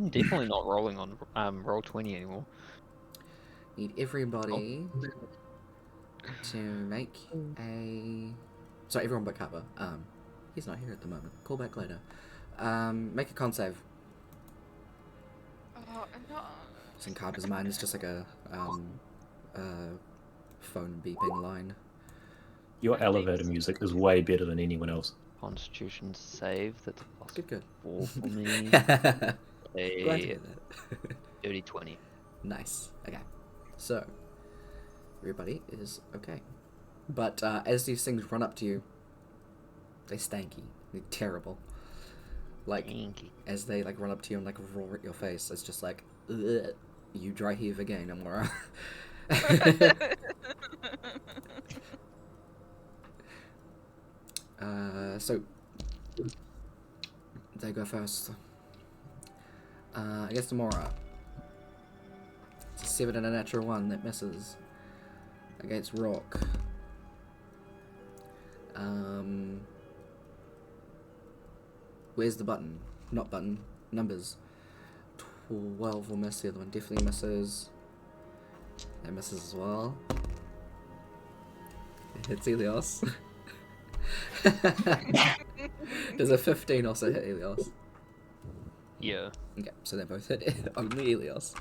definitely not rolling on roll 20 anymore. Need everybody to make a. Sorry, everyone but Kappa. He's not here at the moment. Call back later. Make a con save. Oh, I'm not. It's in Kappa's mind. It's just like a phone beeping line. Your elevator music is way better than anyone else. Constitution save, that's a plus Good. 4 for me. Glad to A hear that. dirty 20. Nice. Okay. So, everybody is okay. But as these things run up to you, they stanky. They're terrible. Like, Inky. as they like run up to you and like roar at your face, it's just like, ugh, you dry heave again, Amora. So they go first. I guess Amora. It's a 7 and a natural 1 that misses against Rock. Where's the button? Not button. Numbers. 12 will miss. The other one definitely misses. That misses as well. It hits Elios. Does a 15 also hit Elios? Yeah. Okay, so they both hit only Elios.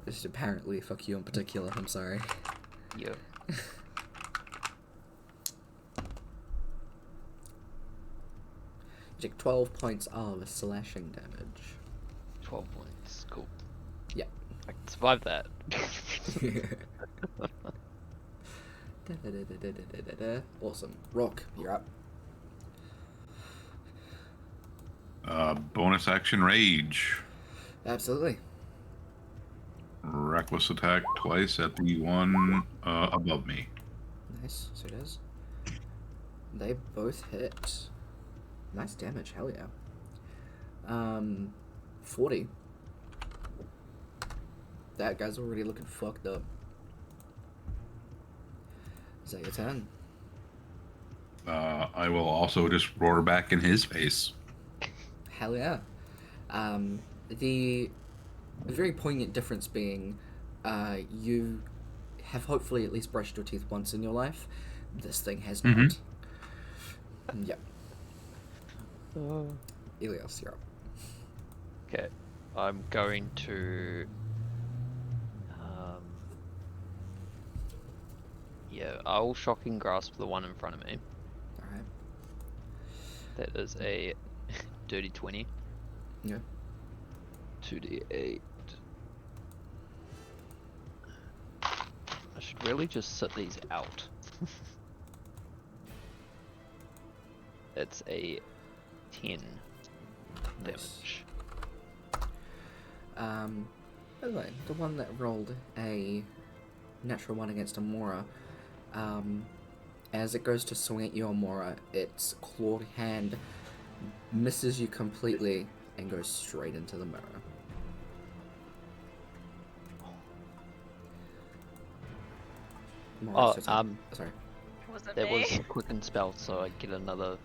Just apparently fuck you in particular, I'm sorry. Yeah. You take 12 points of slashing damage. 12 points. Cool. Yeah. I can survive that. Awesome. Rock, you're up. Bonus action rage. Absolutely. Reckless attack twice at the one above me. Nice, so it is. They both hit. Nice damage, hell yeah. 40. That guy's already looking fucked up. Is that your turn? I will also just roar back in his face. Hell yeah. The very poignant difference being you have hopefully at least brushed your teeth once in your life. This thing has not. Yep. Elios, you're up. Okay. I'm going to... yeah, I'll shocking grasp the one in front of me. Alright. That is a dirty 20. Yeah. 2d8. I should really just sit these out. It's a 10 damage. By the way, the one that rolled a natural 1 against Amora, as it goes to swing at you, Amora, its clawed hand misses you completely and goes straight into the mirror. Amora, sorry. Was it That me? was a quicken spell, so I get another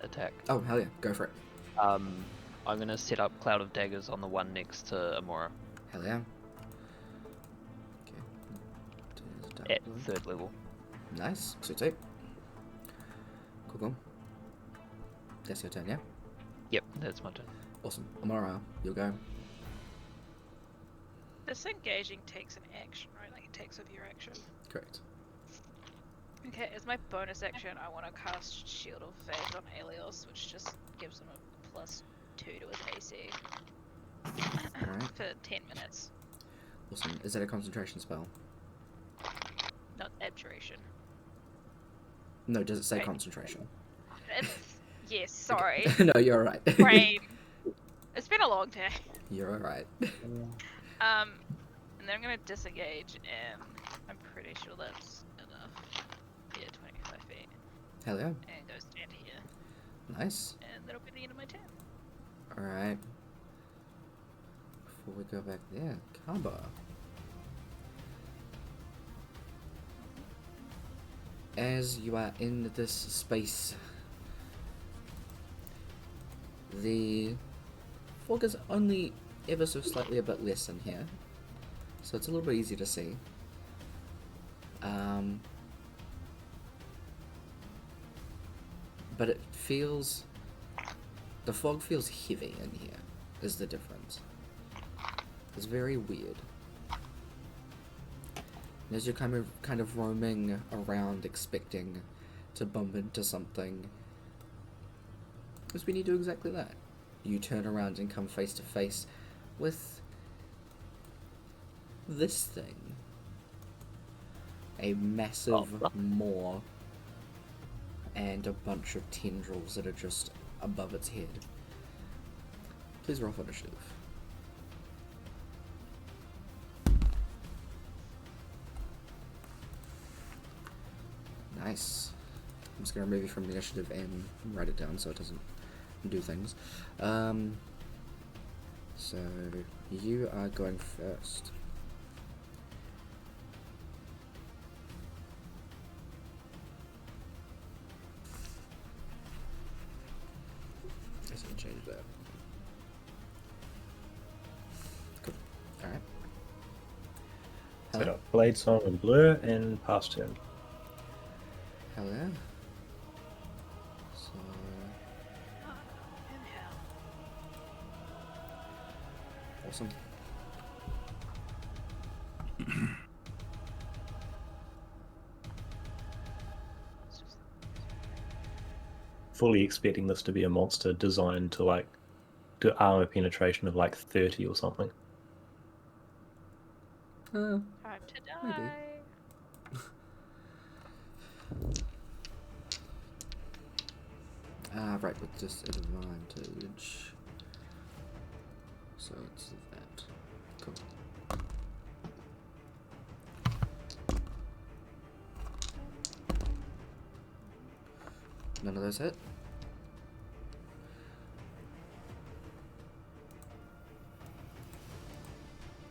attack. Oh, hell yeah, go for it. I'm gonna set up Cloud of Daggers on the one next to Amora Hell yeah. Okay. at 3rd level. Nice, so take. Cool. That's your turn, yeah? Yep, that's my turn. Awesome. Amara, you'll go. Disengaging takes an action, right? Like it takes over your action. Correct. Okay, as my bonus action, I want to cast Shield of Faith on Elios, which just gives him a +2 to his AC. Alright. For 10 minutes. Awesome. Is that a concentration spell? Not abjuration. No, does it say Right. concentration? Yes, sorry. No, you're alright. Brain. It's been a long day. You're alright. And then I'm gonna disengage, and I'm pretty sure that's enough. Yeah, 25 feet. Hell yeah. And go stand here. Nice. And that'll be the end of my turn. Alright. Before we go back there, Kaba. As you are in this space, the fog is only ever so slightly a bit less in here, so it's a little bit easier to see. But it feels... the fog feels heavy in here, is the difference. It's very weird. And as you're kind of roaming around expecting to bump into something, is when you do exactly that. You turn around and come face to face with this thing. A massive maw and a bunch of tendrils that are just above its head. Please roll for initiative. Nice. I'm just going to remove you from the initiative and write it down so it doesn't do things. So, you are going first. Let's change that. Cool. Alright. Set up Blade Song and Blur and pass turn. Hell yeah. So, Inhale. awesome. Fully expecting this to be a monster designed to like do armor penetration of like 30 or something. Time to Maybe. die. Right, with disadvantage. So it's that. Cool. None of those hit.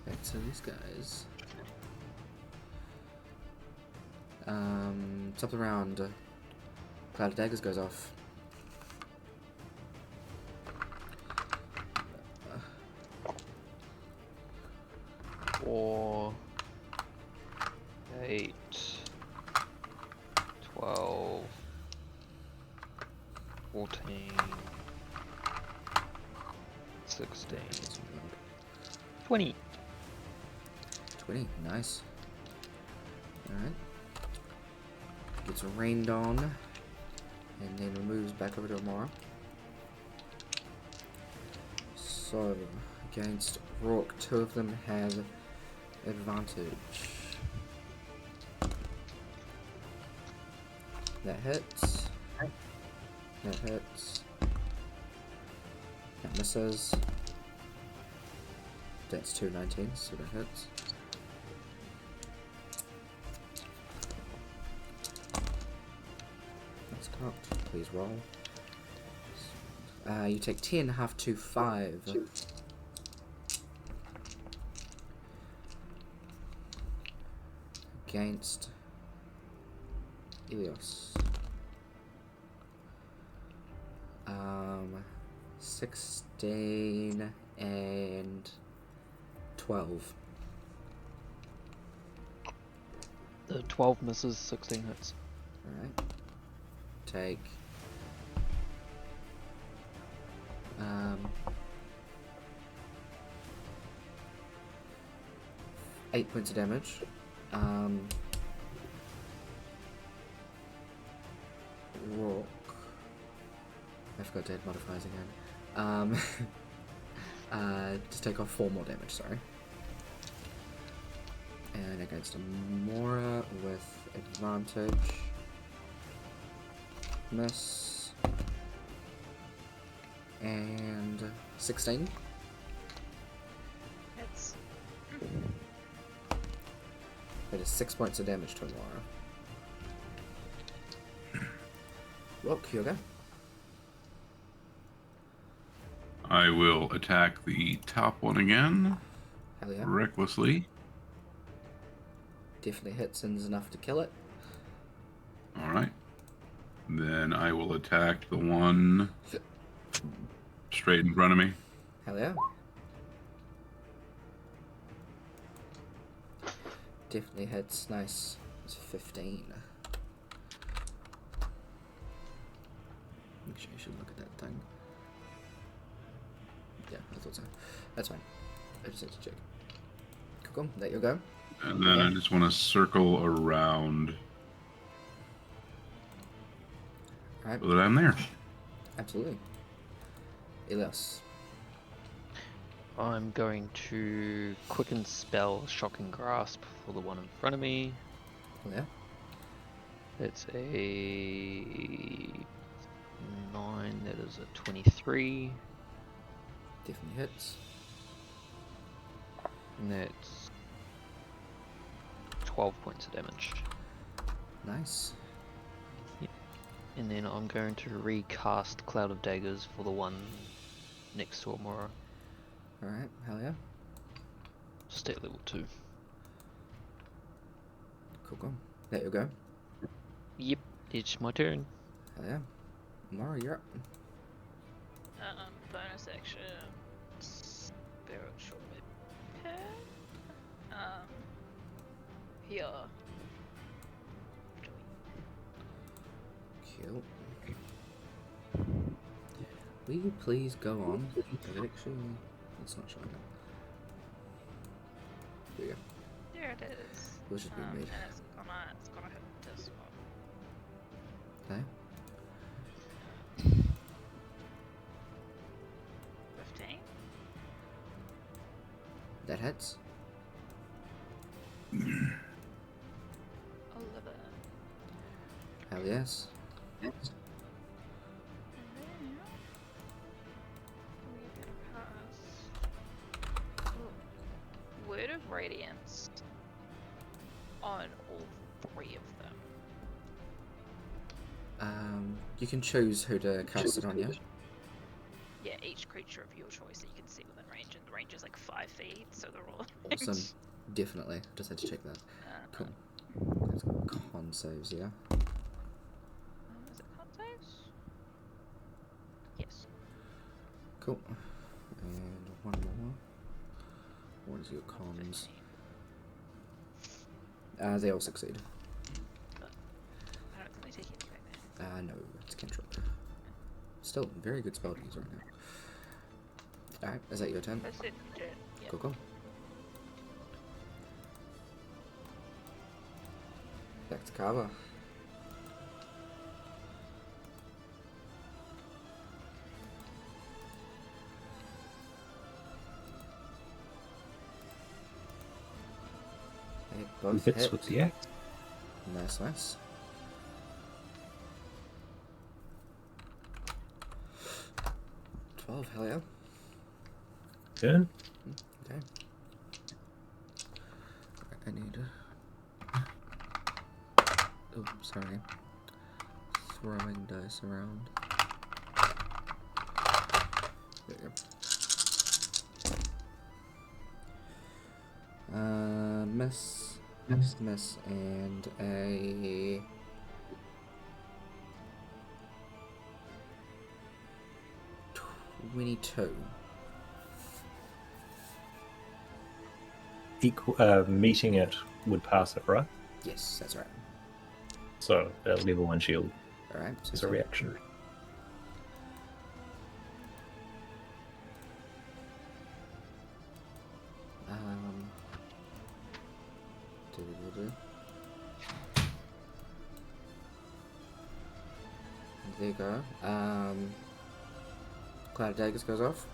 Back to these guys. Top of the round. Cloud of Daggers goes off. 4, 8, 12, 14, 16, 20. 20, nice. Alright. Gets rained on, and then moves back over to Amara. So, against Rourke, 2 of them have advantage. That hits. That hits. That misses. That's 2 19s, so that hits. That's cocked. Please roll. You take 10, half to 5. Against Ilios. 16 and 12. The 12 misses, 16 hits. Alright. Take 8 points of damage. Rourke. I forgot to add modifiers again. Just take off 4 more damage, sorry. And against a Mora with advantage. Miss. And 16. It's That is 6 points of damage to Mora. Well, Kyoga. I will attack the top one again, Hell yeah. recklessly. Definitely hits and is enough to kill it. Alright. Then I will attack the one straight in front of me. Hell yeah. Definitely hits. Nice. It's 15. Actually, I should look at that thing. Yeah, I thought so. That's fine. I just had to check. Cool. There you go. And then I just want to circle around Alright. so that I'm there. Absolutely. Elias. I'm going to quicken spell Shocking Grasp for the one in front of me. Hell yeah. It's a 9, that is a 23, Definitely hits. and that's 12 points of damage. Nice. And then I'm going to recast Cloud of Daggers for the one next to Amora. Alright, hell yeah. Stay at level 2. Cool. There you go. Yep, it's my turn. Hell yeah. Mara, you're up. bonus action. Spiritual repair. Here. Cute. Will you please go on? Is it actually... It's not showing up. There you go. There it is. It was just being And made. it's gonna hit this one. Okay. 15. That hits. 11. Hell yes. And then we're gonna cast Word of Radiance on all 3 of them. You can choose who to cast it on, yeah? Yeah, each creature of your choice that you can see within range, and the range is like 5 feet, so they're all. Awesome. Definitely. Just had to check that. Cool. Let's go con saves, yeah? Is it con saves? Yes. Cool. And one more. What is your cons? 15. They all succeed. I don't think they take anything then. No, it's cantrip. Still, very good spell to use right now. Alright, is that your turn? That's it. Yeah. Cool. Back to Kava. They both Hits hit. with the axe. Nice, nice. Hell yeah. Turn. Okay. I need oh, sorry. Throwing dice around. There you go. Miss, and a 22. Meeting it would pass it, right? Yes, that's right. So level 1 shield Alright, so is a reaction. There you go. Cloud of Daggers goes off.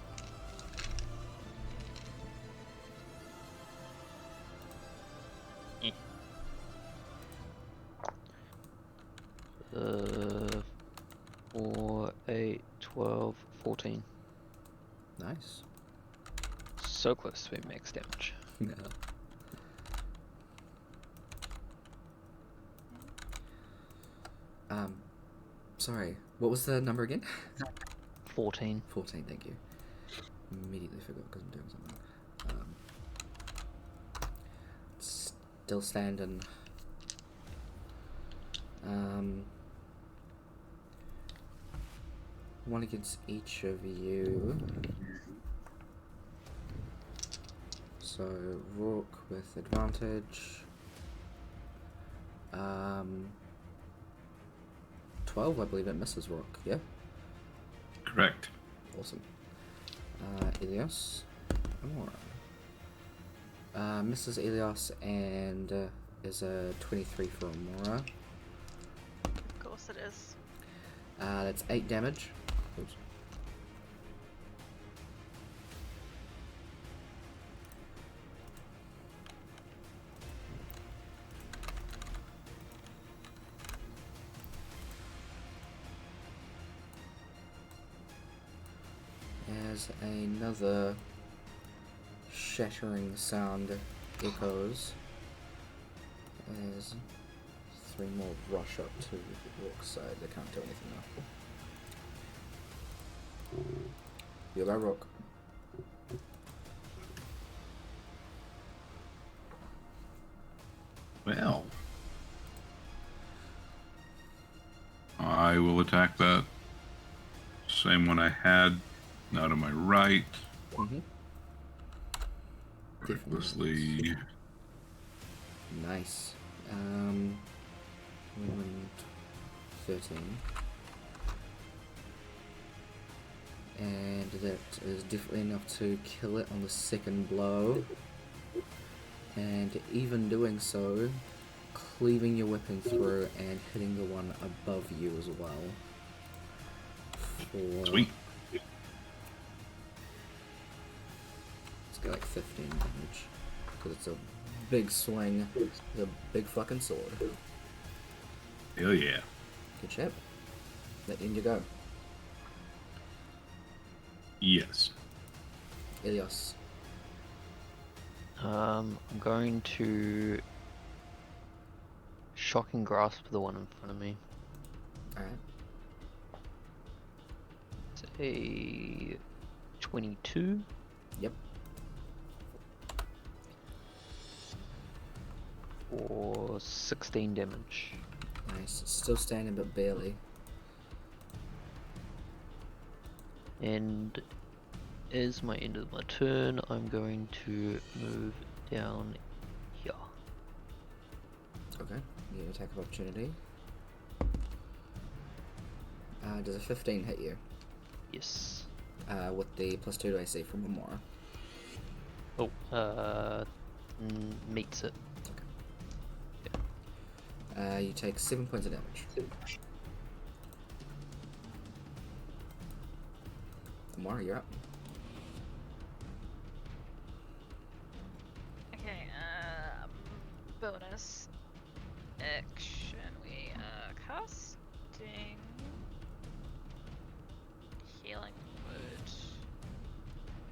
4, 8, 12, 14. Nice. So close to max damage. Yeah. Sorry. What was the number again? 14. 14. Thank you. Immediately forgot because I'm doing something. Still standing. One against each of you. So Rourke with advantage. 12, I believe it misses Rourke. Yeah. Correct. Awesome. Elios. Amora. Mrs. Elios and is a 23 for Amora. Of course it is. That's 8 damage. Oops. As another shattering sound echoes, as 3 more rush up to Rourke's side. They can't do anything now. You go, Rourke. Well, I will attack that same one I had. Now to my right. Mm-hmm. Recklessly. Nice. 1, 13. And that is definitely enough to kill it on the second blow. And even doing so, cleaving your weapon through and hitting the one above you as well. For... Sweet. It's got like 15 damage. Because it's a big swing. It's a big fucking sword. Hell yeah. Good shit. In you go. Yes. Elios. I'm going to shocking grasp the one in front of me. Alright. It's a 22. Yep. For 16 damage. Nice. Still standing but barely. And as my end of my turn, I'm going to move down here. Okay. You get attack of opportunity. Does a 15 hit you? Yes. With the +2 to AC from Amora. Oh, meets it. You take 7 points of damage. Amora, you're up. Okay, bonus action. We are casting healing word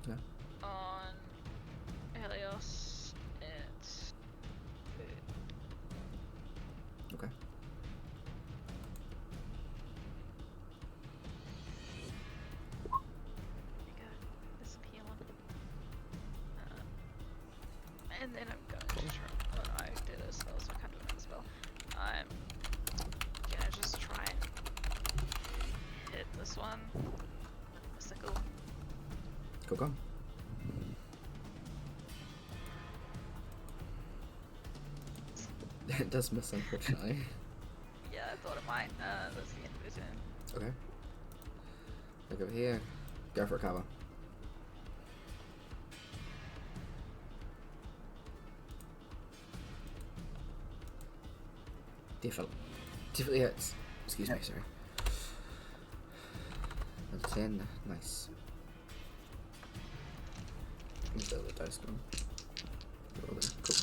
Yeah. on Helios. It's Okay. and then I'm going to try. Oh, I did a spell, so I can't do another spell. I'm gonna just try and hit this one. The sickle. Go. It does miss, unfortunately. Yeah, I thought it might. That's the end of his turn. Okay. Look over here. Go for a cover. Definitely hits. Excuse me, sorry. Another 10. Nice. Let's go with the dice now. Roll there. Cool.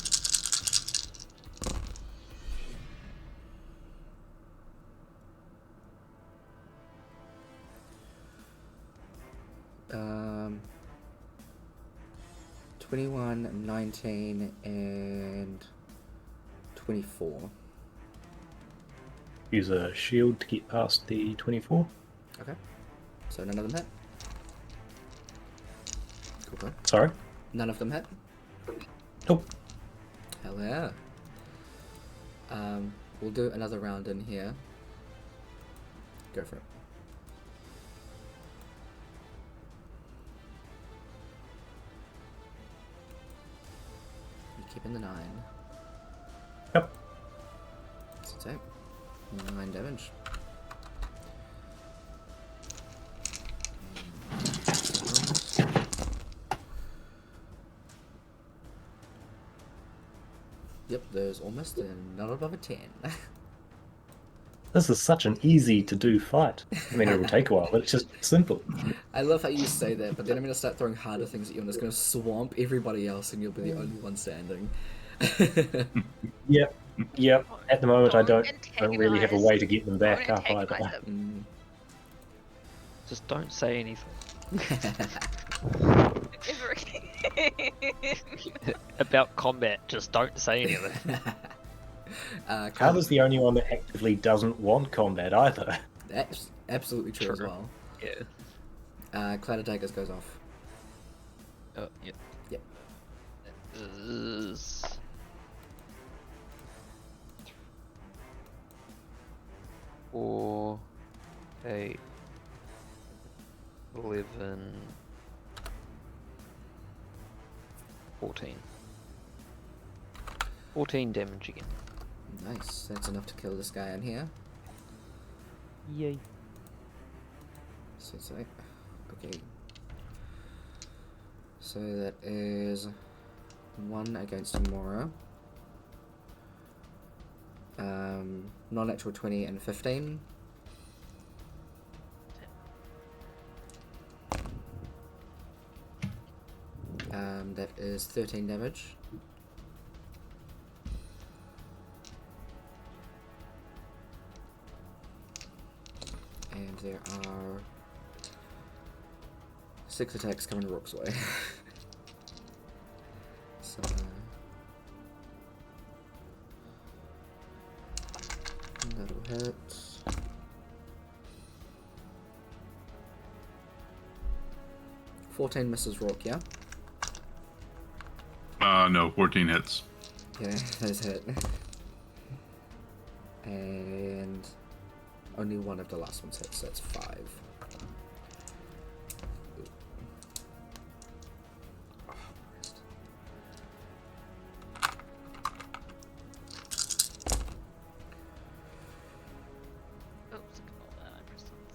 21, 19, and 24. Use a shield to get past the 24. Okay. So none of them hit. Cool. Sorry? None of them hit. Nope. Hell yeah. We'll do another round in here. Go for it. You keeping the 9. Yep. That's its attack. 9 damage. Yep, there's almost not above a 10. This is such an easy to do fight. I mean, it will take a while, but it's just simple. I love how you say that, but then I'm going to start throwing harder things at you and it's going to swamp everybody else and you'll be the only one standing. Yep. At the moment, I don't Don't really have a way to get them back Don't up either. antagonize them. Just don't say anything Ever again. about combat. Just don't say anything. Carver's the only one that actively doesn't want combat either. That's absolutely true as True. well. Yeah. Cloud of Daggers goes off. Oh, yeah. Yep. Is 4, 8, 11, 14. 14 damage again. Nice, that's enough to kill this guy in here. Yay. So it's like, okay. So that is 1 against tomorrow. Non-natural 20 and 15. That is 13 damage. And there are 6 attacks coming Rook's way. So that'll hit. "14 misses Rook, yeah? No, 14 hits. Yeah, those hit. And only one of the last ones hit, so that's 5. Oh, Christ. Oops, ignore that. I pressed something.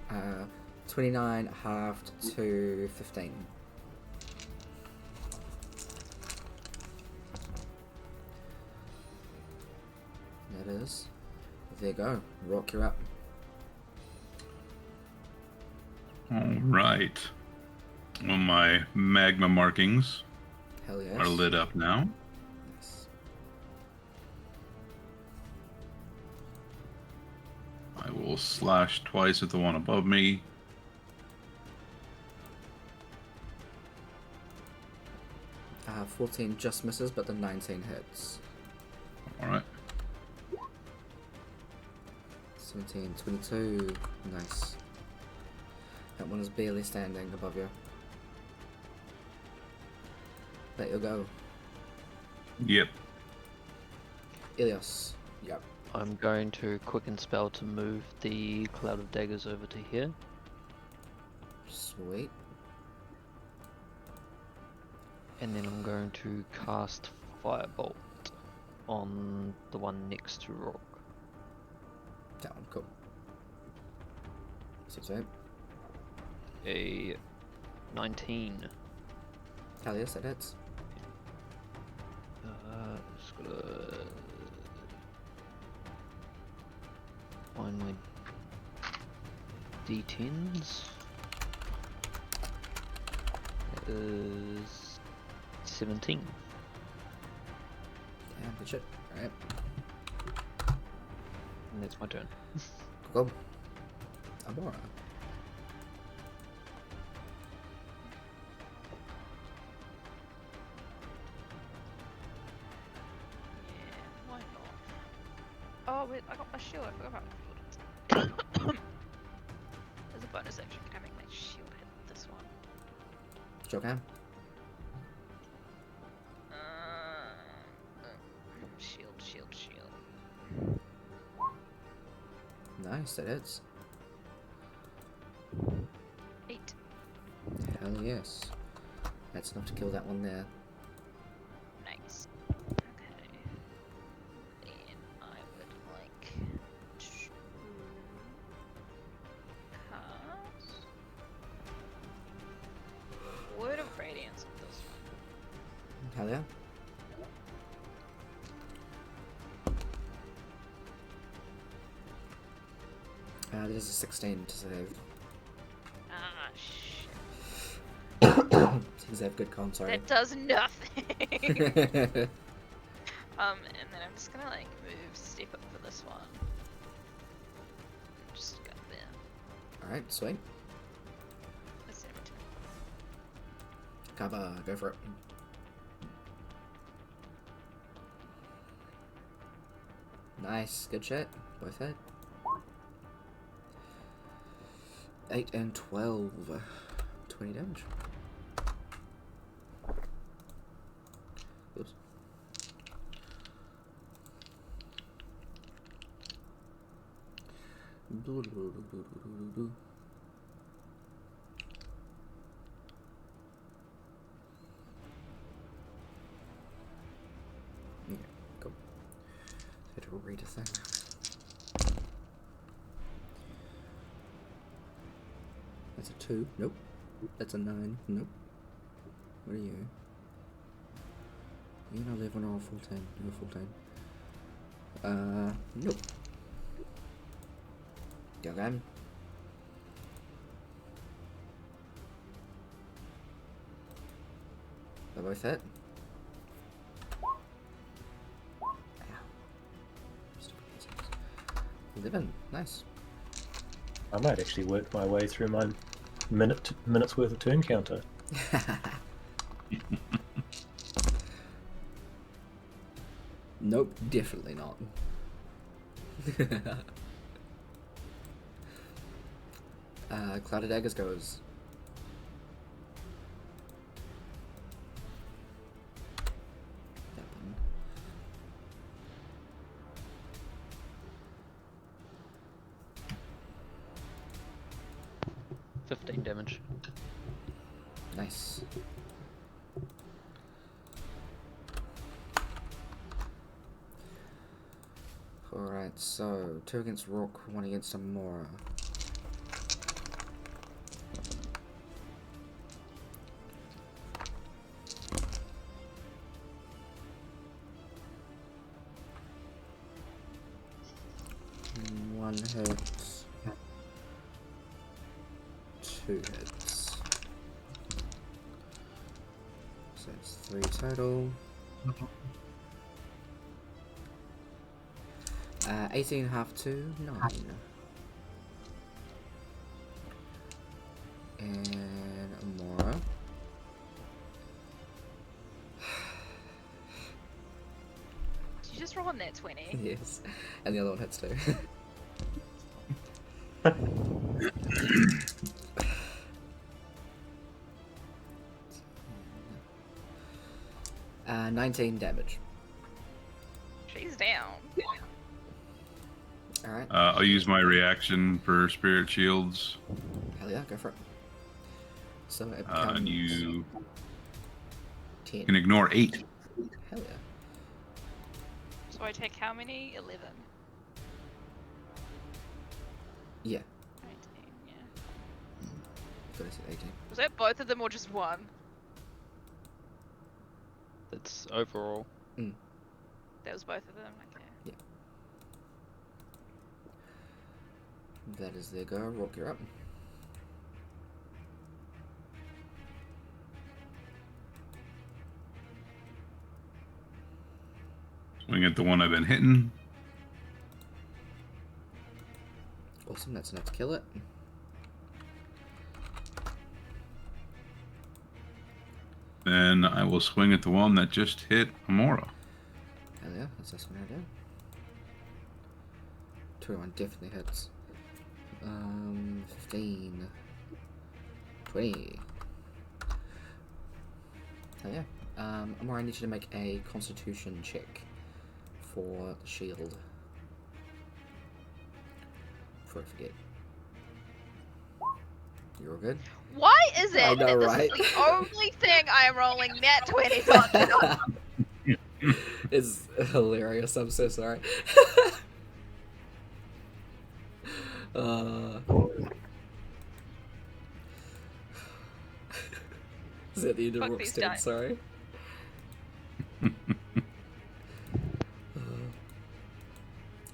Uh, 29 halved to 15. That is. There you go. Rock, you're up. All right. Well, my magma markings Hell yes. are lit up now. Nice. I will slash twice at the one above me. Uh, 14 just misses, but the 19 hits. All right. 17, 22. Nice. That one is barely standing above you. Let you go. Yep. Ilios. Yep. I'm going to quicken spell to move the Cloud of Daggers over to here. Sweet. And then I'm going to cast Firebolt on the one next to Rock. That one, cool. 6, 8. A 19. Hell yes, that hits. Just gotta find my D10s. That is 17. Good shit. Alright. And that's my turn. Go. Amora. Yeah, why not? Oh wait, I got my shield. I forgot about my shield. There's a bonus action. Can I make my shield hit this one? Sure can. Shield. Nice, that hits. 8. Hell yes. That's enough to kill that one there. Nice. Okay. Then I would like to cast Word of Radiance with this one. Hell yeah. There's a 16 to save. Ah, shit. Because I have good con, sorry. That does nothing. And then I'm just gonna like step up for this one. Just go there. Alright, sweet. That's it. Cover, go for it. Nice, good shit. Both hit. 8 and 12. 20 damage. Oops. Okay, go. Had to read a thing. That's a 2. Nope. That's a 9. Nope. What are you? You're an 11 or a full 10. You're a full 10. Nope. Go again. They both hit. Ow. Stupid insects. 11. Nice. I might actually work my way through my minutes worth of turn counter. Nope, definitely not. Clouded Daggers goes. That one. $15 damage. Nice. Alright, so 2 against Rook, 1 against Amora. One hit. 2 hits. So it's 3 total. 18 half to 9. And Amora. Did you just roll on that 20? Yes. And the other one hits too. 19 damage. She's down. Alright. I'll use my reaction for Spirit Shields. Hell yeah, go for it. So it And becomes you 10. can ignore 8. Hell yeah. So I take how many? 11. Yeah. 19, yeah. Got to 18. Was that both of them or just one? That's overall. That was both of them? Okay. That is their go. Rock, you're up. Swing at the one I've been hitting. Awesome, that's enough to kill it. Then I will swing at the one that just hit Amora. Hell yeah, that's this one I do. 21 definitely hits. 15. 20. Hell yeah. Amora, I need you to make a constitution check for the shield. Before I forget. You're all good? Why is it I know, that this right? is the only thing I am rolling net 20s on? It's hilarious, I'm so sorry. Is that the end of Fuck Rook's these turn? dice. Sorry.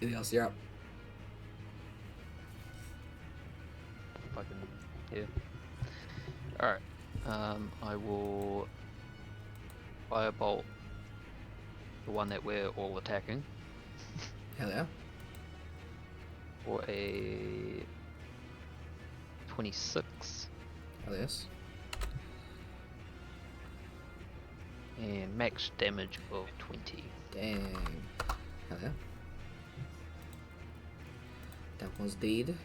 Anything else? You're up. Fucking yeah. Alright. I will firebolt the one that we're all attacking Hell yeah. for a 26 Hell yes. and max damage of 20. Dang. Hell yeah. That was dead.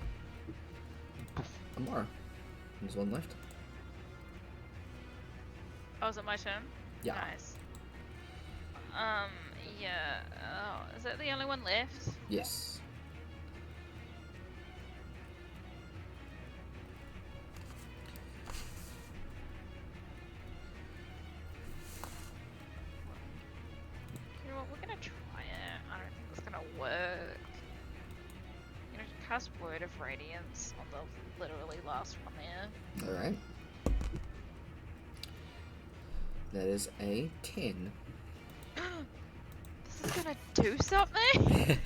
Amara. There's one left. Oh, is it my turn? Yeah. Nice. Yeah. Oh, is that the only one left? Yes. You know what? We're gonna try it. I don't think it's gonna work. I'm gonna cast Word of Radiance on the literally last one there. Alright. That is a 10. This is gonna do something?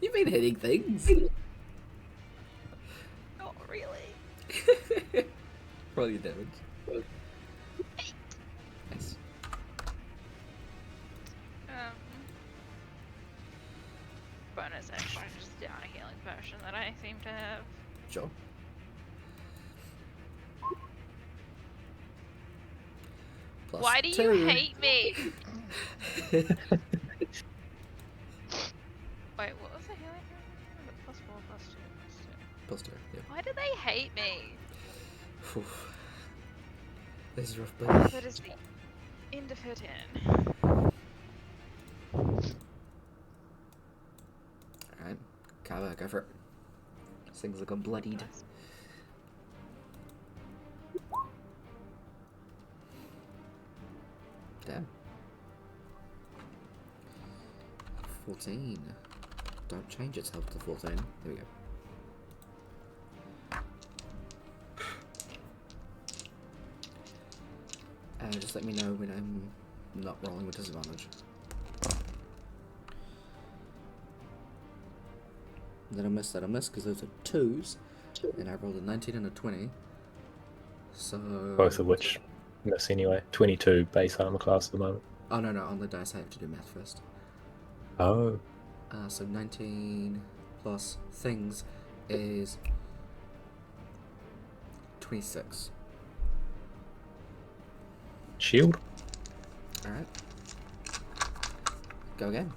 You've been hitting things. Not really. Roll your damage. Nice. Bonus action, just down a healing potion that I seem to have. Sure. Plus Why do 2. you hate me? Wait, what was the healing potion? +4, +2, +2. Plus 2, yeah. Why do they hate me? Whew. This is rough, buddy. That is the end of her turn. Alright. Kava, go for it. This thing's looking bloodied. Nice. Damn. 14. Don't change its health to 14. There we go. Just let me know when I'm not rolling with disadvantage. That'll miss, because those are 2s. And I rolled a 19 and a 20. So... Both of which miss anyway. 22 base armor class at the moment. Oh, no, on the dice I have to do math first. Oh. So 19 plus things is 26. Shield? Alright. Go again.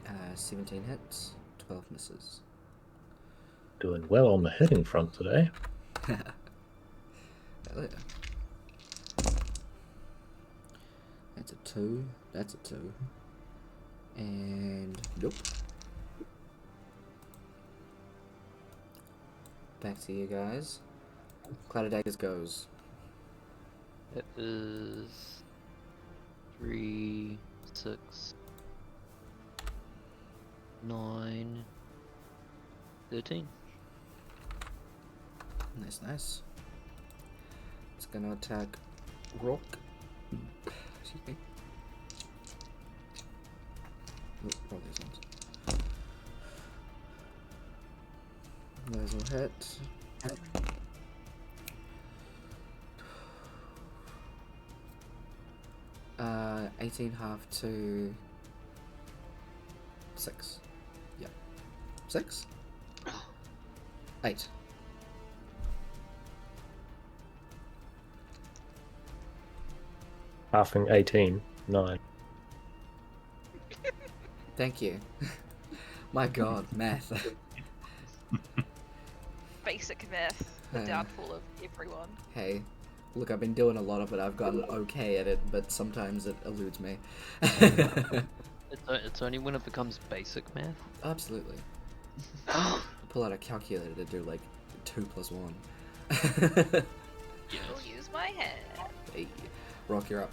Uh, 17 hits, 12 misses. Doing well on the hitting front today. Hell yeah. That's a 2. That's a 2. And nope. Back to you guys. Cloud of Daggers goes. It is 3, 6, 9, 13. Nice. It's gonna attack Rock. Excuse me. Oh, roll these ones. Those will hit. 18 half to 6. Yep. 6? 8. Halving 18, 9. Thank you. My god, math. Basic math, the downfall of everyone. Hey, look, I've been doing a lot of it. I've gotten okay at it, but sometimes it eludes me. It's only when it becomes basic math. Absolutely. Pull out a calculator to do like 2 plus 1. I'll use my head. Hey, Rock, you're up.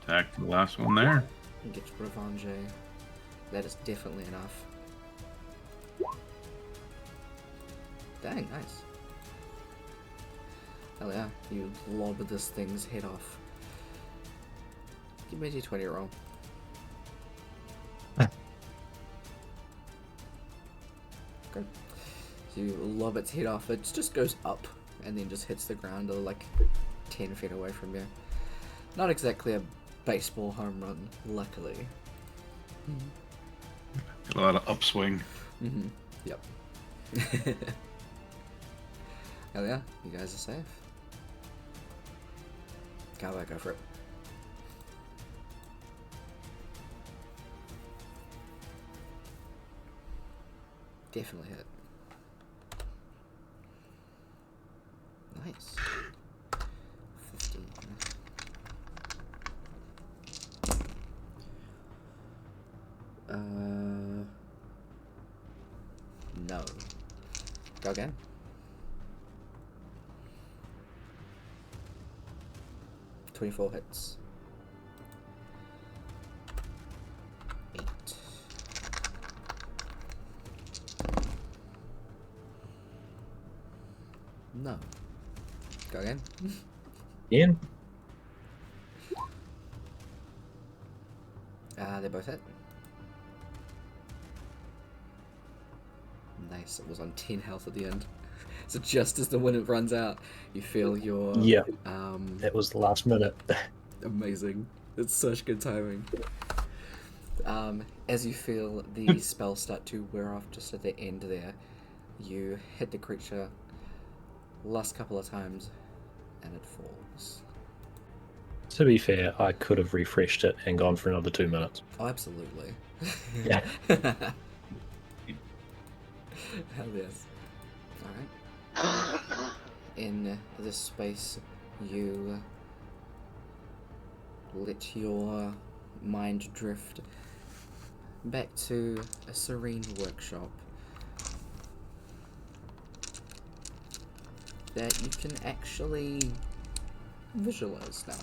Attack the last one there. And get your revenge. That is definitely enough. Dang, nice. Hell yeah, you lob this thing's head off. Give me a d20 roll. Good. So you lob its head off, it just goes up and then just hits the ground like 10 feet away from you. Not exactly a baseball home run, luckily. Got a lot of upswing. Mm-hmm. Yep. Hell yeah, you guys are safe. Cowboy, go for it. Definitely hit. Nice. 15. No. Go again. .24 hits. 8. No. Go again. Ian? They both hit. Nice, it was on 10 health at the end. So just as the wind runs out, you feel your... Yeah. That was the last minute. Amazing. It's such good timing. As you feel the spell start to wear off just at the end there, you hit the creature last couple of times and it falls. To be fair, I could have refreshed it and gone for another 2 minutes. Oh, absolutely. Yeah. Hell yes. Alright. In this space, you let your mind drift back to a serene workshop that you can actually visualize now.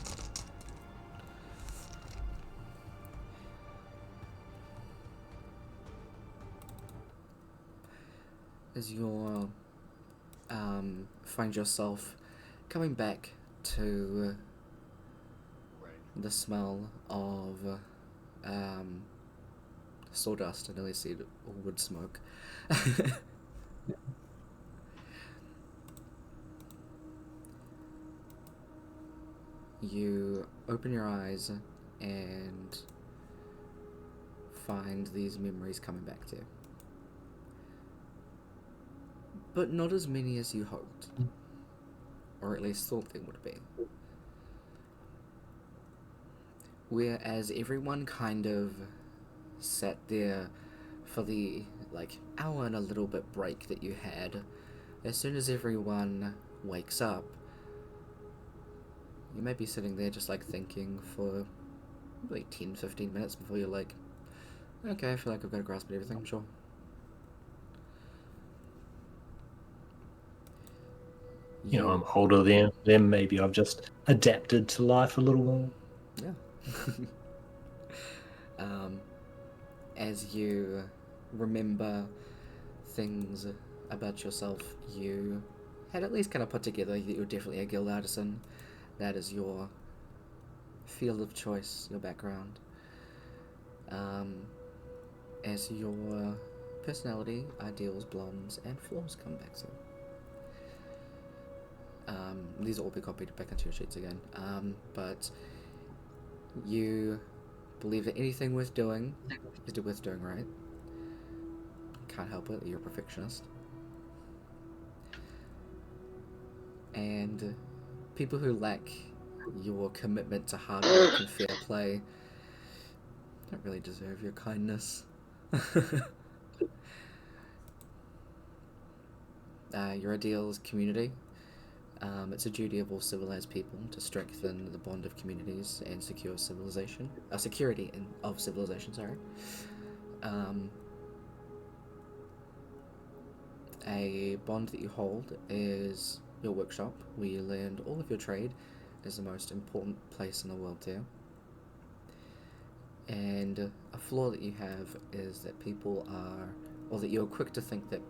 As you find yourself coming back to the smell of sawdust, I nearly said wood smoke. You open your eyes and find these memories coming back to you. But not as many as you hoped. Or at least thought there would be. Whereas everyone kind of sat there for the, hour and a little bit break that you had, as soon as everyone wakes up, you may be sitting there just, thinking for, 10-15 minutes before you're like, okay, I feel like I've got a grasp of everything, sure. You know, I'm older than them. Maybe I've just adapted to life a little more. Yeah. As you remember things about yourself, you had at least kind of put together that you're definitely a guild artisan. That is your field of choice, your background. as your personality, ideals, blondes, and flaws come back to. These will all be copied back into your sheets again. But you believe that anything worth doing is worth doing right. Can't help it, you're a perfectionist. And people who lack your commitment to hard work and fair play don't really deserve your kindness. Your ideal is community. It's a duty of all civilized people to strengthen the bond of communities and secure civilization. Security of civilization, sorry. A bond that you hold is your workshop, where you learn all of your trade, is the most important place in the world too. And a flaw that you have is that people are, or that you're quick to think that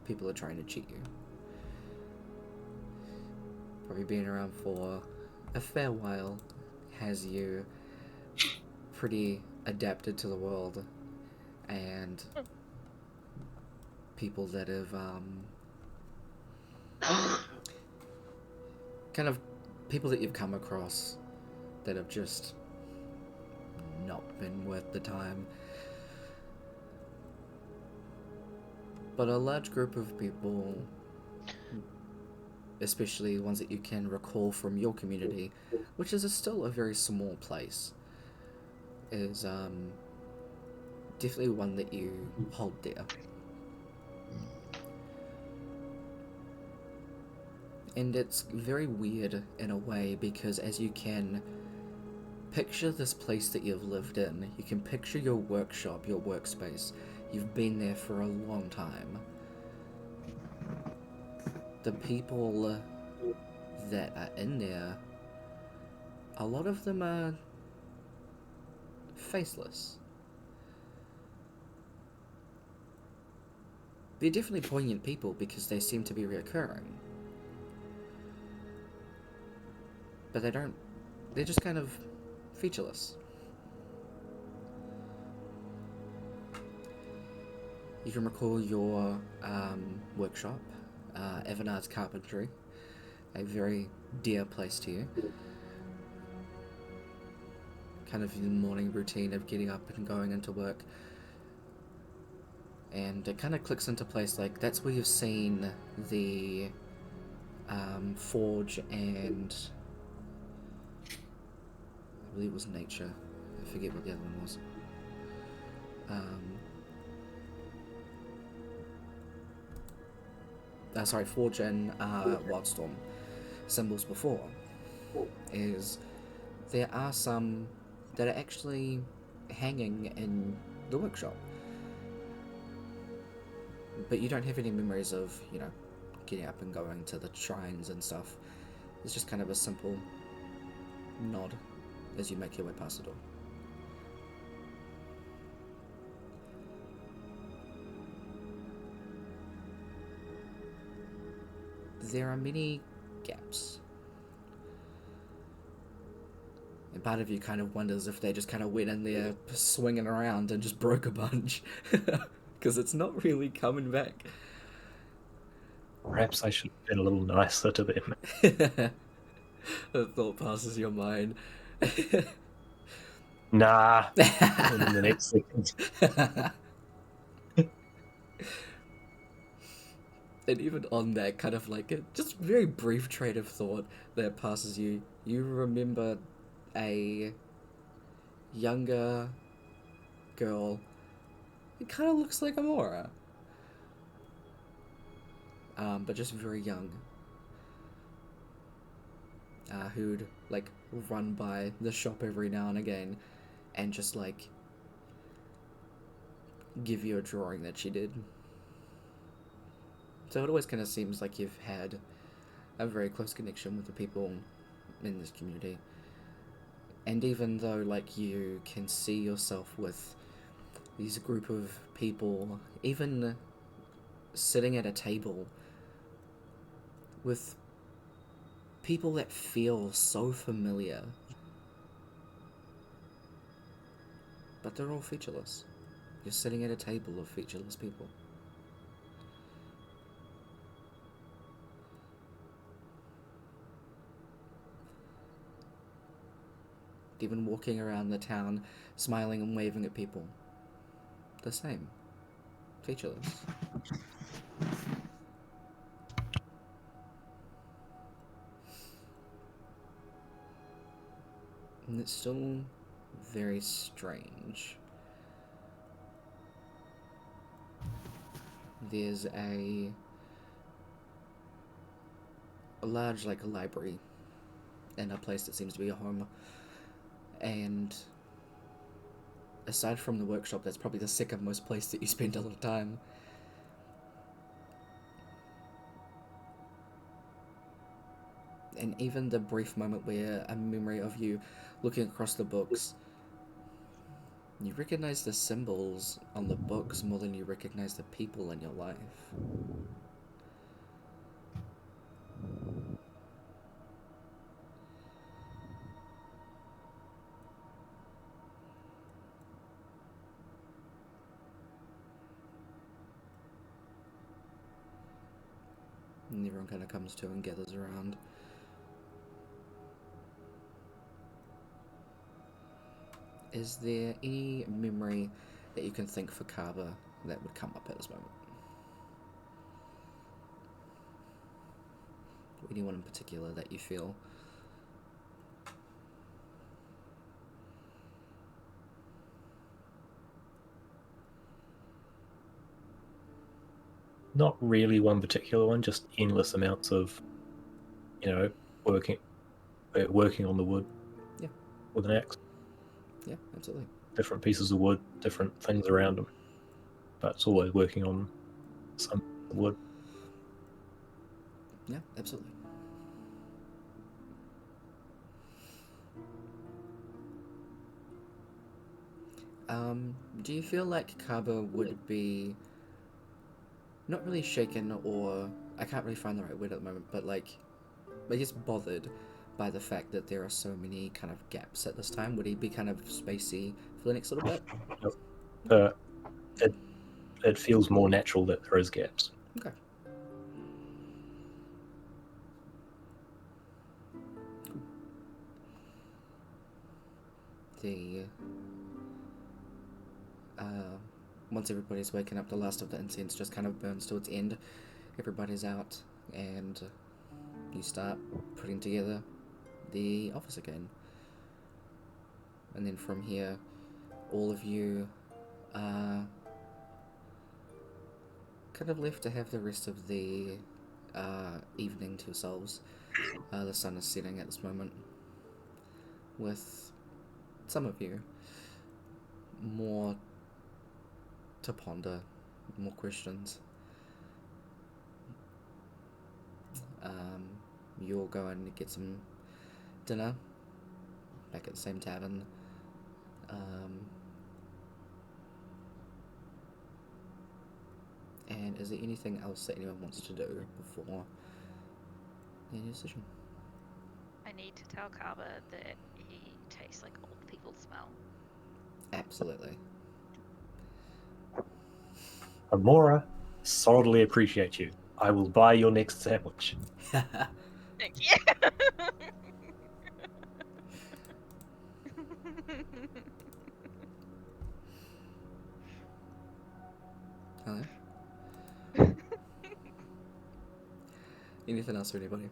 people are trying to cheat you. Probably been around for a fair while has you pretty adapted to the world, and people that have kind of people that you've come across that have just not been worth the time. But a large group of people, especially ones that you can recall from your community, which is still a very small place, is definitely one that you hold dear. And it's very weird in a way, because as you can picture this place that you've lived in, you can picture your workshop, your workspace, you've been there for a long time. The people that are in there, a lot of them are faceless. They're definitely poignant people because they seem to be reoccurring. But they're just kind of featureless. You can recall your workshop, Evanard's Carpentry, a very dear place to you. Kind of the morning routine of getting up and going into work. And it kind of clicks into place, like, that's where you've seen the forge and I believe it was nature. I forget what the other one was. Sorry, Forge and Wildstorm symbols before. Is there are some that are actually hanging in the workshop. But you don't have any memories of, getting up and going to the shrines and stuff. It's just kind of a simple nod as you make your way past the door. There are many gaps. And part of you kind of wonders if they just kind of went in there swinging around and just broke a bunch. Because it's not really coming back. Perhaps I should have been a little nicer to them. The thought passes your mind. Nah. And in the next second. And even on that kind of like a just very brief train of thought that passes you, you remember a younger girl. It kind of looks like Amora. But just very young. Who'd like run by the shop every now and again and just like give you a drawing that she did. So it always kind of seems like you've had a very close connection with the people in this community. And even though like you can see yourself with these group of people, even sitting at a table with people that feel so familiar, but they're all featureless. You're sitting at a table of featureless people. Even walking around the town, smiling and waving at people. The same. Featureless. And it's still very strange. There's a large, like, library in a place that seems to be a home. And aside from the workshop, that's probably the second most place that you spend a lot of time. And even the brief moment where a memory of you looking across the books, you recognize the symbols on the books more than you recognize the people in your life. And everyone kind of comes to and gathers around. Is there any memory that you can think for Kaba that would come up at this moment? Anyone in particular that you feel? Not really one particular one, just endless amounts of, working on the wood. Yeah. With an axe. Yeah, absolutely. Different pieces of wood, different things around them. But it's always working on some wood. Yeah, absolutely. Do you feel like Kaba would be not really shaken, or I can't really find the right word at the moment, but like, I guess bothered by the fact that there are so many kind of gaps at this time? Would he be kind of spacey for the next little bit? It feels more natural that there is gaps. Okay. Once everybody's waken up, the last of the incense just kind of burns to its end. Everybody's out, and you start putting together the office again. And then from here, all of you are kind of left to have the rest of the evening to yourselves. The sun is setting at this moment, with some of you more to ponder, more questions. You'll go and get some dinner back at the same tavern. And is there anything else that anyone wants to do before any decision? I need to tell Kaba that he tastes like old people smell. Absolutely. Amora, solidly appreciate you. I will buy your next sandwich. Thank you. Hello? Anything else for anybody?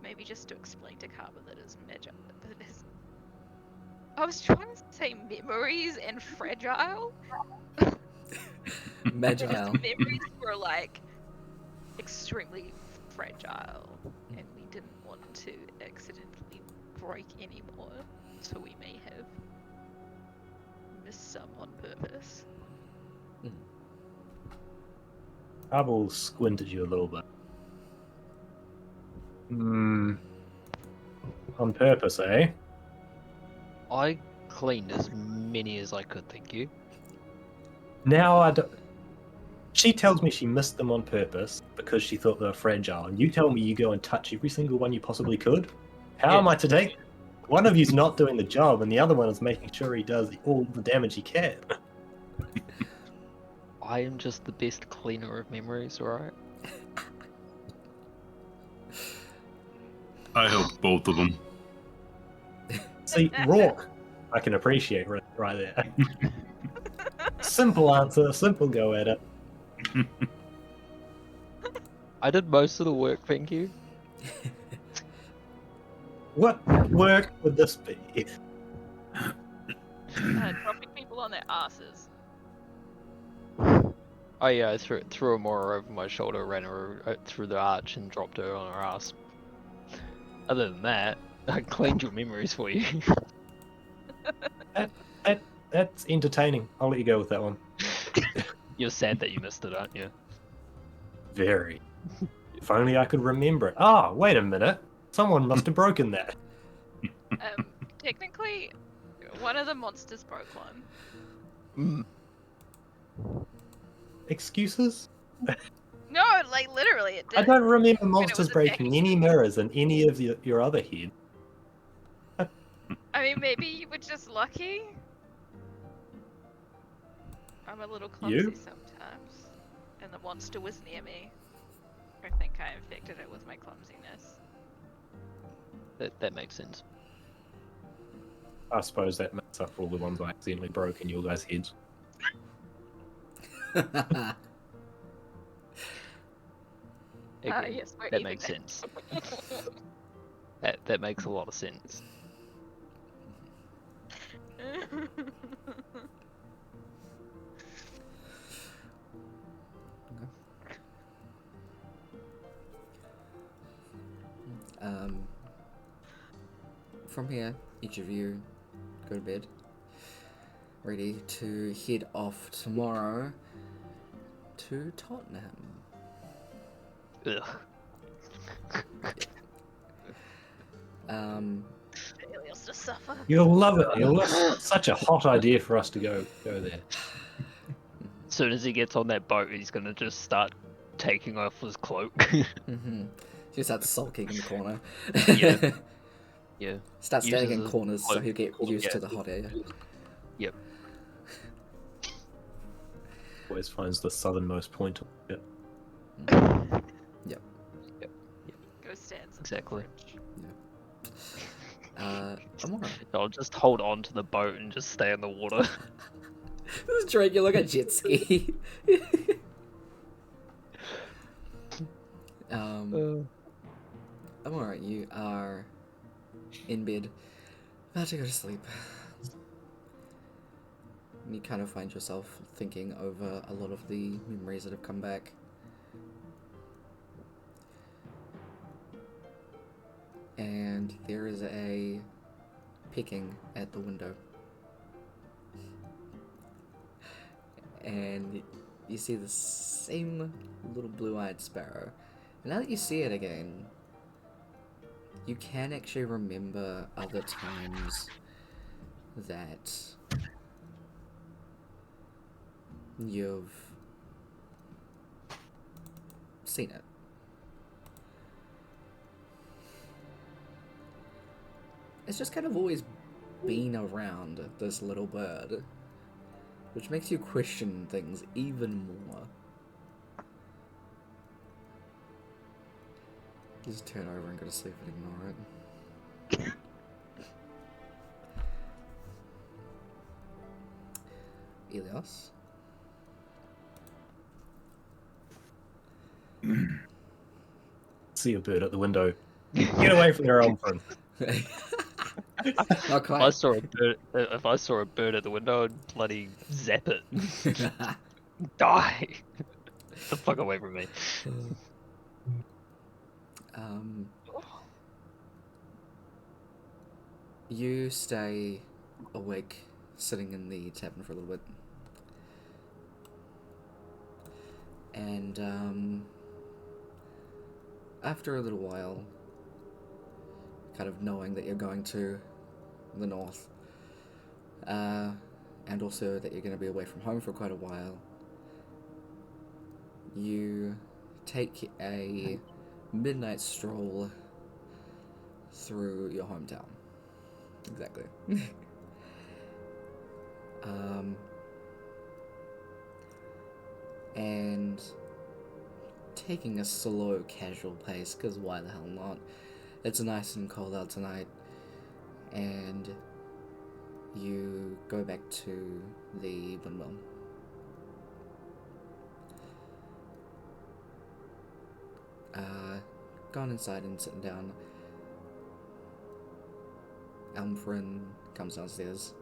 Maybe just to explain to Kaba that his I was trying to say memories and fragile. Magile. His memories were like extremely fragile, and we didn't want to accidentally break any more, so we may have missed some on purpose. Abel squinted you a little bit. On purpose, eh? I cleaned as many as I could, thank you. Now I don't... She tells me she missed them on purpose because she thought they were fragile, and you tell me you go and touch every single one you possibly could? How am I to take? One of you's not doing the job, and the other one is making sure he does all the damage he can. I am just the best cleaner of memories, alright? I hope both of them. See, Rourke, I can appreciate right there. Simple answer, simple go at it. I did most of the work, thank you. What work would this be? Dropping people on their asses. Oh yeah, I threw a Mora over my shoulder, ran her through the arch and dropped her on her ass. Other than that, I cleaned your memories for you. That's entertaining. I'll let you go with that one. You're sad that you missed it, aren't you? Very. If only I could remember it. Ah, wait a minute. Someone must have broken that. Technically, one of the monsters broke one. Excuses? No, like literally it did. I don't remember was monsters breaking attacking any mirrors in any of your other head. I mean, maybe you were just lucky. I'm a little clumsy You? sometimes. And the monster was near me. I think I infected it with my clumsiness. That makes sense. I suppose that makes up for all the ones I accidentally broke in your guys' heads. Again, Yes, we're that even makes then. sense. That makes a lot of sense. From here, each of you go to bed, ready to head off tomorrow to Tottenham. Ugh. Helios to suffer. You'll love it. It's such a hot idea for us to go there. As soon as he gets on that boat, he's gonna just start taking off his cloak. He starts sulking in the corner. Yeah. Yeah. Start standing in Uses corners so cloak he'll get used to yeah. the hot air. Yep. Always finds the southernmost point of it. Yep. Go stands. Exactly. Amora. I'll just hold on to the boat and just stay in the water. This is drinking like a jet ski. Amora, you are in bed, about to go to sleep. You kind of find yourself thinking over a lot of the memories that have come back. And there is a picking at the window. And you see the same little blue-eyed sparrow. And now that you see it again, you can actually remember other times that you've seen it. It's just kind of always been around this little bird, which makes you question things even more. Just turn over and go to sleep and ignore it. Elios? See a bird at the window. Get away from your own friend. Not If I quite. saw a bird at the window, I'd bloody zap it. Die! Get the fuck away from me. You stay awake, sitting in the tavern for a little bit. And, after a little while, kind of knowing that you're going to the north, and also that you're going to be away from home for quite a while, you take a midnight stroll through your hometown. Exactly. And taking a slow, casual pace, because why the hell not? It's nice and cold out tonight, and you go back to the windmill. Gone inside and sitting down. Almfrin comes downstairs,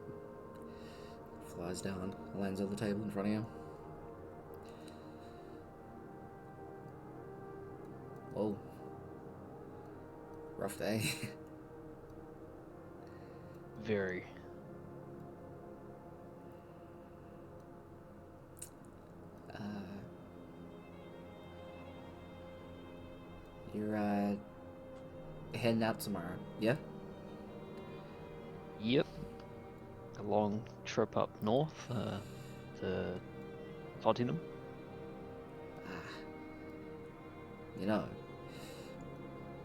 flies down, lands on the table in front of you. Oh, rough day. Very. You're heading out tomorrow, yeah? Yep. A long trip up north to Tottenham. You know,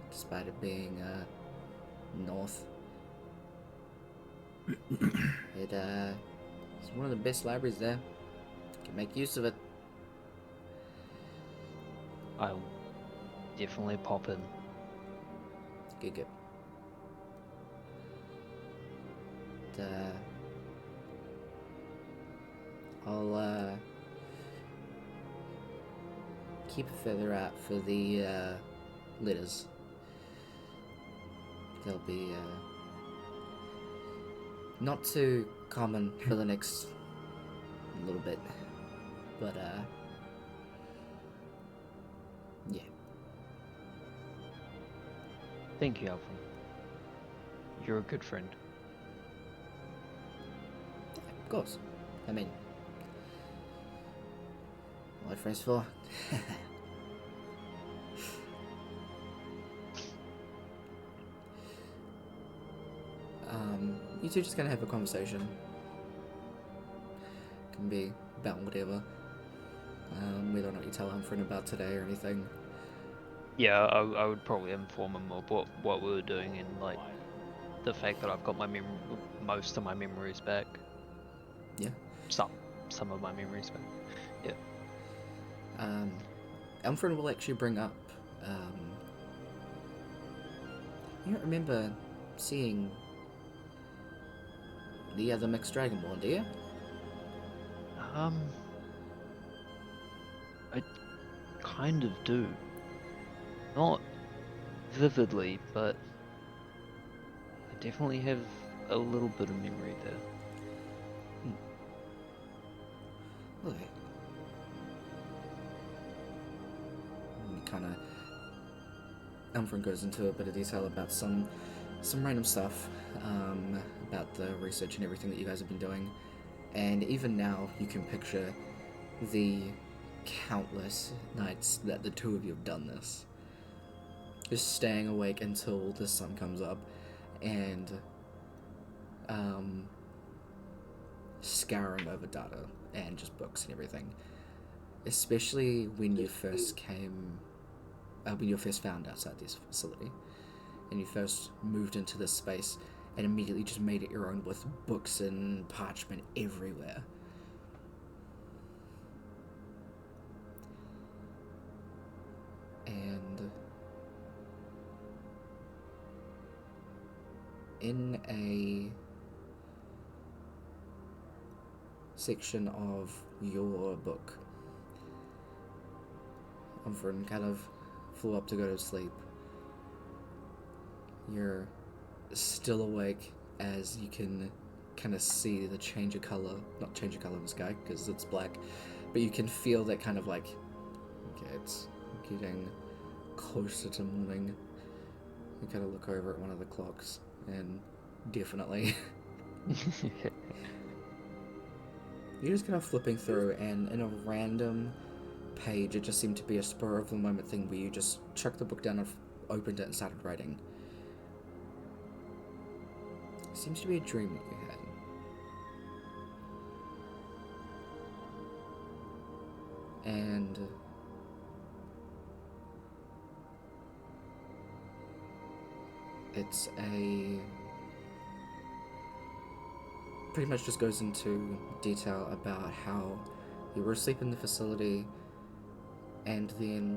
despite it being north, it's one of the best libraries there. Can make use of it. I'll definitely pop in. Good. I'll keep a feather out for the letters. They'll be not too common for the next little bit, but yeah. Thank you, Alvin. You're a good friend. Of course. I mean, what are friends for? You two just gonna have a conversation. Can be about whatever. Whether or not you tell Humphrey about today or anything. Yeah, I would probably inform him of what we were doing and like the fact that I've got most of my memories back. Yeah. Some of my memories back. Yeah. Alfred will actually bring up. You don't remember seeing the other mixed dragonborn, do you? I kind of do. Not vividly, but I definitely have a little bit of memory there. Okay. Kind of. Alfred goes into a bit of detail about some random stuff, about the research and everything that you guys have been doing, and even now you can picture the countless nights that the two of you have done this. Just staying awake until the sun comes up, and scouring over data and just books and everything. Especially when you first when you first found outside this facility, and you first moved into this space and immediately just made it your own with books and parchment everywhere. And in a section of your book, Umfrin kind of flew up to go to sleep. You're still awake as you can kind of see the change of color, not change of color in the sky because it's black, but you can feel that kind of like, okay, it's getting closer to morning. You kind of look over at one of the clocks and definitely you're just kind of flipping through, and in a random page it just seemed to be a spur of the moment thing where you just chucked the book down and opened it and started writing. It seems to be a dream that you had. And it's a pretty much just goes into detail about how you were asleep in the facility and then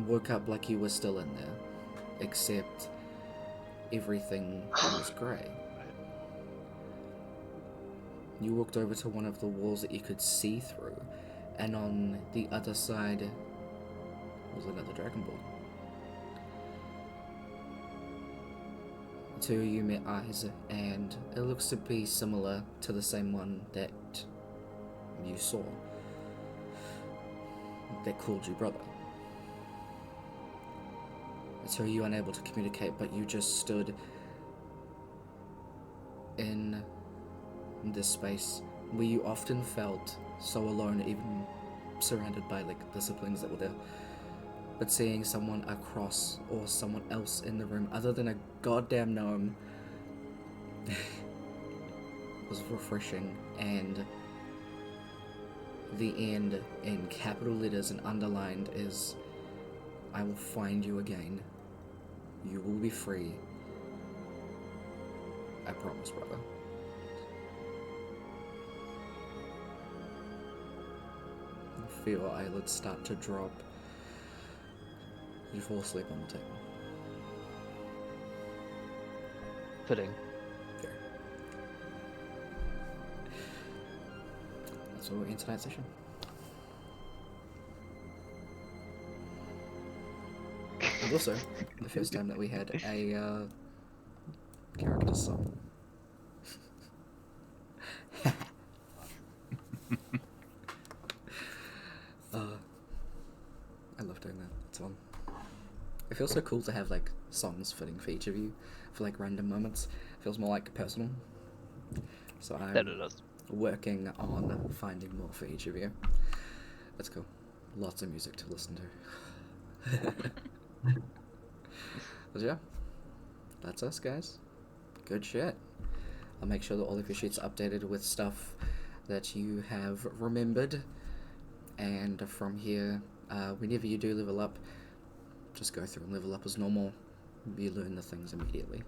woke up like you were still in there, except everything was grey. You walked over to one of the walls that you could see through, and on the other side was another Dragon Ball. The two of you met eyes, and it looks to be similar to the same one that you saw, that called you brother. The two of you unable to communicate, but you just stood in this space where you often felt so alone, even surrounded by like the siblings that were there. But seeing someone across or someone else in the room other than a goddamn gnome was refreshing. And the end in capital letters and underlined is, I will find you again. You will be free. I promise, brother. I feel eyelids start to drop. You fall asleep on the table. Fitting. Fair. That's what we're in tonight's session. And also, the first time that we had a character song. I love doing that. It's fun. It feels so cool to have like songs fitting for each of you for like random moments. It feels more like personal. So I'm That it is. working on finding more for each of you. That's cool. Lots of music to listen to. But yeah, that's us, guys. Good shit. I'll make sure that all of your sheets are updated with stuff that you have remembered. And from here, whenever you do level up, just go through and level up as normal. You learn the things immediately.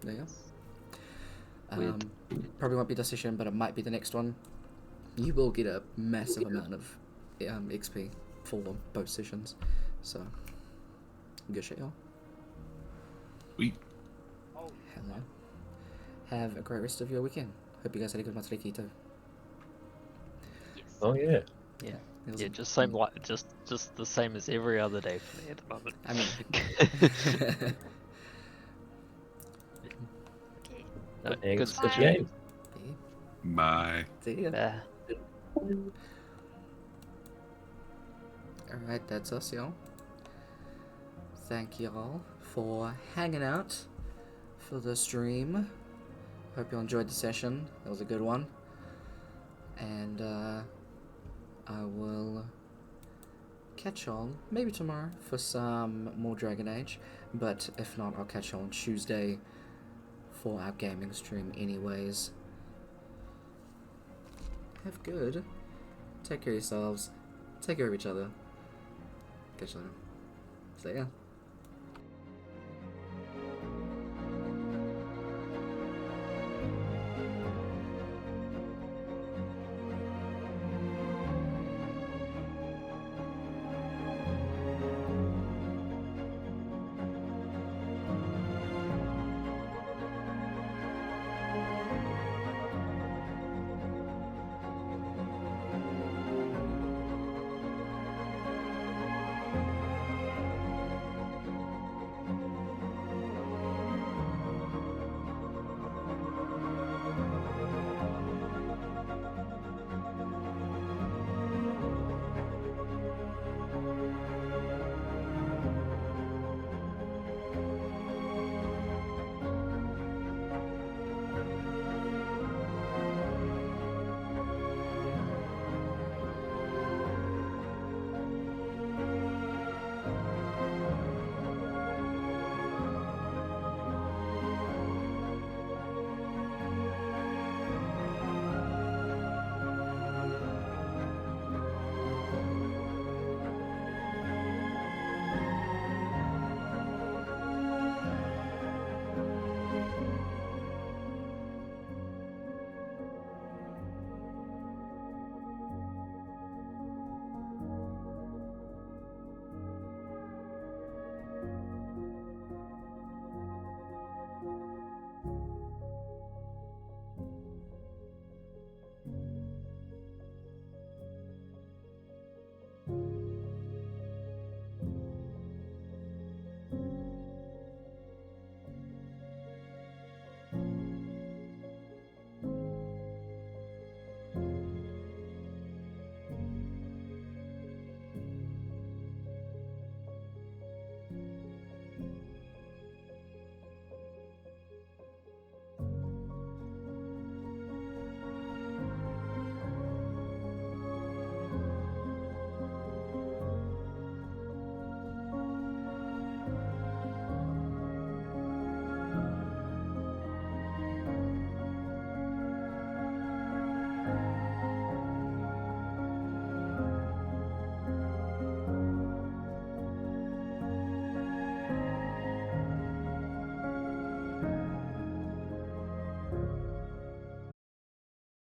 There you go. Probably won't be this session, but it might be the next one. You will get a massive amount of XP for both sessions. So, good shit, y'all. Sweet. Hello. Have a great rest of your weekend. Hope you guys had a good Matsuriki too. Yes. Oh yeah. Yeah. It was Yeah, a- just same like just the same as every other day for me at the moment. I mean, Okay. No, Thanks good for Bye. the session. game. Bye. see ya. Yeah. Alright, that's us, y'all. Thank y'all for hanging out for the stream. Hope you enjoyed the session. That was a good one. And I will catch y'all maybe tomorrow for some more Dragon Age. But if not, I'll catch y'all on Tuesday for our gaming stream anyways. Have good. Take care of yourselves. Take care of each other. Catch you later. See ya.